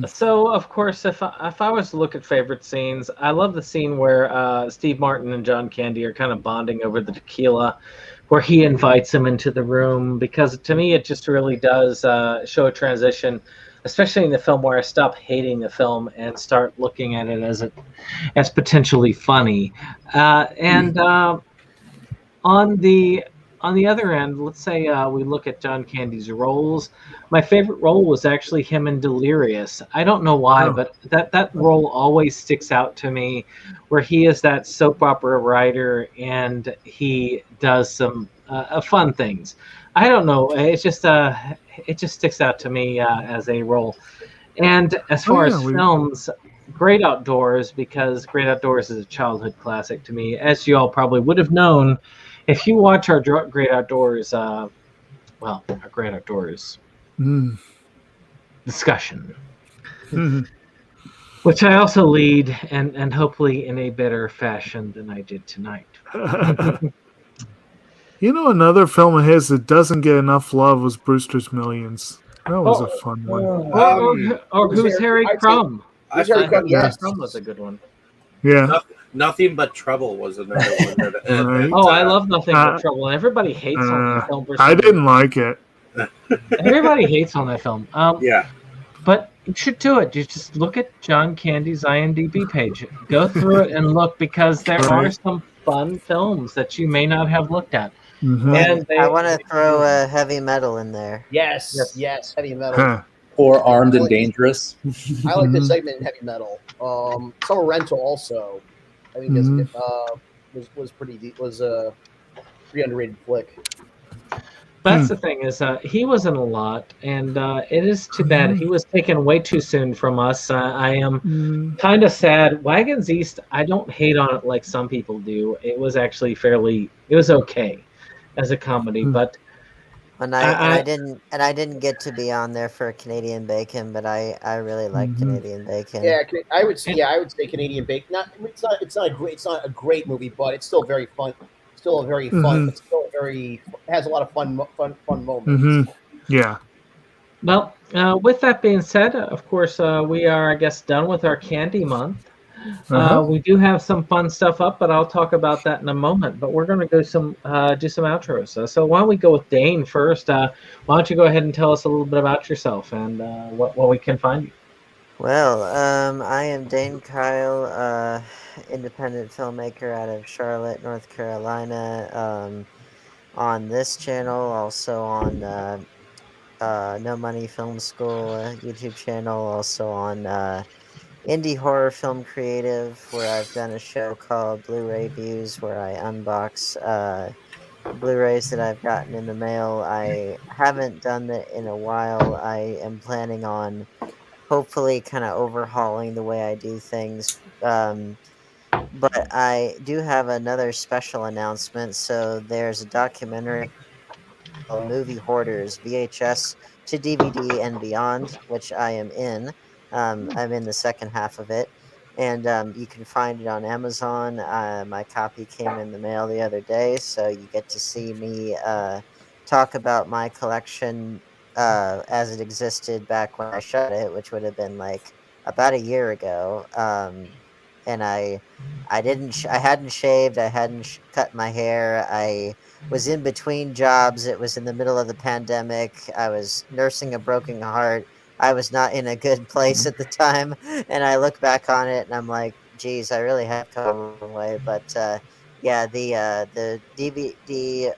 So, of course, if I was to look at favorite scenes, I love the scene where Steve Martin and John Candy are kind of bonding over the tequila, where he invites him into the room, because to me it just really does show a transition, especially in the film, where I stop hating the film and start looking at it as potentially funny. On the on the other end, let's say we look at John Candy's roles. My favorite role was actually him in Delirious. I don't know why, Oh. but that role always sticks out to me, where he is that soap opera writer and he does some fun things. I don't know. It just sticks out to me as a role. And as far as films, Great Outdoors, because Great Outdoors is a childhood classic to me, as you all probably would have known if you watch our Great Outdoors, our Great Outdoors discussion, which I also lead, and hopefully in a better fashion than I did tonight. You know, another film of his that doesn't get enough love was Brewster's Millions. That was a fun one. Or Who's Harry Crumb? Who's Harry Crumb? Yes. Crumb was a good one. Yeah. Nothing But Trouble was another one. Right. I love Nothing But Trouble. Everybody hates on that film. I didn't like it. Everybody hates on that film. Yeah. But you should do it. You just look at John Candy's IMDb page. Go through it and look, because there are some fun films that you may not have looked at. Mm-hmm. And I want to throw heavy metal in there. Yes, heavy metal. Or Armed and Dangerous. I like this segment in heavy metal. Summer Rental also, I think, was pretty deep. Was a pretty underrated flick. That's the thing, is he was in a lot, and it is too bad. He was taken way too soon from us. I am kind of sad. Wagons East, I don't hate on it like some people do. It was actually it was okay as a comedy, but And I didn't get to be on there for Canadian Bacon, but I really like Canadian Bacon. Yeah, I would say Canadian Bacon. It's not a great movie, but it's still very fun. Still very fun. It's still has a lot of fun moments. Yeah. Well, with that being said, of course, we are, I guess, done with our candy month. We do have some fun stuff up, but I'll talk about that in a moment. But we're going to go do some outros. So why don't we go with Dane first? Why don't you go ahead and tell us a little bit about yourself and what we can find you? Well, I am Dane Kyle, independent filmmaker out of Charlotte, North Carolina. On this channel, also on No Money Film School YouTube channel, also on Indie Horror Film Creative, where I've done a show called Blu-ray Views, where I unbox Blu-rays that I've gotten in the mail. I haven't done that in a while. I am planning on hopefully kind of overhauling the way I do things. But I do have another special announcement. So there's a documentary called Movie Hoarders, VHS to DVD and Beyond, which I am in. I'm in the second half of it, and you can find it on Amazon. My copy came in the mail the other day, so you get to see me talk about my collection as it existed back when I shot it, which would have been like about a year ago. And I hadn't shaved, I hadn't cut my hair. I was in between jobs. It was in the middle of the pandemic. I was nursing a broken heart. I was not in a good place at the time, and I look back on it and I'm like, geez, I really have come a long way. But yeah, the DVD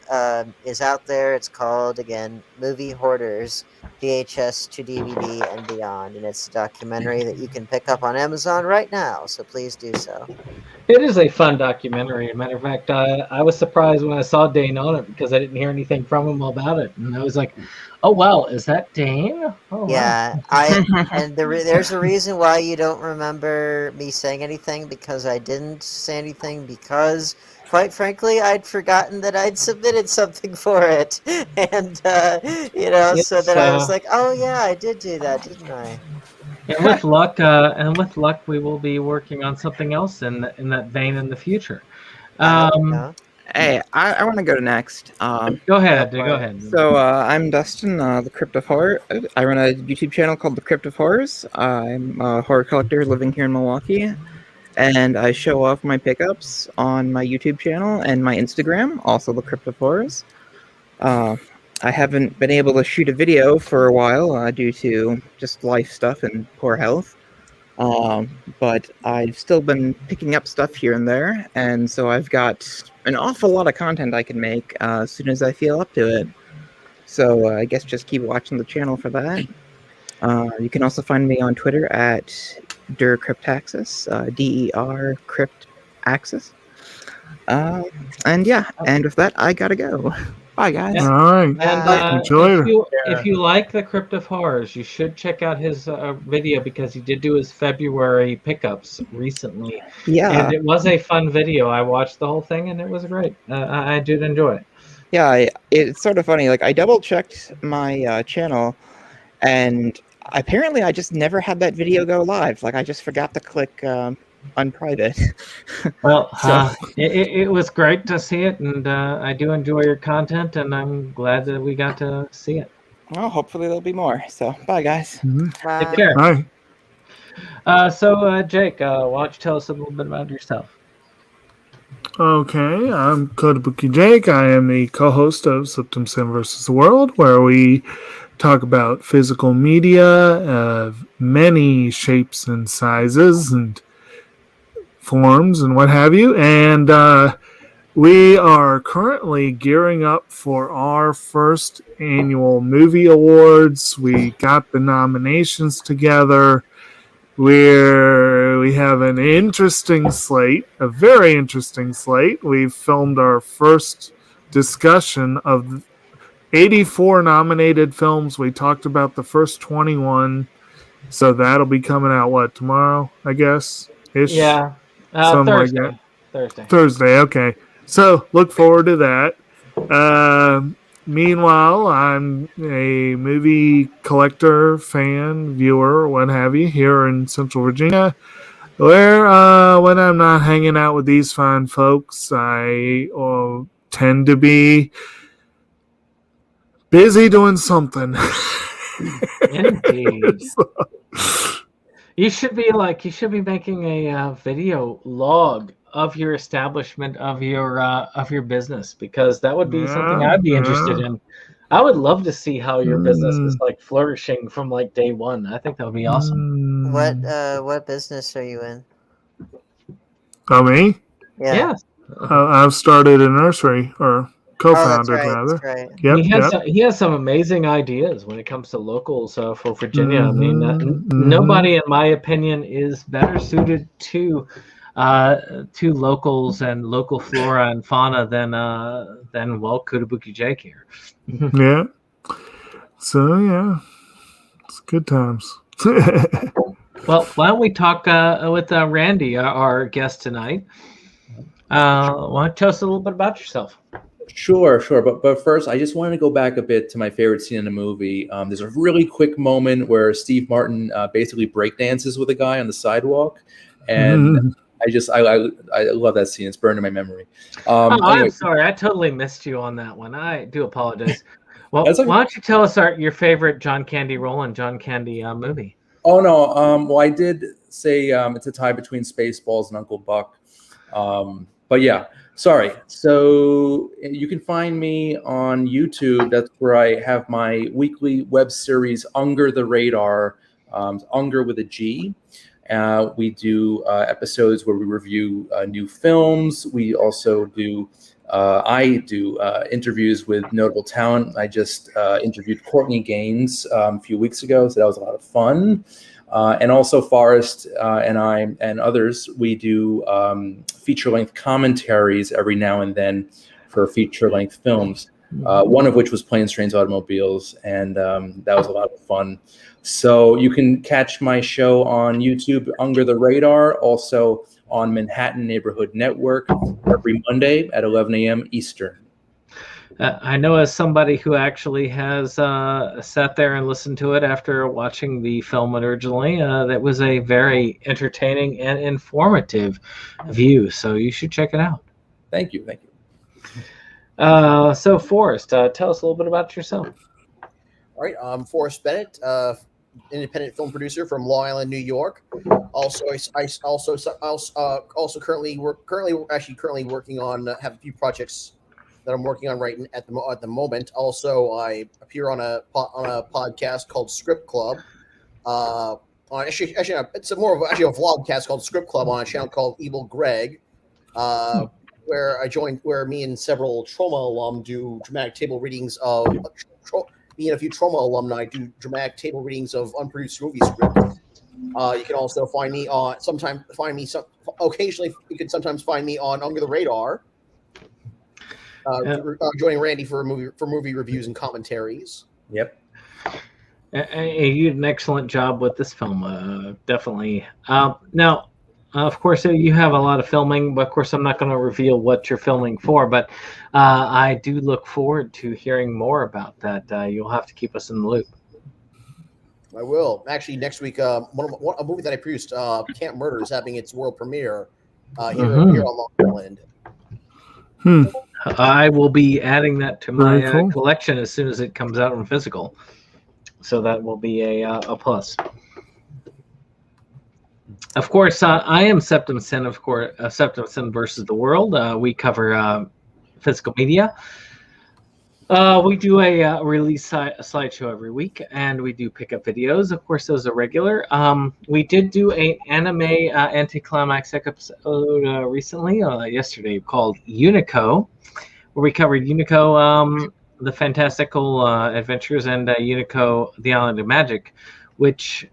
is out there. It's called, again, Movie Hoarders, VHS to DVD and Beyond, and it's a documentary that you can pick up on Amazon right now, so please do so. It is a fun documentary. As a matter of fact, I was surprised when I saw Dane on it, because I didn't hear anything from him about it, and I was like, oh wow, is that Dane? Oh, yeah, wow. And there's a reason why you don't remember me saying anything, because I didn't say anything, because quite frankly, I'd forgotten that I'd submitted something for it, and so that I was like, oh yeah, I did do that, didn't I? And with luck, we will be working on something else in that vein in the future. Hey, I want to go next. Go ahead. So I'm Dustin, the Crypt of Horror. I run a YouTube channel called The Crypt of Horrors. I'm a horror collector living here in Milwaukee, and I show off my pickups on my YouTube channel and my Instagram, also The Crypt of Horrors. I haven't been able to shoot a video for a while due to just life stuff and poor health. But I've still been picking up stuff here and there, and so I've got an awful lot of content I can make as soon as I feel up to it. So I guess just keep watching the channel for that. You can also find me on Twitter at DerCryptaxis, DER Cryptaxis. And yeah, and with that, I gotta go. Bye, guys. Yeah. All right. And Catch you later. if you like the Crypt of Horrors, you should check out his video because he did do his February pickups recently. Yeah. And it was a fun video. I watched the whole thing and it was great. I did enjoy it. Yeah, it's sort of funny. Like, I double-checked my channel, and apparently I just never had that video go live. Like, I just forgot to click unprivate. Well, So- it was great to see it, and I do enjoy your content, and I'm glad that we got to see it. Well, hopefully there'll be more. So, bye, guys. Bye. Take care. Bye. So, Jake, why don't you tell us a little bit about yourself? Okay, I'm Kotobukijake. I am the co-host of SeptumSin versus the World, where we talk about physical media of many shapes and sizes and forms and what have you. And we are currently gearing up for our first annual movie awards. We got the nominations together. We have an interesting slate, a very interesting slate. We've filmed our first discussion of 84 nominated films. We talked about the first 21. So that'll be coming out, tomorrow, I guess? Ish? Yeah. Something like Thursday. that. Thursday, okay. So look forward to that. Meanwhile, I'm a movie collector, fan, viewer, what have you, here in Central Virginia, where when I'm not hanging out with these fine folks, I tend to be busy doing something. Indeed. You should be making a video log of your establishment of your business, because that would be something I'd be interested in. I would love to see how your business is flourishing from day one. I think that would be awesome. What business are you in? Oh, me? Yeah. Yes. I've started a nursery, or co-founded rather. That's right. Yep, he has some amazing ideas when it comes to locals for Virginia. I mean, nobody, in my opinion, is better suited to locals and local flora and fauna than Kotobukijake here. Yeah. So yeah, it's good times. Well, why don't we talk with Randy, our guest tonight? Why don't you tell us a little bit about yourself? Sure. But first, I just wanted to go back a bit to my favorite scene in the movie. There's a really quick moment where Steve Martin basically breakdances with a guy on the sidewalk, and I love that scene. It's burned in my memory. Anyway. I'm sorry, I totally missed you on that one. I do apologize. Well, why don't you tell us your favorite John Candy role in John Candy movie? Oh no. Well, I did say it's a tie between Spaceballs and Uncle Buck. But yeah, sorry. So you can find me on YouTube. That's where I have my weekly web series, Unger the Radar, Unger with a G. We do episodes where we review new films. We also do, I do interviews with notable talent. I just interviewed Courtney Gaines a few weeks ago, so that was a lot of fun. And also Forrest and I and others, we do feature-length commentaries every now and then for feature-length films, one of which was Planes, Trains, Automobiles, and that was a lot of fun. So you can catch my show on YouTube, Under the Radar, also on Manhattan Neighborhood Network every Monday at 11 a.m. Eastern. I know, as somebody who actually has sat there and listened to it after watching the film originally, that was a very entertaining and informative view. So you should check it out. Thank you. So Forrest, tell us a little bit about yourself. All right, I'm Forrest Bennett, independent film producer from Long Island, New York. Also, I also currently working on have a few projects that I'm working on at the moment. Also, I appear on a podcast called Script Club. It's more of a vlogcast called Script Club on a channel called Evil Greg. where me and several trauma alum do dramatic table readings of me and a few trauma alumni do dramatic table readings of unproduced movie scripts. You can also find me on occasionally you can sometimes find me on Under the Radar. Joining Randy for movie reviews and commentaries. Yep. You did an excellent job with this film, definitely. Now, of course, you have a lot of filming, but of course, I'm not going to reveal what you're filming for. But I do look forward to hearing more about that. You'll have to keep us in the loop. I will. Actually, next week, a movie that I produced, Camp Murder, is having its world premiere here on Long Island. I will be adding that to my collection as soon as it comes out in physical. So that will be a plus. Of course, I am SeptumSin, of course, SeptumSin versus the World. We cover physical media. We do a release slideshow every week, and we do pickup videos. Of course, those are regular. We did do an anime anticlimax episode recently, yesterday, called Unico, where we covered Unico, the Fantastical Adventures, and Unico, the Island of Magic, which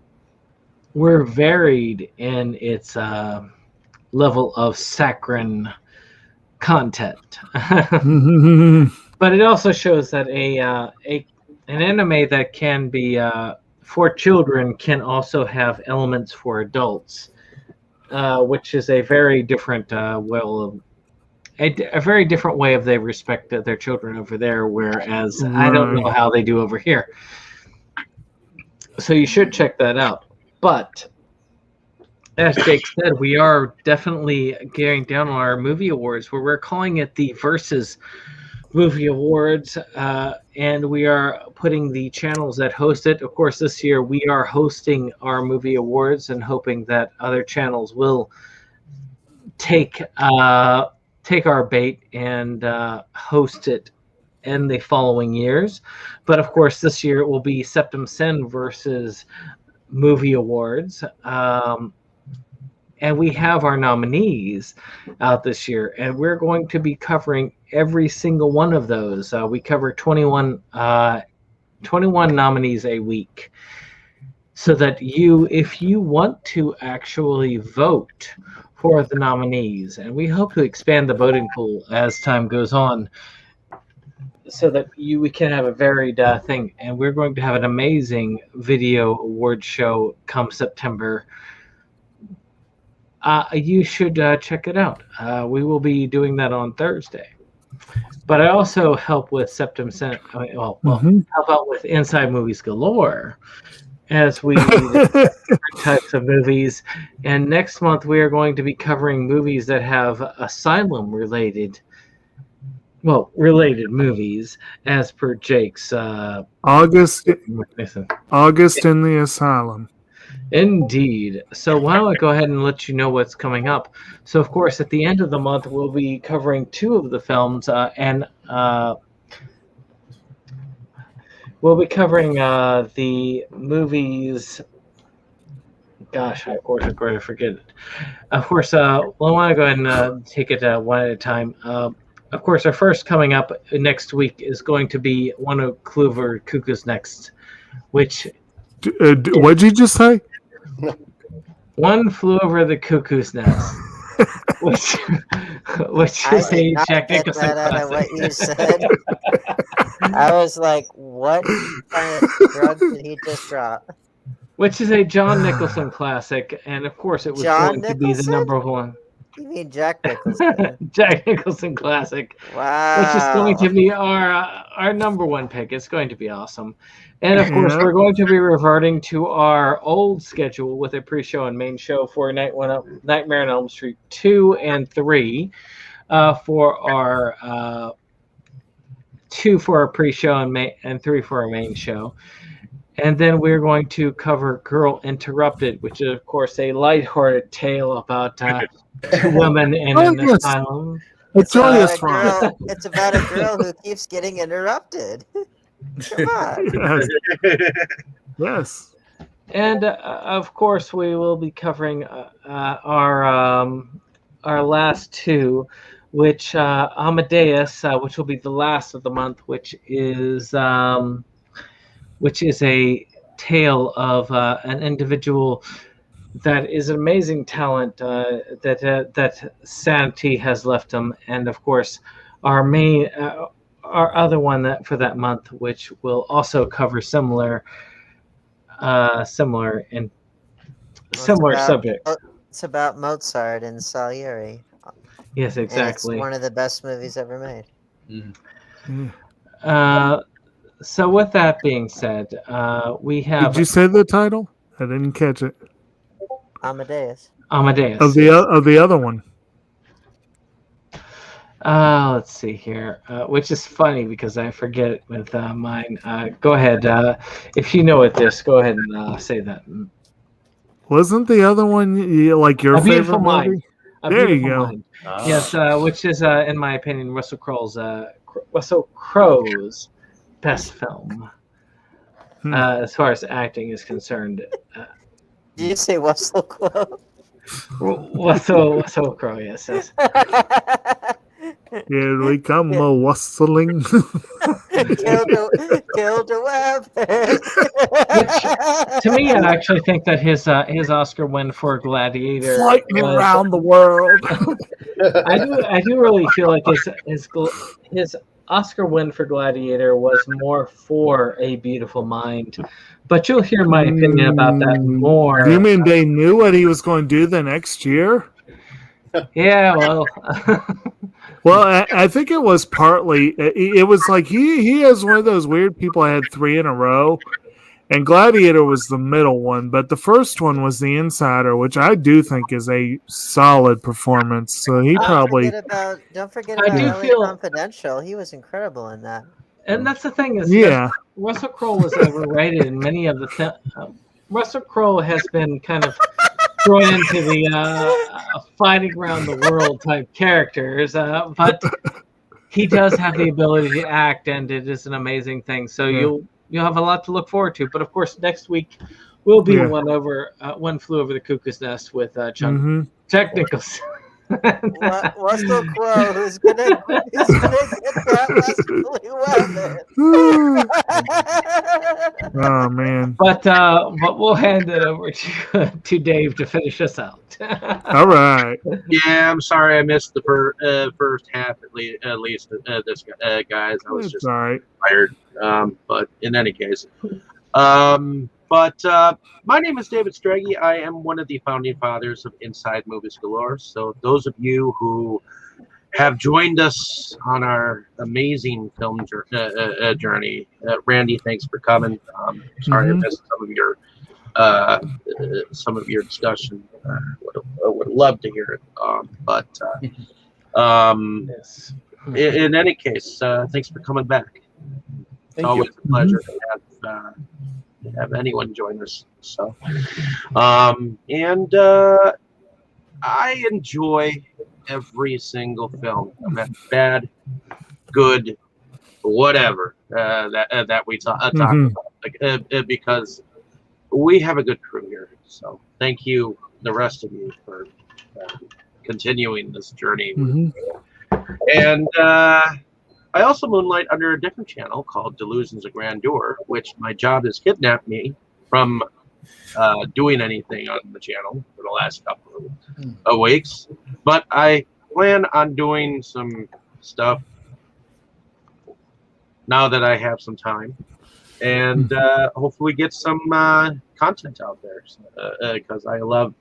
were varied in its level of saccharine content. But it also shows that an anime that can be for children can also have elements for adults, which is a very different a very different way of they respect their children over there, whereas I don't know how they do over here. So you should check that out. But as Jake said, we are definitely gearing down on our movie awards, where we're calling it the Versus Movie Awards, and we are putting the channels that host it. Of course, this year we are hosting our movie awards and hoping that other channels will take our bait and host it in the following years. But of course, this year it will be SeptumSin versus Movie Awards. And we have our nominees out this year, and we're going to be covering every single one of those. We cover 21 nominees a week, so that if you want to actually vote for the nominees, and we hope to expand the voting pool as time goes on, so that we can have a varied thing. And we're going to have an amazing video award show come September. You should check it out. We will be doing that on Thursday. But I also help with SeptumSin. Help out with Inside Movies Galore, as we different types of movies. And next month we are going to be covering movies that have asylum-related movies, as per Jake's August in the Asylum. Indeed. So why don't I go ahead and let you know what's coming up. So of course at the end of the month we'll be covering 2 of the films, and we'll be covering the movies. Gosh, of course I'm going to forget it. Of course, I want to go ahead and take it one at a time. Of course, our first coming up next week is going to be One Flew Over Cuckoo's Nest, which... what did you just say? One Flew Over the Cuckoo's Nest, which is a Jack Nicholson classic. What you said. I was like, what kind of drug did he just drop? Which is a John Nicholson classic, and of course it was going to be the number one. You mean Jack Nicholson? Jack Nicholson classic. Wow. Which is going to be our number one pick. It's going to be awesome. And of course, we're going to be reverting to our old schedule with a pre-show and main show for Nightmare on Elm Street 2 and 3 for our 2 for our pre-show and 3 for our main show. And then we're going to cover Girl Interrupted, which is, of course, a lighthearted tale about 2 women in an asylum. It's about a girl who keeps getting interrupted. Come on. Yes. And of course, we will be covering our last 2, which Amadeus, which will be the last of the month, which is a tale of an individual that is an amazing talent that sanity has left him, and of course, our other one for that month, which will also cover similar subjects. It's about Mozart and Salieri. Yes, exactly. And it's one of the best movies ever made. So with that being said, we have. Did you say the title? I didn't catch it. Amadeus. Of the other one. Let's see here, which is funny because I forget with mine. Go ahead. If you know what this, go ahead and say that. Wasn't the other one like your favorite movie? There you go. Yes, which is, in my opinion, Russell Crowe's best film, as far as acting is concerned. Did you say Russell Crowe? Russell Crowe, yes. Here we come, whistling. Kill the rabbit. To me, I actually think that his Oscar win for Gladiator, flying around the world. I do really feel like his Oscar win for Gladiator was more for A Beautiful Mind, but you'll hear my opinion about that more. You mean they knew what he was going to do the next year? Yeah, well. Well, I think it was partly. It was like he is one of those weird people. I had 3 in a row, and Gladiator was the middle one, but the first one was The Insider, which I do think is a solid performance. So he probably. Don't forget about LA Confidential. He was incredible in that. And that's the thing is, Russell Crowe was overrated in many of the. Russell Crowe has been kind of thrown into the fighting around the world type characters, but he does have the ability to act, and it is an amazing thing. So you'll have a lot to look forward to. But of course, next week will be One Flew Over the Cuckoo's Nest with Jack Nicholson. Russell Crowe, who's gonna get that weapon. Oh man! But we'll hand it over to Dave to finish us out. All right. Yeah, I'm sorry I missed the first half at least. This guys, I was just tired. But in any case, my name is David Straggy. I am one of the founding fathers of Inside Movies Galore. So those of you who have joined us on our amazing film journey, Randy, thanks for coming. Sorry I missed some of your discussion. Would love to hear it. Yes. In any case, thanks for coming back. It's always a pleasure to have anyone join us. So, I enjoy every single film, bad, good, whatever that we talk about, because we have a good crew here. So, thank you, the rest of you, for continuing this journey. And I also moonlight under a different channel called Delusions of Grandeur, which my job has kidnapped me from doing anything on the channel for the last couple of weeks. But I plan on doing some stuff now that I have some time, and hopefully get some content out there, because I love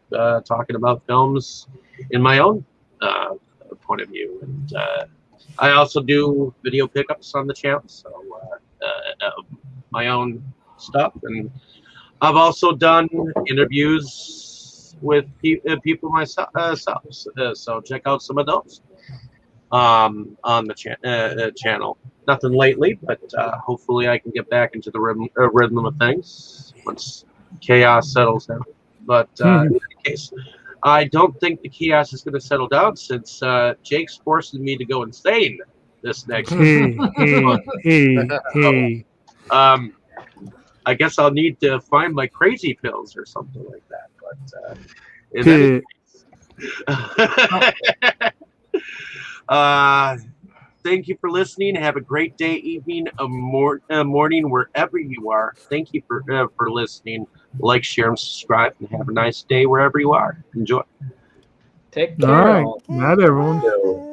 talking about films in my own point of view. And I also do video pickups on the channel, so my own stuff, and I've also done interviews with people myself. So check out some of those on the channel. Nothing lately, but hopefully I can get back into the rhythm of things once chaos settles down. But in any case, I don't think the chaos is going to settle down, since Jake's forcing me to go insane this next week. I guess I'll need to find my crazy pills or something like that. But in any case, Thank you for listening. Have a great day, evening, morning, wherever you are. Thank you for listening. Like, share, and subscribe, and have a nice day wherever you are. Enjoy. Take All care. right. all. Night, everyone. Bye.